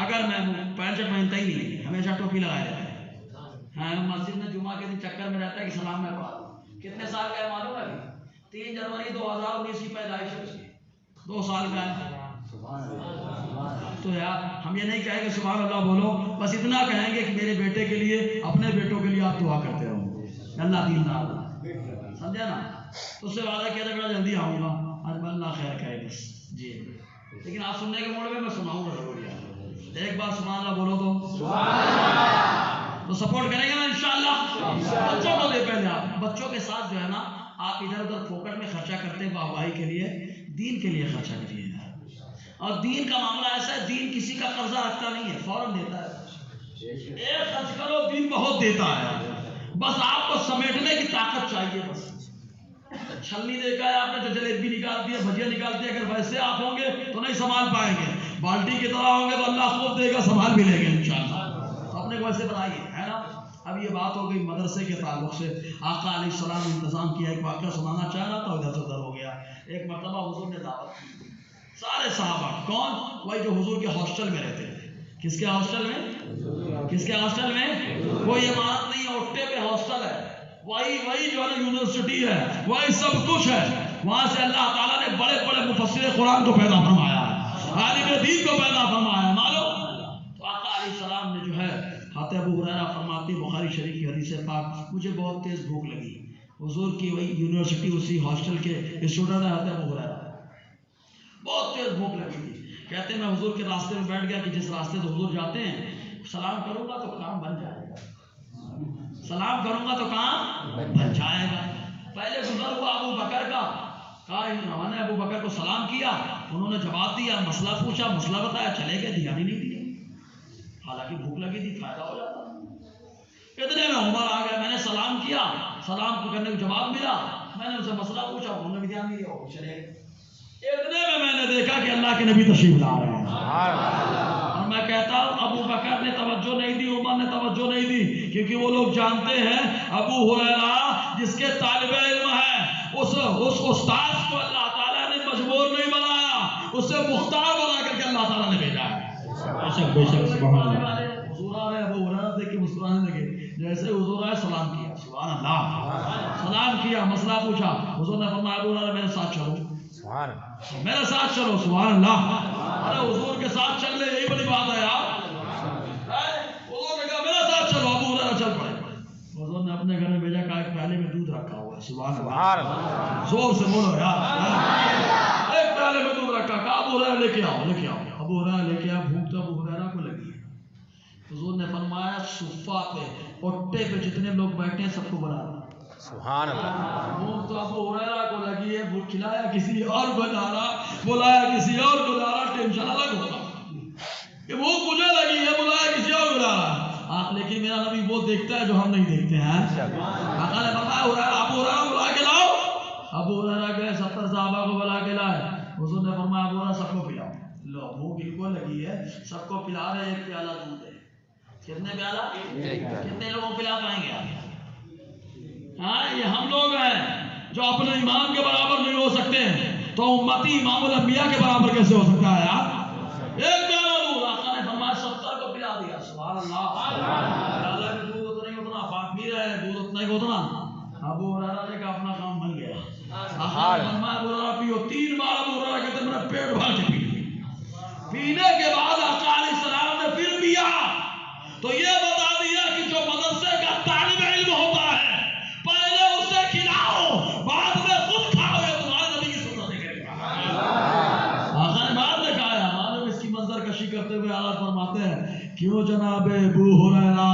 اگر میں پینٹ شرٹ پہنتا ہی نہیں, ہمیشہ ٹوپی لگائے رہتا ہے. ہاں, مسجد میں جمعہ کے دن چکر میں رہتا ہے کہ سلام میں پڑھا دوں. کتنے سال کا ہے معلوم ہے؟ 3 جنوری 2019 کی پیدائش ہے اس کی, 2 سال کا ہے. تو یار ہم یہ نہیں کہیں گے سبحان اللہ بولو, بس اتنا کہیں گے کہ میرے بیٹے کے لیے, اپنے بیٹوں کے لیے آپ دعا کرتے رہو, اللہ دین دار, سمجھا نا. تو اس سے وعدہ کیا تھا بڑا جلدی آؤں گا, آج اللہ خیر کہے بس جی. لیکن آپ سننے کے موڑ میں سناؤں گا ضرور یار. ایک بار سبحان اللہ بولو تو سپورٹ کریں گے نا انشاءاللہ. بچوں کو دے پہلے آپ, بچوں کے ساتھ جو ہے نا آپ ادھر ادھر پھوکٹ میں خرچہ کرتے ہیں واہواہی کے لیے, دین کے لیے خرچہ کریے. اور دین کا معاملہ ایسا ہے, دین کسی کا قرضہ رکھتا نہیں ہے, فوراً دیتا ہے. ایک خرچ کرو, دین بہت دیتا ہے. بس آپ کو سمیٹنے کی طاقت چاہیے. بس چھلنی دیکھا ہے آپ نے, جو جلیبی نکال دیا, بھجیا نکال دیا, اگر ویسے آپ ہوں گے تو نہیں سنبھال پائیں گے. بالٹی کی طرح ہوں گے تو اللہ خوب دے گا, سنبھال بھی لیں گے انشاءاللہ. تو اپنے کو ویسے بنائیے, ہے نا. اب یہ بات ہو گئی مدرسے کے تعلق سے. آقا علیہ السلام نے انتظام کیا, ایک واقعہ سنانا چاہ رہا تھا, ادھر سے ادھر ہو گیا. ایک مرتبہ حضور نے دعوت کی, سارے صحابہ. کون؟ وہی جو حضور کے ہاسٹل میں رہتے تھے. کس کے ہاسٹل میں؟ کس کے ہاسٹل میں؟ کوئی عمارت نہیں ہے, اٹھے پہ ہاسٹل ہے. وہی جو ہے نا یونیورسٹی ہے, وہی سب کچھ ہے. وہاں سے اللہ تعالیٰ نے بڑے بڑے مفسر قرآن کو پیدا فرمایا ہے, عالم دین کو پیدا فرمایا ہے. معلوم. تو آقا علیہ السلام نے جو ہے, حضرت ابو ہریرہ فرماتے ہیں, بخاری شریف کی حدیث پاک, مجھے بہت تیز بھوک لگی. حضور کی وہی یونیورسٹی, اسی ہاسٹل کے اسٹوڈنٹ ہے حضرت ابو ہریرہ, بہت تیز بھوک لگی تھی. کہتے ہیں میں حضور کے راستے میں بیٹھ گیا کہ جس راستے سے حضور جاتے ہیں, سلام کروں گا تو کام بن جائے گا, سلام کروں گا تو کام بن جائے گا. پہلے گزر ہوا ابو بکر کا, کہا میں نے ابو بکر کو سلام کیا, انہوں نے جواب دیا, مسئلہ پوچھا, مسئلہ بتایا, چلے گئے, دھیان ہی نہیں دیا. حالانکہ بھوک لگی تھی, فائدہ ہو جاتا. اتنے میں عمر آ گیا, میں نے سلام کیا, سلام کرنے کو جواب ملا, میں نے اسے مسئلہ پوچھا, انہوں نے بھی دھیان نہیں دیا, چلے گئے. اتنے میں نے دیکھا کہ اللہ کے نبی تشریف لا رہے ہیں. اور میں کہتا ہوں ابو بکر نے توجہ نہیں دی, عمر نے توجہ نہیں دی, کیونکہ وہ لوگ جانتے ہیں ابو ہریرہ جس کے طالب علم ہے, اس استاد کو اللہ تعالیٰ نے مجبور نہیں بنایا, اسے مختار بنا کر کے اللہ تعالیٰ نے بھیجا ہے. بے شک سبحان اللہ. حضور آ رہے, ابو ہریرہ دیکھ کے مسکرانے لگے. جیسے حضور آئے, سلام کیا, سبحان اللہ, سلام کیا, مسئلہ پوچھا. حضور نے فرمایا ابو ہریرہ میرے ساتھ چلو, میرے ساتھ چلو. سبحان اللہ. ارے حضور کے ساتھ چل لے, یہی بڑی بات ہے یار. حضور نے کہا میرے ساتھ چلو, ابو ہریرہ چل پڑے. حضور نے اپنے گھر میں بھیجا, کہا ایک پیالے میں دودھ رکھا ہوا ہے. سبحان اللہ, زور سے بولو یار. ایک پیالے میں دودھ رکھا, کہا ابو ہریرہ لے کے آؤ, لے کے آؤ. ابو ہریرہ لے کے آؤ. بھوک تو ابو ہریرہ کو لگی. حضور نے فرمایا صفہ پہ, پٹے پہ جتنے لوگ بیٹھے ہیں سب کو بلا دو. سبحان اللہ. بھوک تو ابو ہریرہ کو لگی ہے، بھوک کھلایا کسی اور کو جا رہا، بلایا کسی اور کو جا رہا، ٹینشن الگ ہوگا کہ بھوک مجھے لگی ہے، بلایا کسی اور کو جا رہا. لیکن میرا نبی وہ دیکھتا ہے جو ہم نہیں دیکھتے ہیں. آقا نے فرمایا ابو ہریرہ بلا کے لاؤ. ابو ہریرہ گئے 70 صحابہ کو بلا کے لائے. حضور نے فرمایا ابو ہریرہ سب کو پلاؤ. لو بھوک ان کو لگی ہے، سب کو پلا رہے، ایک پیالہ دودھ ہے. کتنے پیالہ؟ کتنے لوگوں کو پلا پائیں گے آپ؟ ہاں یہ ہم لوگ ہیں جو اپنے امام کے برابر نہیں ہو سکتے، تو امتی امام الانبیاء کے برابر کیسے ہو سکتا ہے یار؟ ایک پیالہ دودھ آقا نے فرمایا 70 کو پلا دیا. سبحان اللہ. پیالہ میں دودھ اتنا ہی اتنا، آپ پی رہے ہیں دودھ اتنا ہی اتنا. ابو ہریرہ نے کہا اپنا کام بن گیا. آقا نے فرمایا ابو ہریرہ پیو. 3 بار ابو ہریرہ کہتے ہیں میرا پیٹ بھر کے پی. پینے کے بعد آقا علیہ السلام نے پھر پیا. تو یہ بتا دیا کہ جو مدرسے کا طالب علم ہوتا ہے پہلے اسے کھلاؤ، بعد میں خود کھاؤ. یہ تمہارے نبی کی سنت ہے. آقا نے بعد میں کھایا. معلوم اس کی منظر کشی کرتے ہوئے اعلیٰ فرماتے ہیں کیوں جناب ابو ہریرہ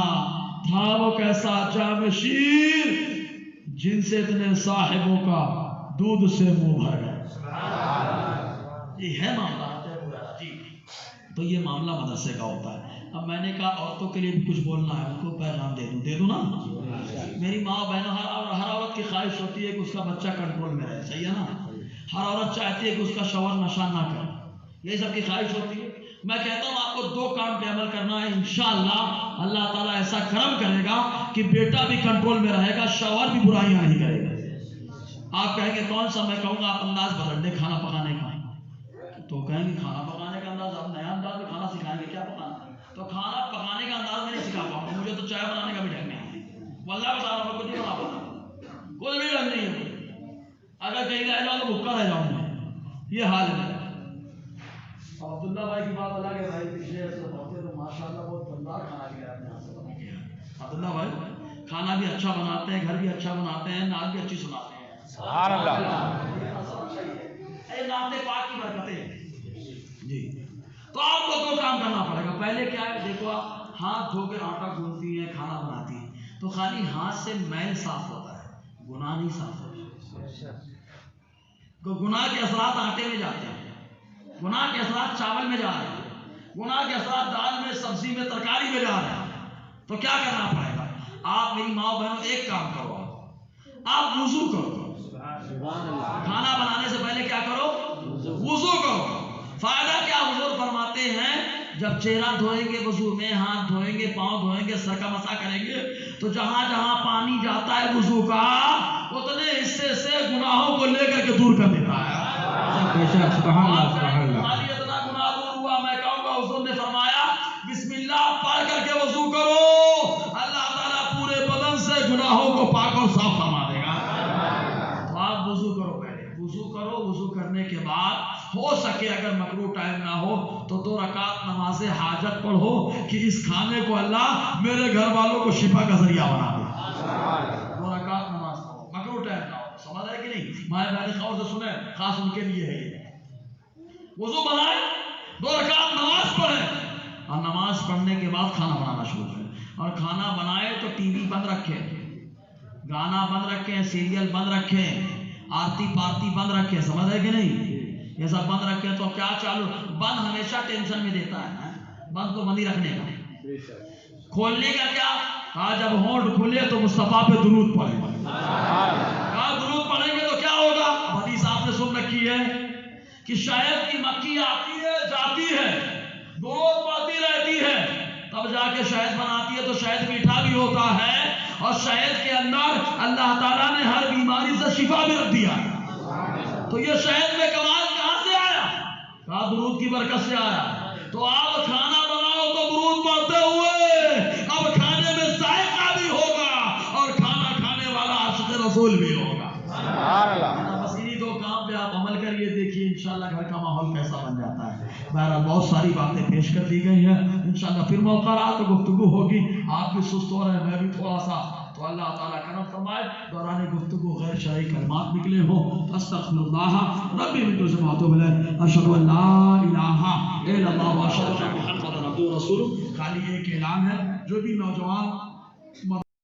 تھا وہ کیسا جام شیر جن سے اتنے صاحبوں کا دودھ سے منہ بھر گئے. یہ ہے معاملہ. تو یہ معاملہ مدرسے کا ہوتا ہے. اب میں نے کہا عورتوں کے لیے بھی کچھ بولنا ہے، ان کو پیغام دے دوں نا. میری ماں بہنوں ہر عورت کی خواہش ہوتی ہے کہ اس کا بچہ کنٹرول میں رہے. صحیح ہے نا؟ ہر عورت چاہتی ہے کہ اس کا شوہر نشہ نہ کرے. یہ سب کی خواہش ہوتی ہے. میں کہتا ہوں آپ کو 2 کام پہ عمل کرنا ہے. انشاءاللہ اللہ تعالیٰ ایسا کرم کرے گا کہ بیٹا بھی کنٹرول میں رہے گا، شوہر بھی برائیاں نہیں کرے گا. آپ کہیں گے کون سا؟ میں کہوں گا آپ انداز بدل دیں کھانا پکانے کا. تو کہیں گے کھانا پکانے کا انداز، آپ نیا انداز میں کھانا سکھائیں گے کیا پکانا؟ تو کھانا پکانے کا انداز میں نہیں سکھا پاؤں گا. مجھے تو چائے بنانے کا بھی ڈھنگ نہیں ہے. واللہ بتا رہا ہوں کچھ نہیں بنا پاتا، کوئی بھی ڈھنگ نہیں ہے. اگر کہیں رہ جاؤں تو بھوکا رہ جاؤں گا. یہ حال ہے. عبداللہ بھائی کی بات الگ ہے. بھائی پچھلے سے پڑھتے تو ماشاءاللہ بہت بندار کھانا بھی اپنے ہاتھ سے بنا کے. عبداللہ بھائی کھانا بھی اچھا بناتے ہیں، گھر بھی اچھا بناتے ہیں، نعت بھی اچھی سناتے ہیں. سبحان اللہ. یہ نعت پاک کی برکتیں جی. تو آپ کو 2 کام کرنا پڑے گا. پہلے کیا ہے؟ دیکھو آپ ہاتھ دھو کے آٹا گوندتی ہیں، کھانا بناتی ہیں، تو خالی ہاتھ سے میل صاف ہوتا ہے، گناہ نہیں صاف ہوتا. تو گناہ کے اثرات آٹے میں جاتے ہیں، گناہ کے اثرات چاول میں جا رہے ہیں، گناہ کے اثرات دال میں، سبزی میں، ترکاری میں جا رہے ہیں. تو کیا کرنا پڑے گا؟ آپ میری ماں بہنوں ایک کام کرو، آپ وضو کرو. کھانا بنانے سے پہلے کیا کرو؟ وضو کرو. فائدہ کیا؟ حضور فرماتے ہیں جب چہرہ دھوئیں گے وضو میں، ہاتھ دھوئیں گے، پاؤں دھوئیں گے، سر کا مسح کریں گے، تو جہاں جہاں پانی جاتا ہے وضو کا اتنے حصے سے گناہوں کو لے کر کے دور کر دیتا ہے. سبحان اللہ سبحان اللہ. اتنا گناہ دور ہوا. میں کہوں گا حضور نے فرمایا بسم اللہ پڑھ کر کے وضو کرو، اللہ تعالیٰ پورے بدن سے گناہوں کو پاک اور صاف فرما دے گا. تو آپ وضو کرو. پہلے وضو کرو. وضو کرنے کے بعد ہو سکے اگر مکروہ ٹائم نہ ہو تو 2 رکعت نماز حاجت پڑھو کہ اس کھانے کو اللہ میرے گھر والوں کو شفا کا ذریعہ بنا دے. 2 رکعت نماز پڑھو. مکروہ ٹائم نہ ہو. سمجھ آئے کہ نہیں؟ مائیں بہنیں خور سے سنیں، خاص ان کے لیے ہے یہ. وضو بنائیں، 2 رکعت نماز پڑھیں، اور نماز پڑھنے کے بعد کھانا بنانا شروع کریں. اور کھانا بنائے تو ٹی وی بند رکھیں، گانا بند رکھیں، سیریل بند رکھیں، آرتی پارتی بند رکھیں. سمجھ ہے کہ نہیں؟ یہ سب بند رکھیں. تو کیا چالو؟ بند ہمیشہ ٹینشن میں دیتا ہے. بند تو بند ہی رکھنے کا. کھولنے کا کیا؟ کہا جب ہونٹ کھلے تو مصطفیٰ پہ درود پڑھیں. کہا درود پڑھیں گے تو کیا ہوگا؟ حدیث آپ نے سن رکھی ہے کہ شہد کی مکھی آتی ہے جاتی ہے، درود پڑھتی رہتی ہے، تب جا کے شہد بناتی ہے. تو شہد میٹھا بھی ہوتا ہے، اور شہد کے اندر اللہ تعالیٰ نے ہر بیماری سے شفا بھی رکھ دیا. تو یہ شہد میں کمال کہاں سے آیا؟ کہا درود کی برکت سے آیا. تو آپ کھانا بناؤ تو درود پڑھتے ہوئے، اب کھانے میں ذائقہ بھی ہوگا اور کھانا کھانے والا عاشق رسول بھی ہوگا. بس انہی 2 کام پہ آپ عمل کریے، دیکھیے انشاءاللہ گھر کا ماحول کیسا بن جاتا ہے. بہرحال بہت ساری باتیں پیش کر دی گئی ہیں، انشاءاللہ پھر موقع رہا تو گفتگو ہوگی. آپ بھی سست ہو رہے ہیں، میں بھی تھوڑا سا. تو اللہ تعالیٰ کرم فرمائے دوران گفتگو غیر شرعی کلمات نکلے ہوں. استغفر اللہ ربی من کل ما اتوب الیہ، اشہد ان لا الہ الا اللہ واشہد ان محمدا عبدہ ورسولہ. خالی ایک اعلان ہے، جو بھی نوجوان